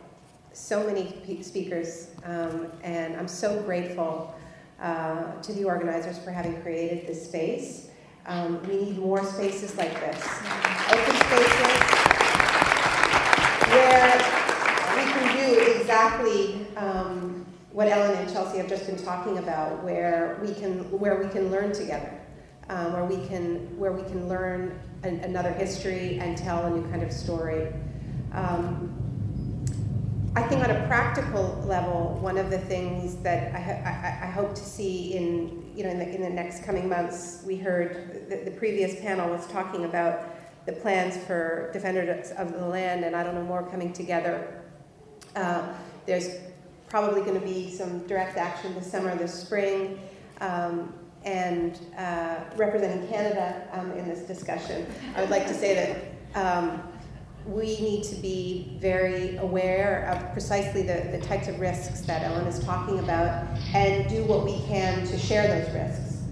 so many speakers, and I'm so grateful to the organizers for having created this space. We need more spaces like this. Open spaces where we can do exactly what Ellen and Chelsea have just been talking about, where we can learn together. Where we can learn another history and tell a new kind of story. I think on a practical level, one of the things that I hope to see in the next coming months, we heard the previous panel was talking about the plans for defenders of the land, and I don't know, more coming together. There's probably going to be some direct action this summer, this spring. And representing Canada in this discussion, I would like to say that we need to be very aware of precisely the types of risks that Ellen is talking about and do what we can to share those risks.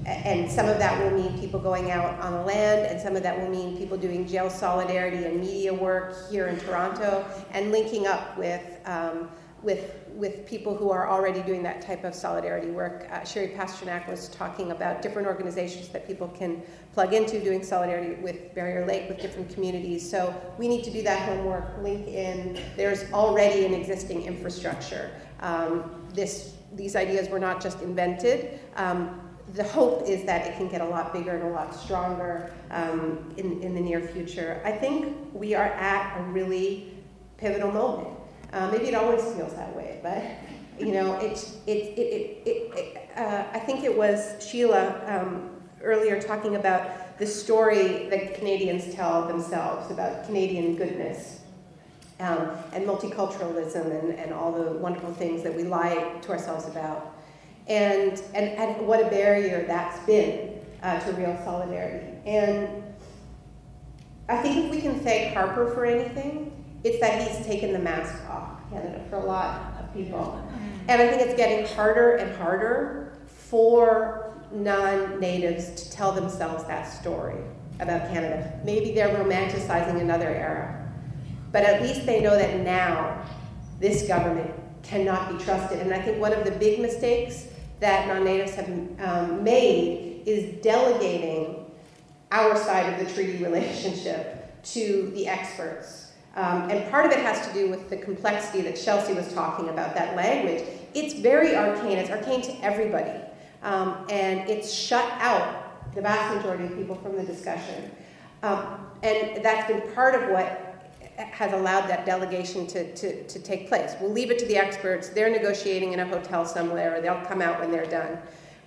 And some of that will mean people going out on the land, and some of that will mean people doing jail solidarity and media work here in Toronto, and linking up with people who are already doing that type of solidarity work. Sherry Pasternak was talking about different organizations that people can plug into doing solidarity with Barrier Lake, with different communities. So we need to do that homework, link in. There's already an existing infrastructure. These ideas were not just invented. The hope is that it can get a lot bigger and a lot stronger in the near future. I think we are at a really pivotal moment. Maybe it always feels that way, but you know, I think it was Sheila earlier talking about the story that Canadians tell themselves about Canadian goodness and multiculturalism and all the wonderful things that we lie to ourselves about. And what a barrier that's been to real solidarity. And I think if we can thank Harper for anything, it's that he's taken the mask off Canada for a lot of people. And I think it's getting harder and harder for non-natives to tell themselves that story about Canada. Maybe they're romanticizing another era, but at least they know that now this government cannot be trusted. And I think one of the big mistakes that non-natives have made is delegating our side of the treaty relationship to the experts. And part of it has to do with the complexity that Chelsea was talking about, that language. It's very arcane. It's arcane to everybody. And it's shut out the vast majority of people from the discussion. And that's been part of what has allowed that delegation to take place. We'll leave it to the experts. They're negotiating in a hotel somewhere, or they'll come out when they're done.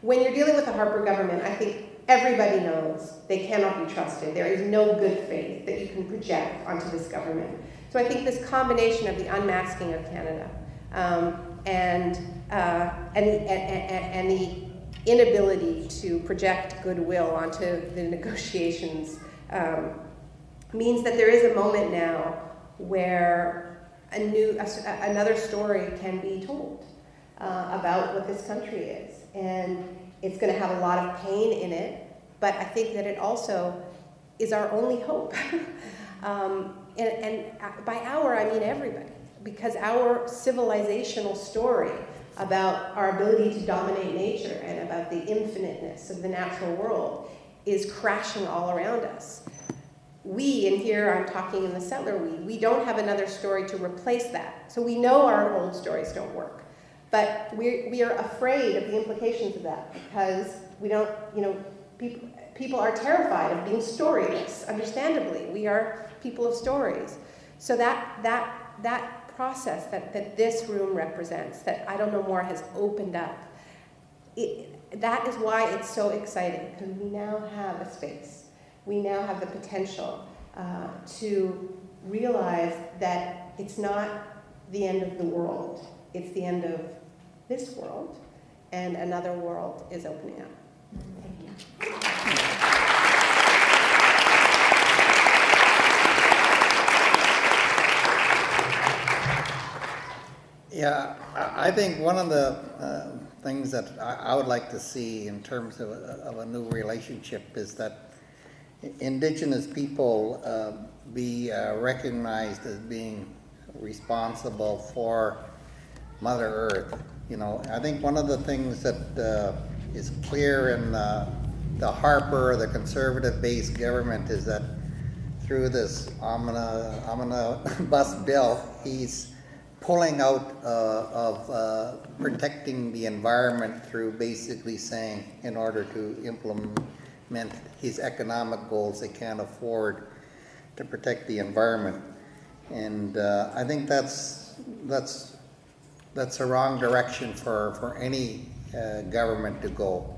When you're dealing with the Harper government, I think everybody knows they cannot be trusted. There is no good faith that you can project onto this government. So I think this combination of the unmasking of Canada and the inability to project goodwill onto the negotiations means that there is a moment now where another story can be told about what this country is. And it's going to have a lot of pain in it, but I think that it also is our only hope. And by our, I mean everybody, because our civilizational story about our ability to dominate nature and about the infiniteness of the natural world is crashing all around us. We, and here I'm talking in the settler we don't have another story to replace that. So we know our old stories don't work. But we are afraid of the implications of that because we don't, you know, people are terrified of being storyless, understandably. We are people of stories. So that process that this room represents, that I Don't Know More has opened up, that is why it's so exciting, because we now have a space. We now have the potential to realize that it's not the end of the world. It's the end of this world, and another world is opening up. Thank you. Yeah, I think one of the things that I would like to see in terms of a new relationship is that Indigenous people be recognized as being responsible for Mother Earth. You know, I think one of the things that is clear in the Harper, the conservative-based government, is that through this omnibus bill, he's pulling out of protecting the environment through basically saying, in order to implement his economic goals, they can't afford to protect the environment. And I think that's the wrong direction for any government to go.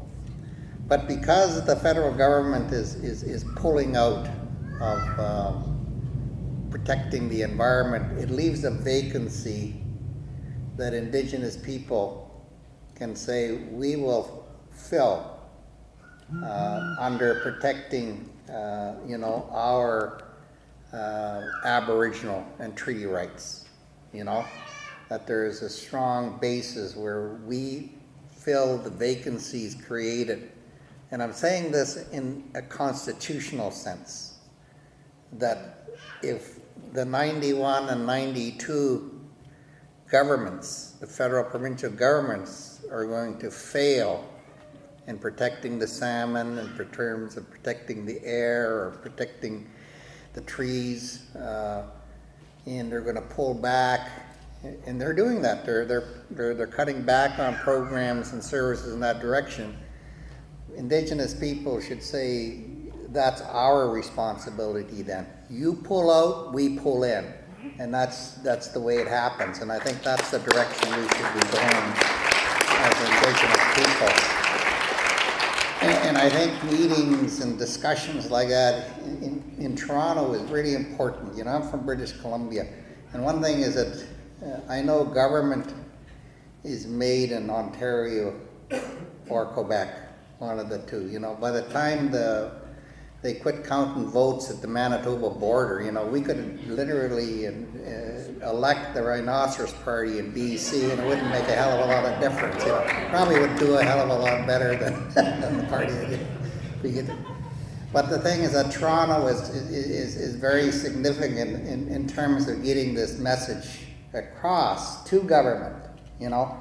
But because the federal government is pulling out of protecting the environment, it leaves a vacancy that Indigenous people can say, we will fill under protecting, you know, our Aboriginal and treaty rights, you know, that there is a strong basis where we fill the vacancies created. And I'm saying this in a constitutional sense, that if the 91 and 92 governments, the federal provincial governments, are going to fail in protecting the salmon, in terms of protecting the air or protecting the trees, and they're going to pull back, and they're doing that. They're cutting back on programs and services in that direction. Indigenous people should say that's our responsibility. Then you pull out, we pull in, and that's the way it happens. And I think that's the direction we should be going as Indigenous people. And I think meetings and discussions like that in Toronto is really important. You know, I'm from British Columbia, and one thing is that I know government is made in Ontario or Quebec, one of the two. You know, by the time they quit counting votes at the Manitoba border, you know, we could literally elect the Rhinoceros Party in BC, and it wouldn't make a hell of a lot of difference. You know, probably would do a hell of a lot better than the party that we get. But the thing is that Toronto is very significant in terms of getting this message across to government, you know,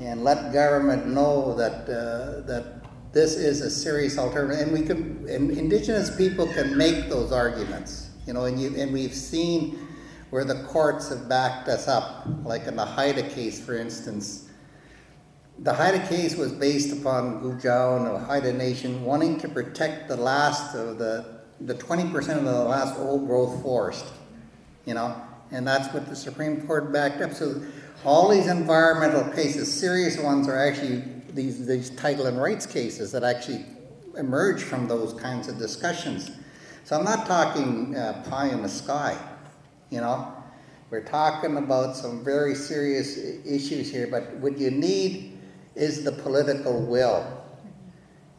and let government know that that this is a serious alternative, and Indigenous people can make those arguments, you know, and we've seen where the courts have backed us up, like in the Haida case, for instance. The Haida case was based upon Gujau and the Haida Nation wanting to protect the last of the 20% of the last old growth forest, you know, and that's what the Supreme Court backed up. So all these environmental cases, serious ones, are actually these title and rights cases that actually emerge from those kinds of discussions. So I'm not talking pie in the sky, you know. We're talking about some very serious issues here, but what you need is the political will.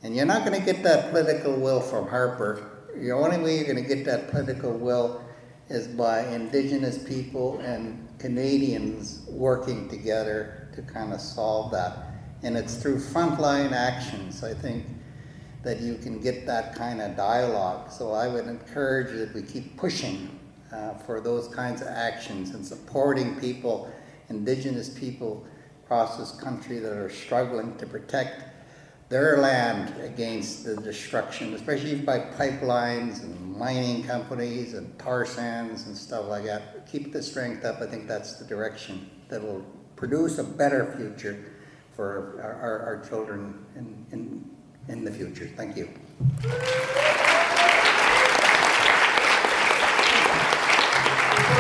And you're not going to get that political will from Harper. The only way you're going to get that political will is by Indigenous people and Canadians working together to kind of solve that. And it's through frontline actions, I think, that you can get that kind of dialogue. So I would encourage that we keep pushing for those kinds of actions and supporting people, Indigenous people across this country that are struggling to protect their land against the destruction, especially by pipelines and mining companies and tar sands and stuff like that. Keep the strength up. I think that's the direction that will produce a better future for our children in the future. Thank you. Before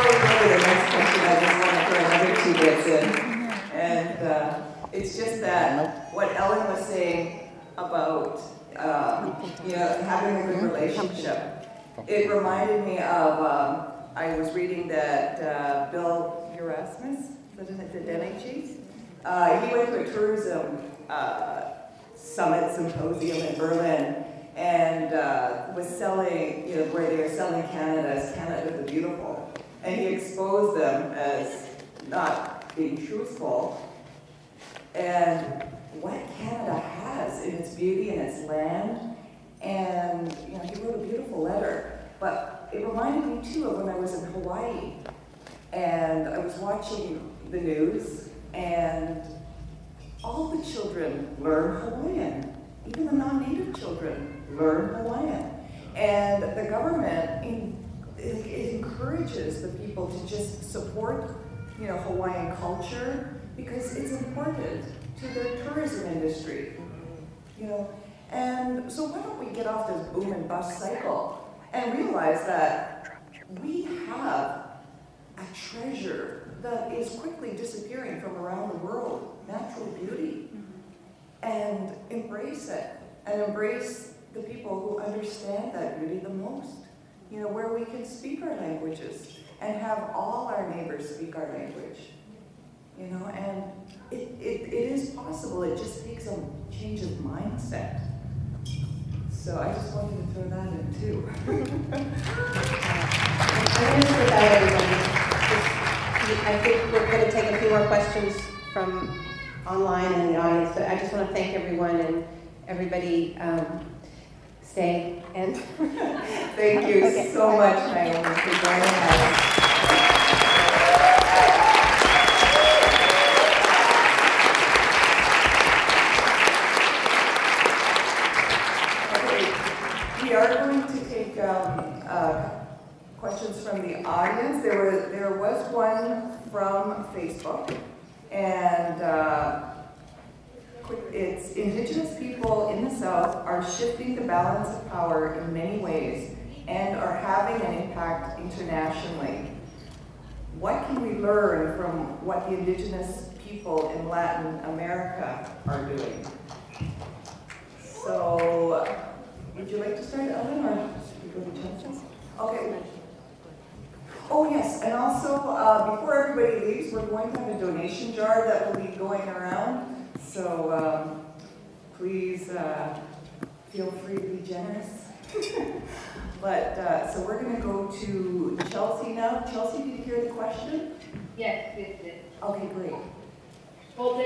we go to the next question, I just want to throw another 2 bits in. And it's just that what Ellen was saying about you know, having a good relationship. It reminded me of, I was reading that Bill Erasmus, the NHS, he went to a tourism summit symposium in Berlin and was selling, you know, where they were selling Canada as Canada the Beautiful. And he exposed them as not being truthful. And what Canada has in its beauty and its land, and you know, he wrote a beautiful letter. But it reminded me too of when I was in Hawaii, and I was watching the news, and all the children learn Hawaiian. Even the non-native children learn Hawaiian. And the government it encourages the people to just support, you know, Hawaiian culture because it's important to their tourism industry, you know. And so why don't we get off this boom and bust cycle and realize that we have a treasure that is quickly disappearing from around the world, natural beauty, and embrace it, and embrace the people who understand that beauty the most. You know, where we can speak our languages and have all our neighbors speak our language. You know, and it is possible. It just takes a change of mindset. So I just wanted to throw that in too. going to skip out everybody. I think we're going to take a few more questions from online and the audience, but I just want to thank everyone and everybody stay and thank you so much, Naomi, for joining us. We are going to take questions from the audience. There was one from Facebook, and it's Indigenous people in the South are shifting the balance of power in many ways and are having an impact internationally. What can we learn from what the Indigenous people in Latin America are doing? So, would you like to start, Ellen, or should we go to Chelsea? Okay. Oh yes, and also before everybody leaves, we're going to have a donation jar that will be going around. So please feel free to be generous. But so we're going to go to Chelsea now. Chelsea, did you hear the question? Yes. Okay, great. Well,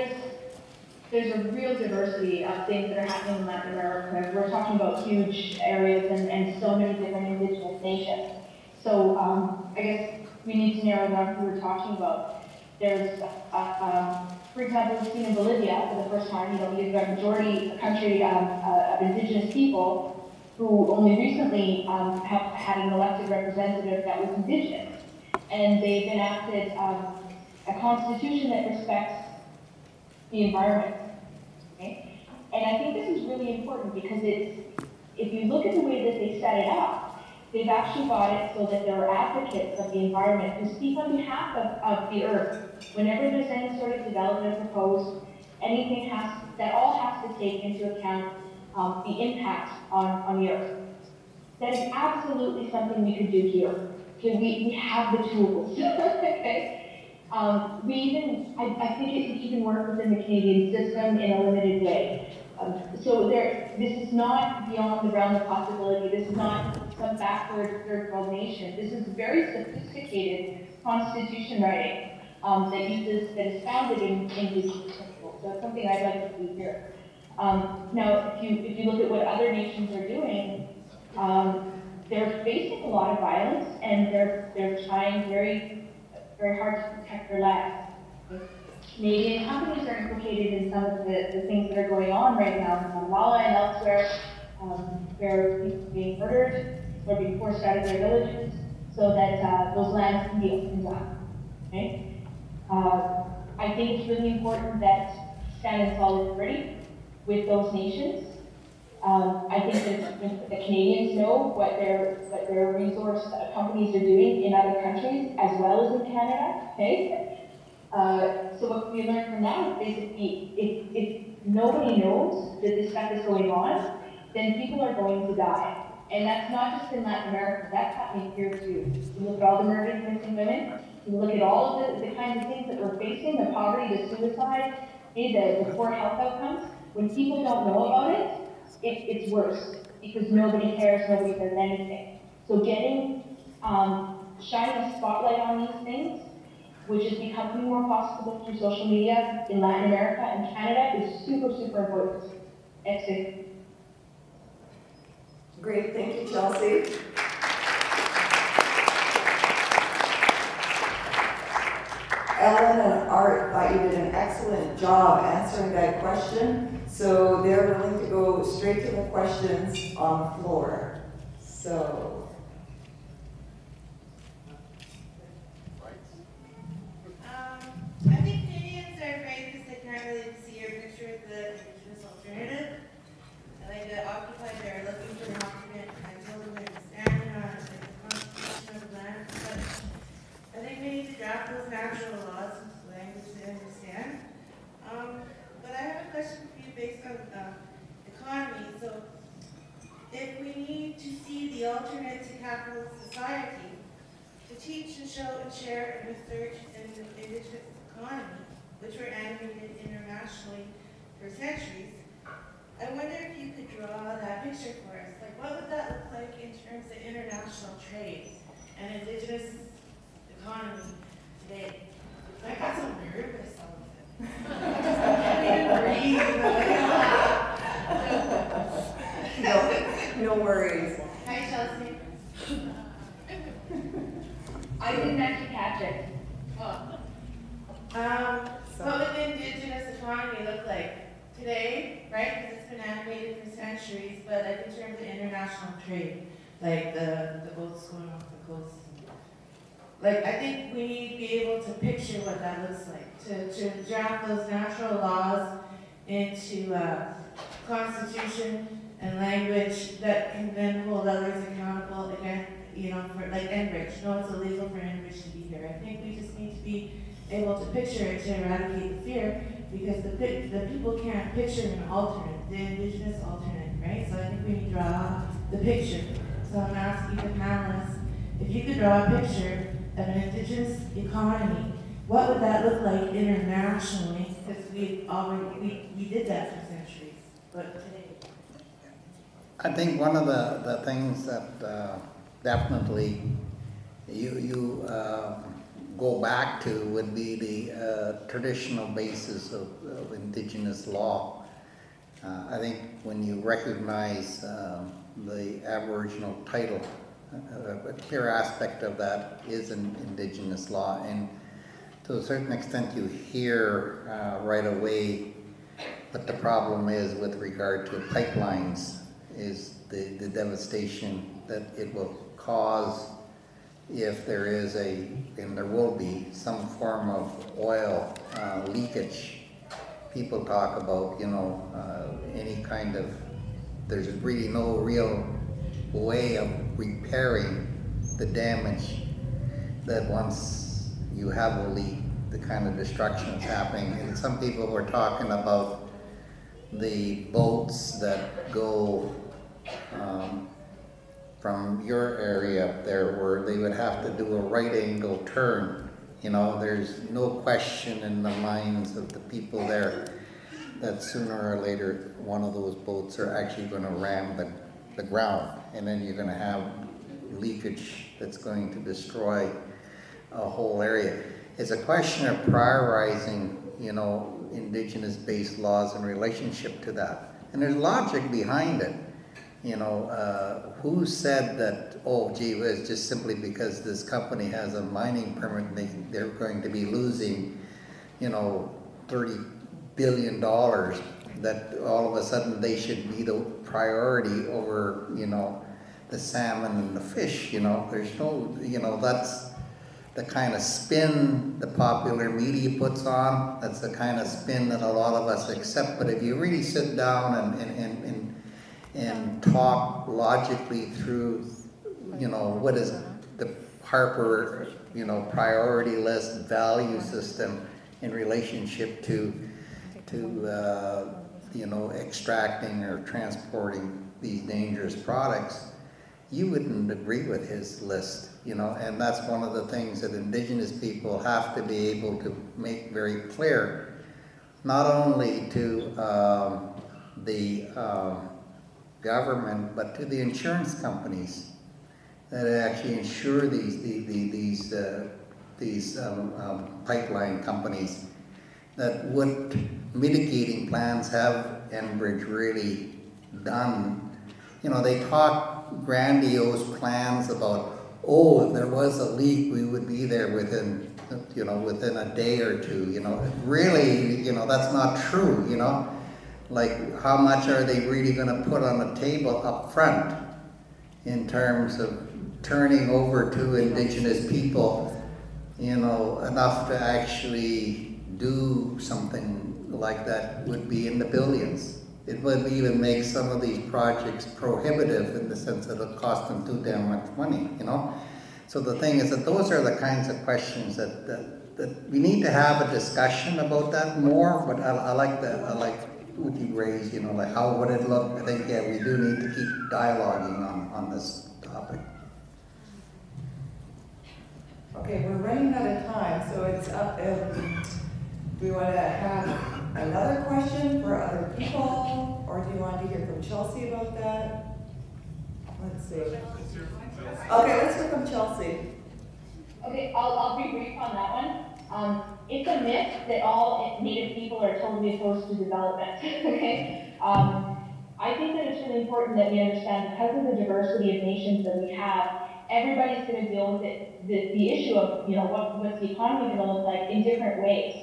there's a real diversity of things that are happening in Latin America. We're talking about huge areas and so many different indigenous nations. So I guess we need to narrow down who we're talking about. There's, for example, we've seen in Bolivia for the first time, you've got a majority country of indigenous people who only recently have had an elected representative that was indigenous. And they've enacted a constitution that respects the environment. Okay? And I think this is really important because if you look at the way that they set it up, they've actually got it so that there are advocates of the environment who speak on behalf of the earth. Whenever there's any sort of development proposed, anything that all has to take into account the impact on the earth. That is absolutely something we could do here. Okay, we have the tools. Okay? I think it can even work within the Canadian system in a limited way. So this is not beyond the realm of possibility. This is not some backward third world nation. This is very sophisticated constitution writing that is founded in Indigenous principles. So it's something I'd like to see here. Now, if you look at what other nations are doing, they're facing a lot of violence and they're trying very hard to protect their land. Canadian companies are implicated in some of the things that are going on right now in Guatemala and elsewhere, where people are being murdered or being forced out of their villages so that those lands can be opened up. Okay? I think it's really important that stand in solidarity with those nations. I think that the Canadians know what their resource companies are doing in other countries as well as in Canada. Okay? So what we learn from that is basically if nobody knows that this stuff is going on, then people are going to die. And that's not just in Latin America, that's happening here too. You look at all the murdered missing women, you look at all of the kinds of things that we're facing, the poverty, the suicide, the poor health outcomes. When people don't know about it, it's worse because nobody cares, nobody does anything. So shining a spotlight on these things, which is becoming more possible through social media in Latin America and Canada, is super, super important. Excellent. Great, thank you, Chelsea. Ellen and Art thought you did an excellent job answering that question, so they're willing to go straight to the questions on the floor. So. I think Canadians are afraid because they can't really see or picture the Indigenous alternative. And like the occupied, they're looking for an alternate until they understand the constitution of the land. But I think we need to draft those natural laws into language they understand. But I have a question for you based on economy. So if we need to see the alternate to capitalist society, to teach and show and share and research in the Indigenous economy, which were animated internationally for centuries, I wonder if you could draw that picture for us. Like, what would that look like in terms of international trade and Indigenous I didn't actually catch it. What would the Indigenous economy look like today, right? Because it's been animated for centuries, but like in terms of international trade, like the boats going off the coast. Like, I think we need to be able to picture what that looks like, to draft those natural laws into constitution and language that can then hold others accountable again, you know, for like Enbridge. No, it's illegal for Enbridge to be here. I think we just need to be able to picture it to eradicate the fear, because the people can't picture an alternate, the Indigenous alternate, right? So I think we need to draw the picture. So I'm asking the panelists, if you could draw a picture of an Indigenous economy, what would that look like internationally? Because we did that for centuries, but today. I think one of the things that definitely you go back to would be the traditional basis of Indigenous law. I think when you recognize the Aboriginal title, a clear aspect of that is an Indigenous law, and to a certain extent you hear right away what the problem is with regard to pipelines, is the devastation that it will cause if there is and there will be, some form of oil leakage. People talk about, you know, any kind of, there's really no real way of repairing the damage that once you have a leak, the kind of destruction that's happening. And some people were talking about the boats that go from your area up there, where they would have to do a right angle turn. You know, there's no question in the minds of the people there that sooner or later one of those boats are actually going to ram the ground, and then you're going to have leakage that's going to destroy a whole area. It's a question of prioritizing, you know, Indigenous-based laws in relationship to that. And there's logic behind it. You know, who said that, oh, gee whiz, just simply because this company has a mining permit, they're going to be losing, you know, $30 billion, that all of a sudden they should be the priority over, you know, the salmon and the fish, you know. There's no, you know, that's the kind of spin the popular media puts on. That's the kind of spin that a lot of us accept. But if you really sit down and talk logically through, you know, what is the Harper, you know, priority list value system in relationship to you know, extracting or transporting these dangerous products, you wouldn't agree with his list, you know. And that's one of the things that Indigenous people have to be able to make very clear, not only to the government, but to the insurance companies that actually insure these pipeline companies, that what mitigating plans have Enbridge really done. You know, they talk grandiose plans about, oh, if there was a leak, we would be there within, you know, within a day or two, you know. Really, you know, that's not true, you know. Like, how much are they really going to put on the table up front in terms of turning over to Indigenous people, you know, enough to actually do something like that? Would be in the billions. It would even make some of these projects prohibitive in the sense that it'll cost them too damn much money, you know. So the thing is that those are the kinds of questions that we need to have a discussion about that more. But I like that. I like what you raised, you know, like how would it look? I think, yeah, we do need to keep dialoguing on this topic. Okay, we're running out of time, so it's up. Do we want to have another question for other people, or do you want to hear from Chelsea about that? Let's see. Okay, let's hear from Chelsea. Okay, I'll be brief on that one. It's a myth that all Native people are totally opposed to development. Okay, I think that it's really important that we understand, because of the diversity of nations that we have, everybody's going to deal with it, the issue of, what's the economy going to look like in different ways.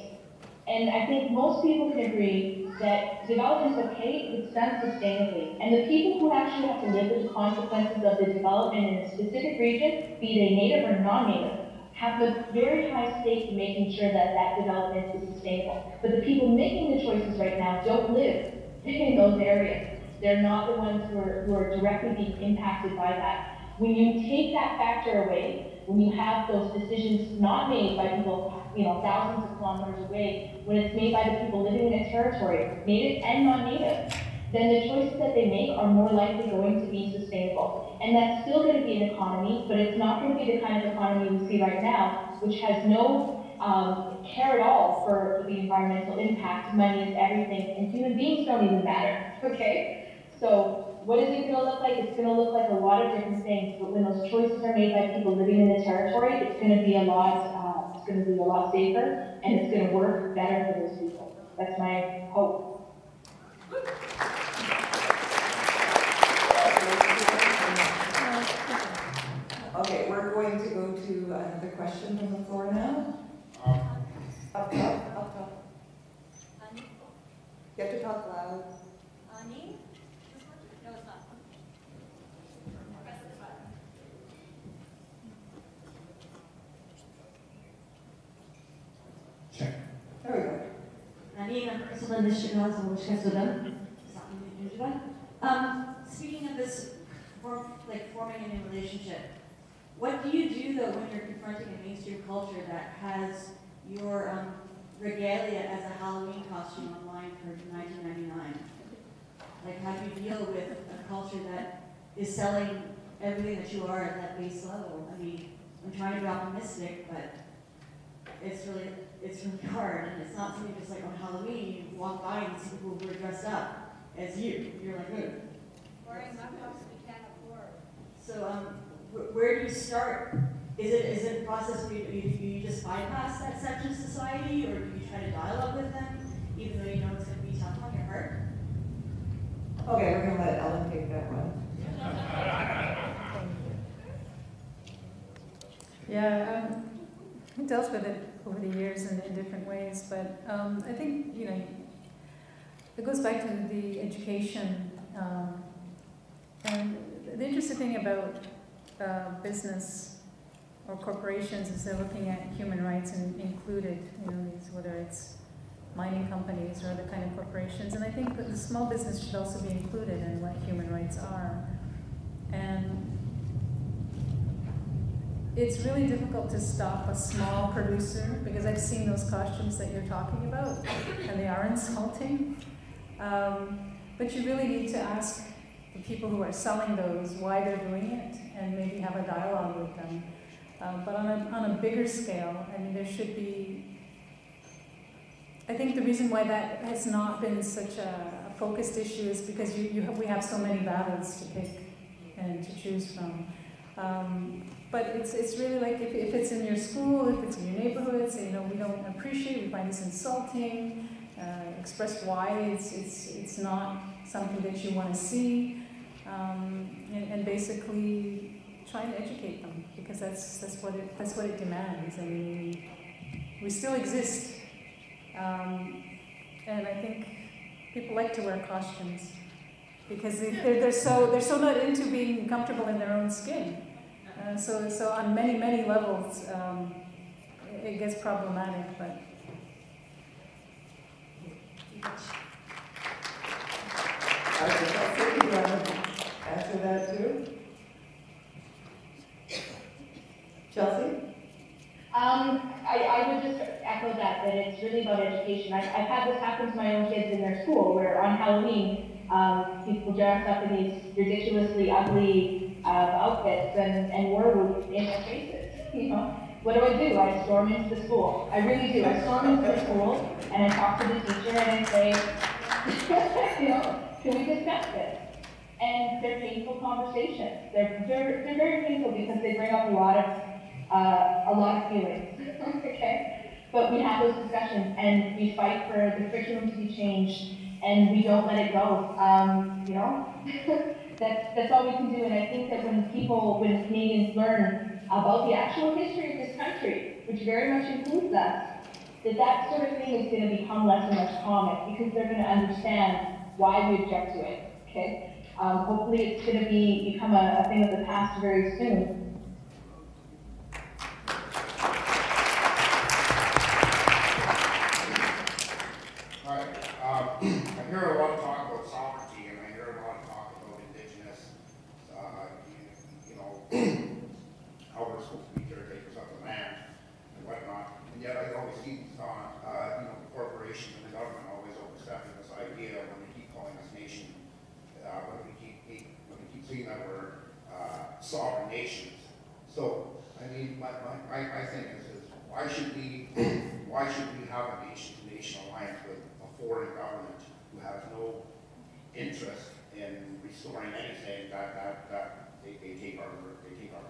And I think most people can agree that development is okay if it's done sustainably. And the people who actually have to live with the consequences of the development in a specific region, be they native or non-native, have a very high stake in making sure that that development is sustainable. But the people making the choices right now don't live in those areas. They're not the ones who are directly being impacted by that. When you take that factor away, when you have those decisions not made by people, thousands of kilometers away, when it's made by the people living in a territory, native and non-native, then the choices that they make are more likely going to be sustainable. And that's still going to be an economy, but it's not going to be the kind of economy we see right now, which has no care at all for the environmental impact. Money is everything, and human beings don't even matter, okay? So what is it going to look like? It's going to look like a lot of different things, but when those choices are made by people living in the territory, it's going to be a lot safer, and it's going to work better for those people. That's my hope. Okay, we're going to go to another question from the floor now. Up top. You have to talk loud. Me? No, it's not. Press this button. Check. There we go. Speaking of this, forming a new relationship, what do you do though when you're confronting a mainstream culture that has your regalia as a Halloween costume online for $19.99? Like, how do you deal with a culture that is selling everything that you are at that base level? I mean, I'm trying to be optimistic, but it's really hard, and it's not something just like on Halloween, you walk by and see people who are dressed up as you. You're like, ooh. Wearing muskrat we can't afford. So, where do you start? Is it a process where you just bypass that section of society, or do you try to dialogue with them, even though you know it's going to be tough on your heart? Okay, we're going to let Ellen take that one. Yeah, I've dealt with it over the years in different ways, but I think, it goes back to the education. And the interesting thing about business or corporations is they're looking at human rights and included, whether it's mining companies or other kind of corporations. And I think that the small business should also be included in what human rights are. And it's really difficult to stop a small producer, because I've seen those costumes that you're talking about, and they are insulting. But you really need to ask the people who are selling those why they're doing it, and maybe have a dialogue with them. But on a bigger scale, I mean, there should be. I think the reason why that has not been such a focused issue is because we have so many battles to pick and to choose from. But it's really like if it's in your school, if it's in your neighborhoods, we don't appreciate, we find this insulting, express why it's not something that you want to see, and basically try and educate them, because that's what it demands. I mean, we still exist, and I think people like to wear costumes because they're so not into being comfortable in their own skin. So on many levels, it gets problematic, but. Chelsea, do you want to answer that too? Chelsea? I would just echo that it's really about education. I've had this happen to my own kids in their school, where on Halloween, people dress up in these ridiculously ugly outfits and werewolves in their faces. What do? I storm into the school. I really do. I storm into the school and I talk to the teacher and I say, can we discuss this? And they're painful conversations. They're very painful because they bring up a lot of feelings. Okay? But we have those discussions and we fight for the curriculum to be changed, and we don't let it go. That's all we can do. And I think that when Canadians learn about the actual history of this country, which very much includes us, that sort of thing is going to become less and less common because they're going to understand why we object to it. Okay. Hopefully, it's going to become a thing of the past very soon. I hear a lot of talk about sovereignty, and I hear a lot of talk about Indigenous, how we're supposed to be caretakers of the land and whatnot. And yet I always see the corporations and the government always overstepping this idea when we keep calling us nation, when we keep saying that we're sovereign nations. So, I mean, I think is why should we have a nation-to-nation alliance with a foreign government who has no interest in restoring anything that they take our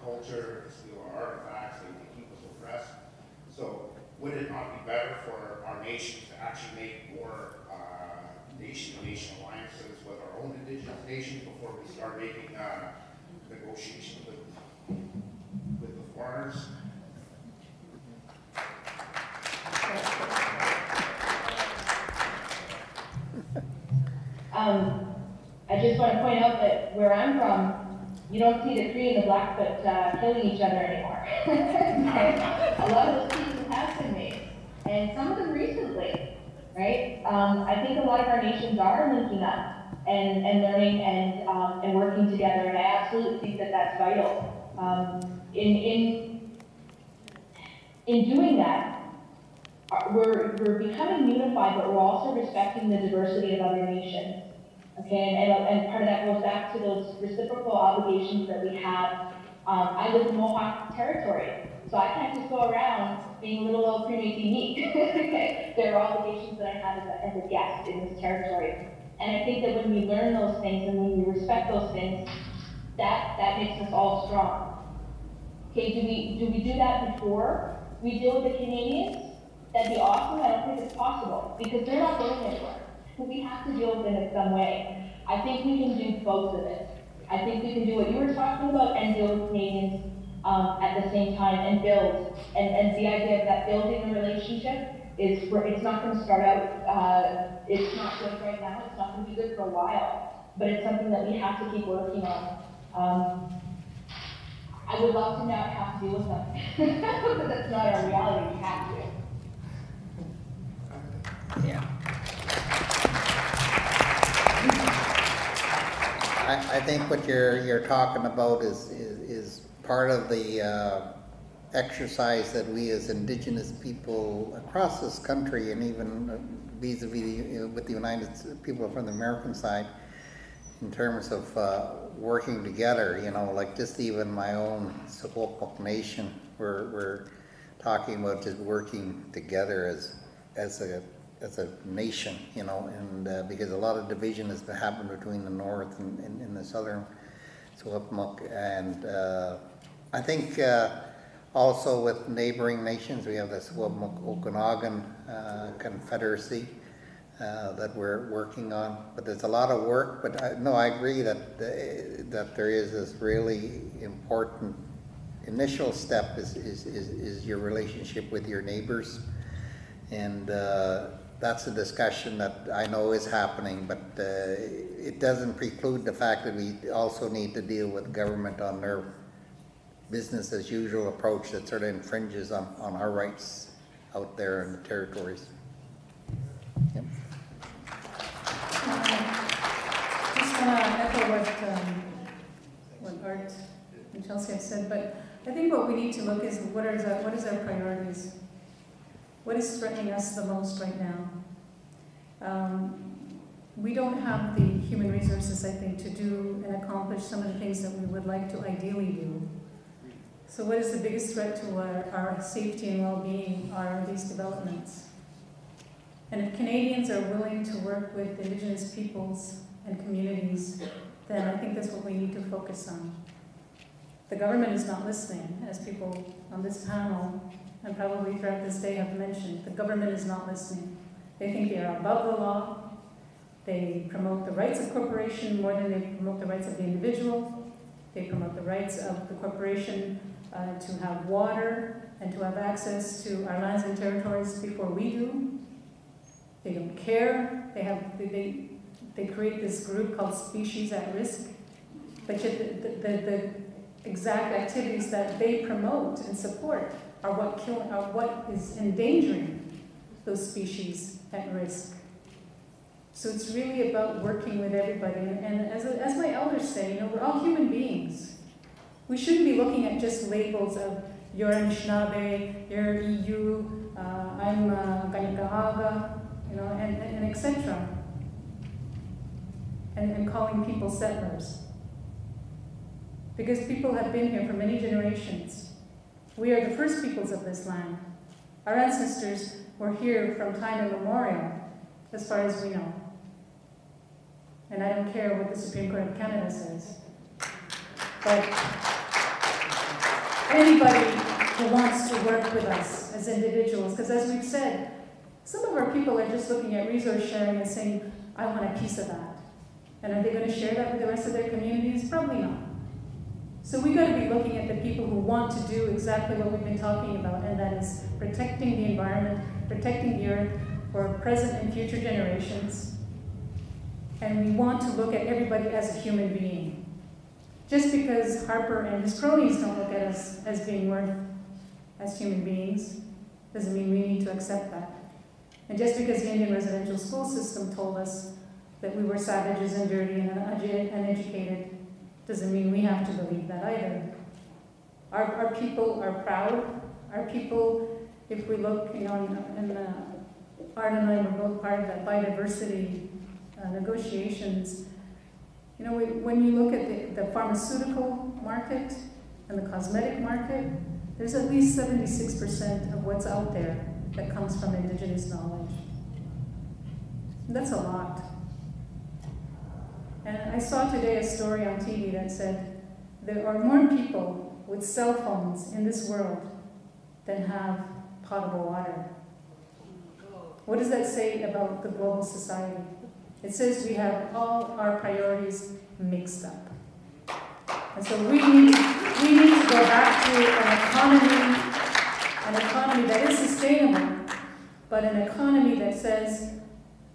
culture, they steal our artifacts, they keep us oppressed. So would it not be better for our nations to actually make more nation-to-nation alliances with our own Indigenous nations before we start making negotiations with the foreigners? I just want to point out that where I'm from, you don't see the Cree and the Blackfoot killing each other anymore. A lot of those pieces have been made, and some of them recently, right? I think a lot of our nations are linking up and learning and working together, and I absolutely think that that's vital. In doing that, we're becoming unified, but we're also respecting the diversity of other nations. Okay, and part of that goes back to those reciprocal obligations that we have. I live in Mohawk territory, so I can't just go around being a little old cremate unique. Okay, there are obligations that I have as a guest in this territory. And I think that when we learn those things and when we respect those things, that makes us all strong. Okay, do we do that before we deal with the Canadians? That'd be awesome. I don't think it's possible because they're not going anywhere. We have to deal with them in some way. I think we can do both of it. I think we can do what you were talking about and deal with Canadians at the same time and build. And the idea of that building a relationship is where it's not going to start out, it's not good right now, it's not going to be good for a while, but it's something that we have to keep working on. I would love to not have to deal with them, but that's not our reality, we have to. Yeah. I think what you're talking about is part of the exercise that we as Indigenous people across this country, and even vis-a-vis with the United people from the American side, in terms of working together. Like just even my own Secwepemc Nation, we're talking about just working together as a nation, and because a lot of division has happened between the north and the southern Secwepemc, and I think also with neighboring nations, we have the Secwepemc Okanagan Confederacy that we're working on. But there's a lot of work. But I agree that there is this really important initial step is your relationship with your neighbors, and that's a discussion that I know is happening, but it doesn't preclude the fact that we also need to deal with government on their business as usual approach that sort of infringes on our rights out there in the territories. Yep. Just want to echo what Hart and Chelsea have said, but I think what we need to look is what is our priorities? What is threatening us the most right now? We don't have the human resources, I think, to do and accomplish some of the things that we would like to ideally do. So what is the biggest threat to our safety and well-being are these developments. And if Canadians are willing to work with Indigenous peoples and communities, then I think that's what we need to focus on. The government is not listening, as people on this panel and probably throughout this day have mentioned. The government is not listening. They think they are above the law. They promote the rights of corporation more than they promote the rights of the individual. They promote the rights of the corporation to have water and to have access to our lands and territories before we do. They don't care. They create this group called Species at Risk. But yet the exact activities that they promote and support are what is endangering those species at risk. So it's really about working with everybody. And as my elders say, we're all human beings. We shouldn't be looking at just labels of you're Anishinaabe, you're EU, I'm Ganikahaga, and etc. And calling people settlers. Because people have been here for many generations. We are the first peoples of this land. Our ancestors were here from time immemorial, as far as we know. And I don't care what the Supreme Court of Canada says. But anybody who wants to work with us as individuals, because as we've said, some of our people are just looking at resource sharing and saying, I want a piece of that. And are they going to share that with the rest of their communities? Probably not. So we've got to be looking at the people who want to do exactly what we've been talking about, and that is protecting the environment, protecting the earth for present and future generations. And we want to look at everybody as a human being. Just because Harper and his cronies don't look at us as being worth as human beings, doesn't mean we need to accept that. And just because the Indian residential school system told us that we were savages and dirty and uneducated, doesn't mean we have to believe that either. Our people are proud. Our people, if we look, in Art and I were both part of that biodiversity negotiations. When you look at the pharmaceutical market and the cosmetic market, there's at least 76% of what's out there that comes from Indigenous knowledge. And that's a lot. And I saw today a story on TV that said there are more people with cell phones in this world than have potable water. What does that say about the global society? It says we have all our priorities mixed up. And so we need to go back to an economy that is sustainable, but an economy that says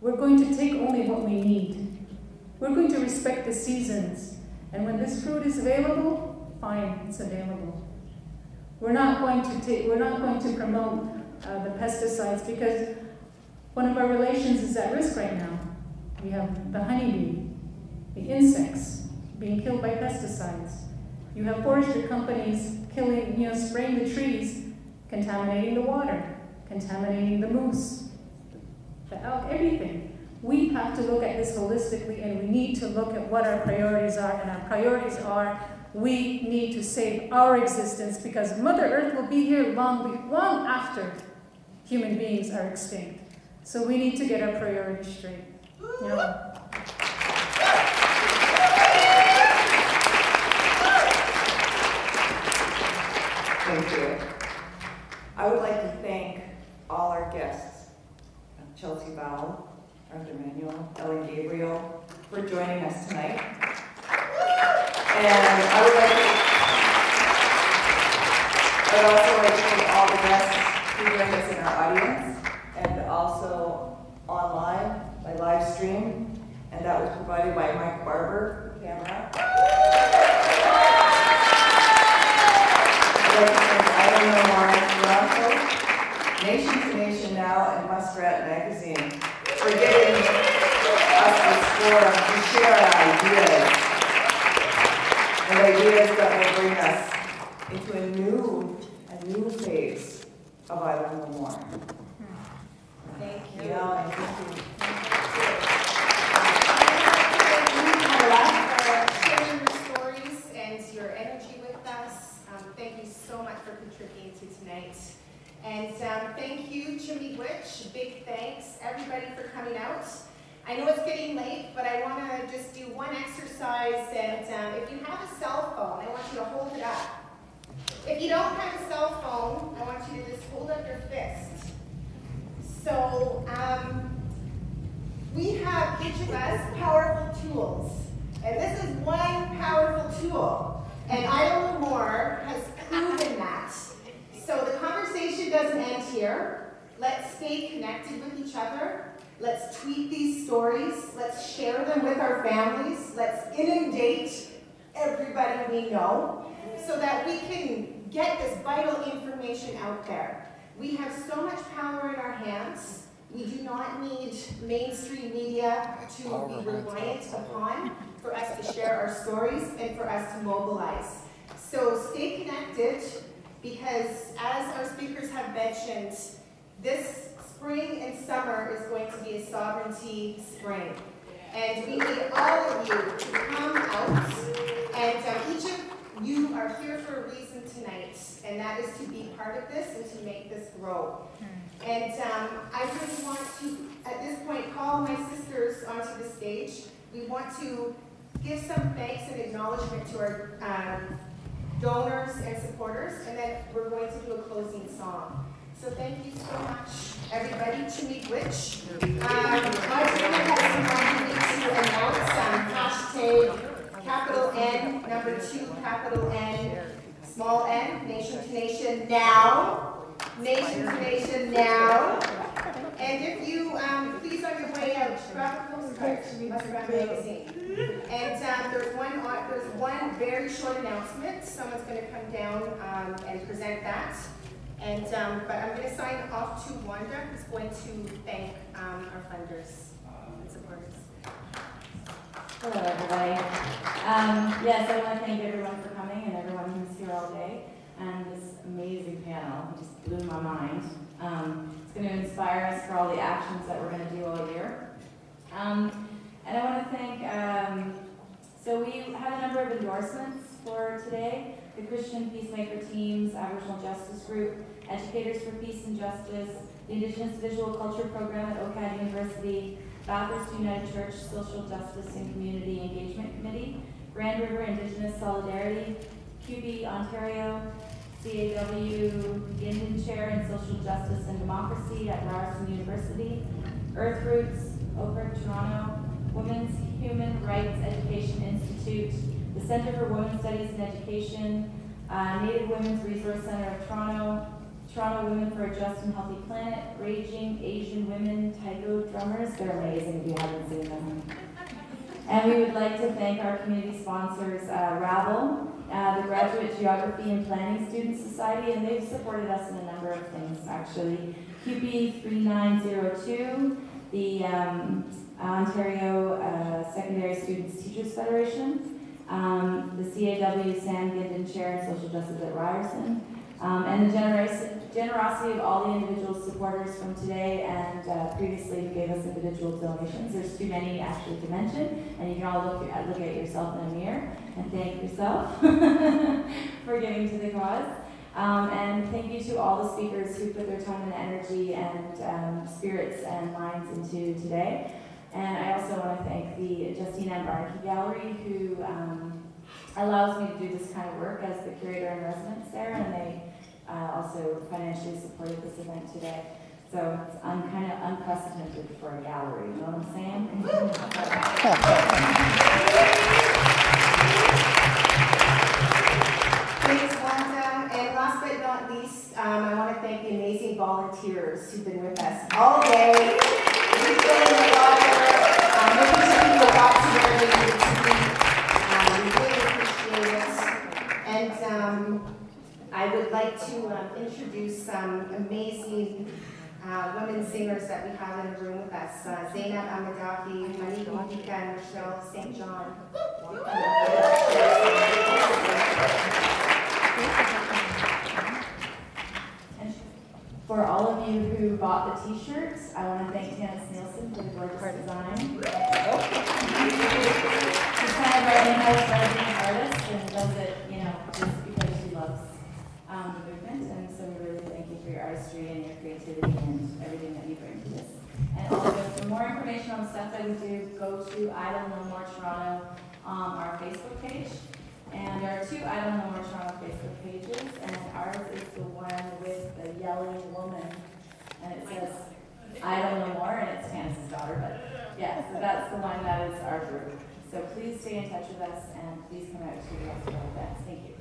we're going to take only what we need. We're going to respect the seasons. And when this fruit is available, fine, it's available. We're not going to promote the pesticides, because one of our relations is at risk right now. We have the honeybee, the insects being killed by pesticides. You have forestry companies killing, spraying the trees, contaminating the water, contaminating the moose, the elk, everything. We have to look at this holistically, and we need to look at what our priorities are. And our priorities are, we need to save our existence, because Mother Earth will be here long after human beings are extinct. So we need to get our priorities straight. Thank you. I would like to thank all our guests, Chelsea Vowel, Dr. Manuel, Gabriel, for joining us tonight. And I would also like to thank all the guests who joined us in our audience, and also online by live stream, and that was provided by Mike Barber, the camera. I'd like to thank Toronto, Nation to Nation Now, and Muskrat Magazine for giving us this forum to share our ideas that will bring us into a new phase of Island No More. Thank you. Yeah, thank you. For sharing your stories and your energy with us. Thank you so much for contributing to tonight. And thank you, Chimney Witch. Big thanks, everybody, for coming out. I know it's getting late, but I want to just do one exercise. And if you have a cell phone, I want you to hold it up. If you don't have a cell phone, I want you to just hold up your fist. So we have each of us powerful tools. And this is one powerful tool. And Idle No More has proven that. So the conversation doesn't end here. Let's stay connected with each other. Let's tweet these stories. Let's share them with our families. Let's inundate everybody we know so that we can get this vital information out there. We have so much power in our hands. We do not need mainstream media to be reliant upon for us to share our stories and for us to mobilize. So stay connected, because as our speakers have mentioned, this spring and summer is going to be a sovereignty spring. And we need all of you to come out, and each of you are here for a reason tonight, and that is to be part of this and to make this grow. And I really want to, at this point, call my sisters onto the stage. We want to give some thanks and acknowledgement to our donors and supporters, and then we're going to do a closing song. So thank you so much, everybody. Chimigwich. Justina has wanted me to announce capital N, number 2, capital N, small n, nation to nation now. Nation to nation now. And if you, please on your way out, grab a postcard, Muskrat magazine. And there's one very short announcement. Someone's going to come down and present that. And but I'm going to sign off to Wanda, who's going to thank our funders and supporters. Hello, everybody. Yes, I want to thank everyone for coming and everyone who's here all day. And this amazing panel just blew my mind. It's going to inspire us for all the actions that we're going to do all year. And I want to thank, so we have a number of endorsements for today. The Christian Peacemaker Teams, Aboriginal Justice Group, Educators for Peace and Justice, the Indigenous Visual Culture Program at OCAD University, Bathurst United Church Social Justice and Community Engagement Committee, Grand River Indigenous Solidarity, QB Ontario, CAW, the Indian Chair in Social Justice and Democracy at Ryerson University, Earth Roots, Oakbrook, Toronto, Women's Human Rights Education Institute, the Centre for Women's Studies and Education, Native Women's Resource Centre of Toronto, Toronto Women for a Just and Healthy Planet, Raging Asian Women Taiko Drummers. They're amazing if you haven't seen them. And we would like to thank our community sponsors, Rabble, the Graduate Geography and Planning Student Society, and they've supported us in a number of things, actually. QP 3902, the Ontario Secondary Students Teachers Federation, the CAW Sam Gindin Chair in Social Justice at Ryerson, and the generosity of all the individual supporters from today and previously who gave us individual donations. There's too many actually to mention, and you can all look at yourself in a mirror and thank yourself for giving to the cause. And thank you to all the speakers who put their time and energy and spirits and minds into today. And I also want to thank the Justina and Barnicke Gallery, who allows me to do this kind of work as the curator in residence there, and they also financially supported this event today. So I'm kind of unprecedented for a gallery, you know what I'm saying? Thanks, Wanda. And last but not least, I want to thank the amazing volunteers who've been with us all day. Refilling the water, making sure people got to where they needed to be. We really appreciate it. And I would like to introduce some amazing women singers that we have in the room with us. Zainab Ahmedafi, Maniko Rebeka, and Michelle St. John. For all of you who bought the t-shirts, I want to thank Tanis Nielsen for the gorgeous design. She's kind of our in-house resident artist and does it, you know, just because she loves the movement. And so we really thank you for your artistry and your creativity and everything that you bring to this. And also, for more information on the stuff that we do, go to Idle No More Toronto on our Facebook page. And there are 2 Idle No More Toronto Facebook pages, and ours is the one with the yelling woman, and it says Idle No More, and it's Tanis's daughter, but Yeah, so that's the one that is our group. So please stay in touch with us and please come out to the rest of our events. Thank you.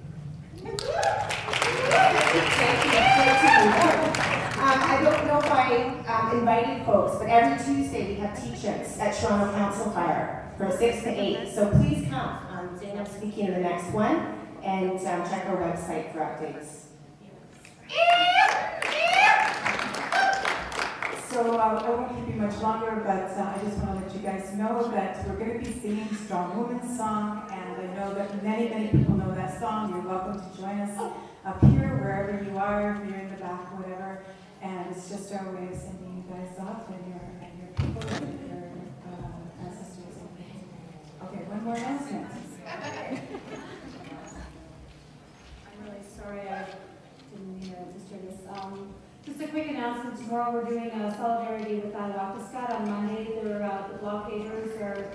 I don't know if I invited folks, but every Tuesday we have teach-ins at Toronto Council Fire from 6 to 8. So please come. I'm speaking in the next one, and check our website for updates. So I won't keep you much longer, but I just want to let you guys know that we're going to be singing Strong Woman's Song, and I know that many, many people know that song. You're welcome to join us up here, wherever you are, if you're in the back, whatever. And it's just our way of sending you guys off and your people and your ancestors. Okay, one more announcement. I'm really sorry I didn't hear this. Just a quick announcement. Tomorrow we're doing a solidarity with âpihtawikosisân. On Monday, the blockaders are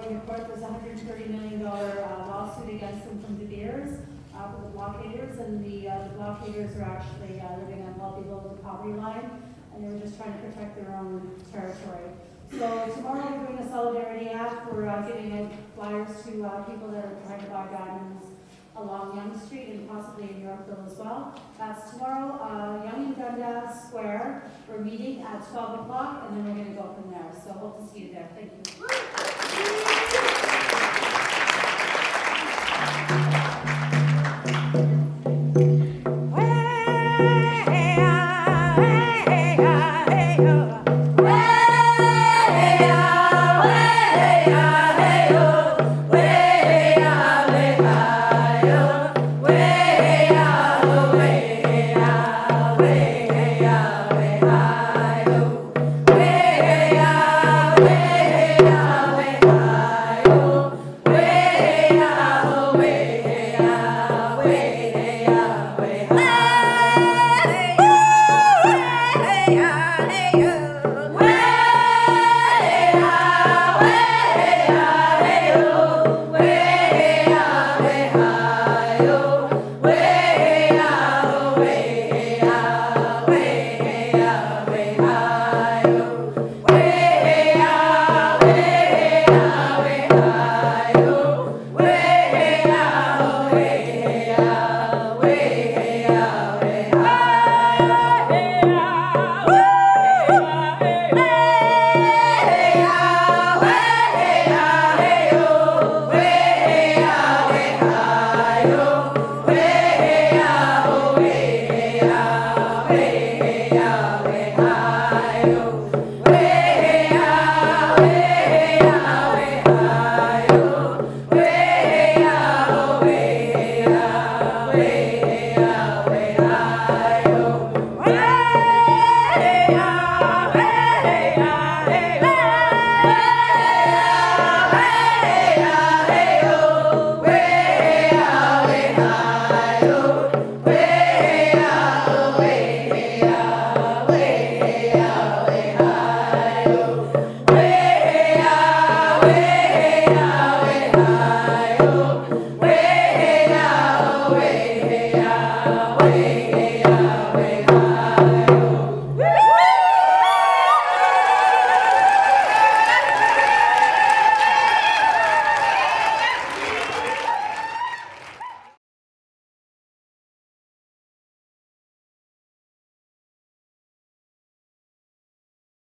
going to court. There's a $130 million lawsuit against them from De Beers for the blockaders, and the blockaders are actually living on well below the poverty line, and they were just trying to protect their own territory. So tomorrow we're doing a solidarity act. We're giving out flyers to people that are trying to buy diamonds along Yonge Street and possibly in Yorkville as well. That's tomorrow, Yonge and Dundas Square. We're meeting at 12 o'clock and then we're going to go from there. So hope to see you there. Thank you.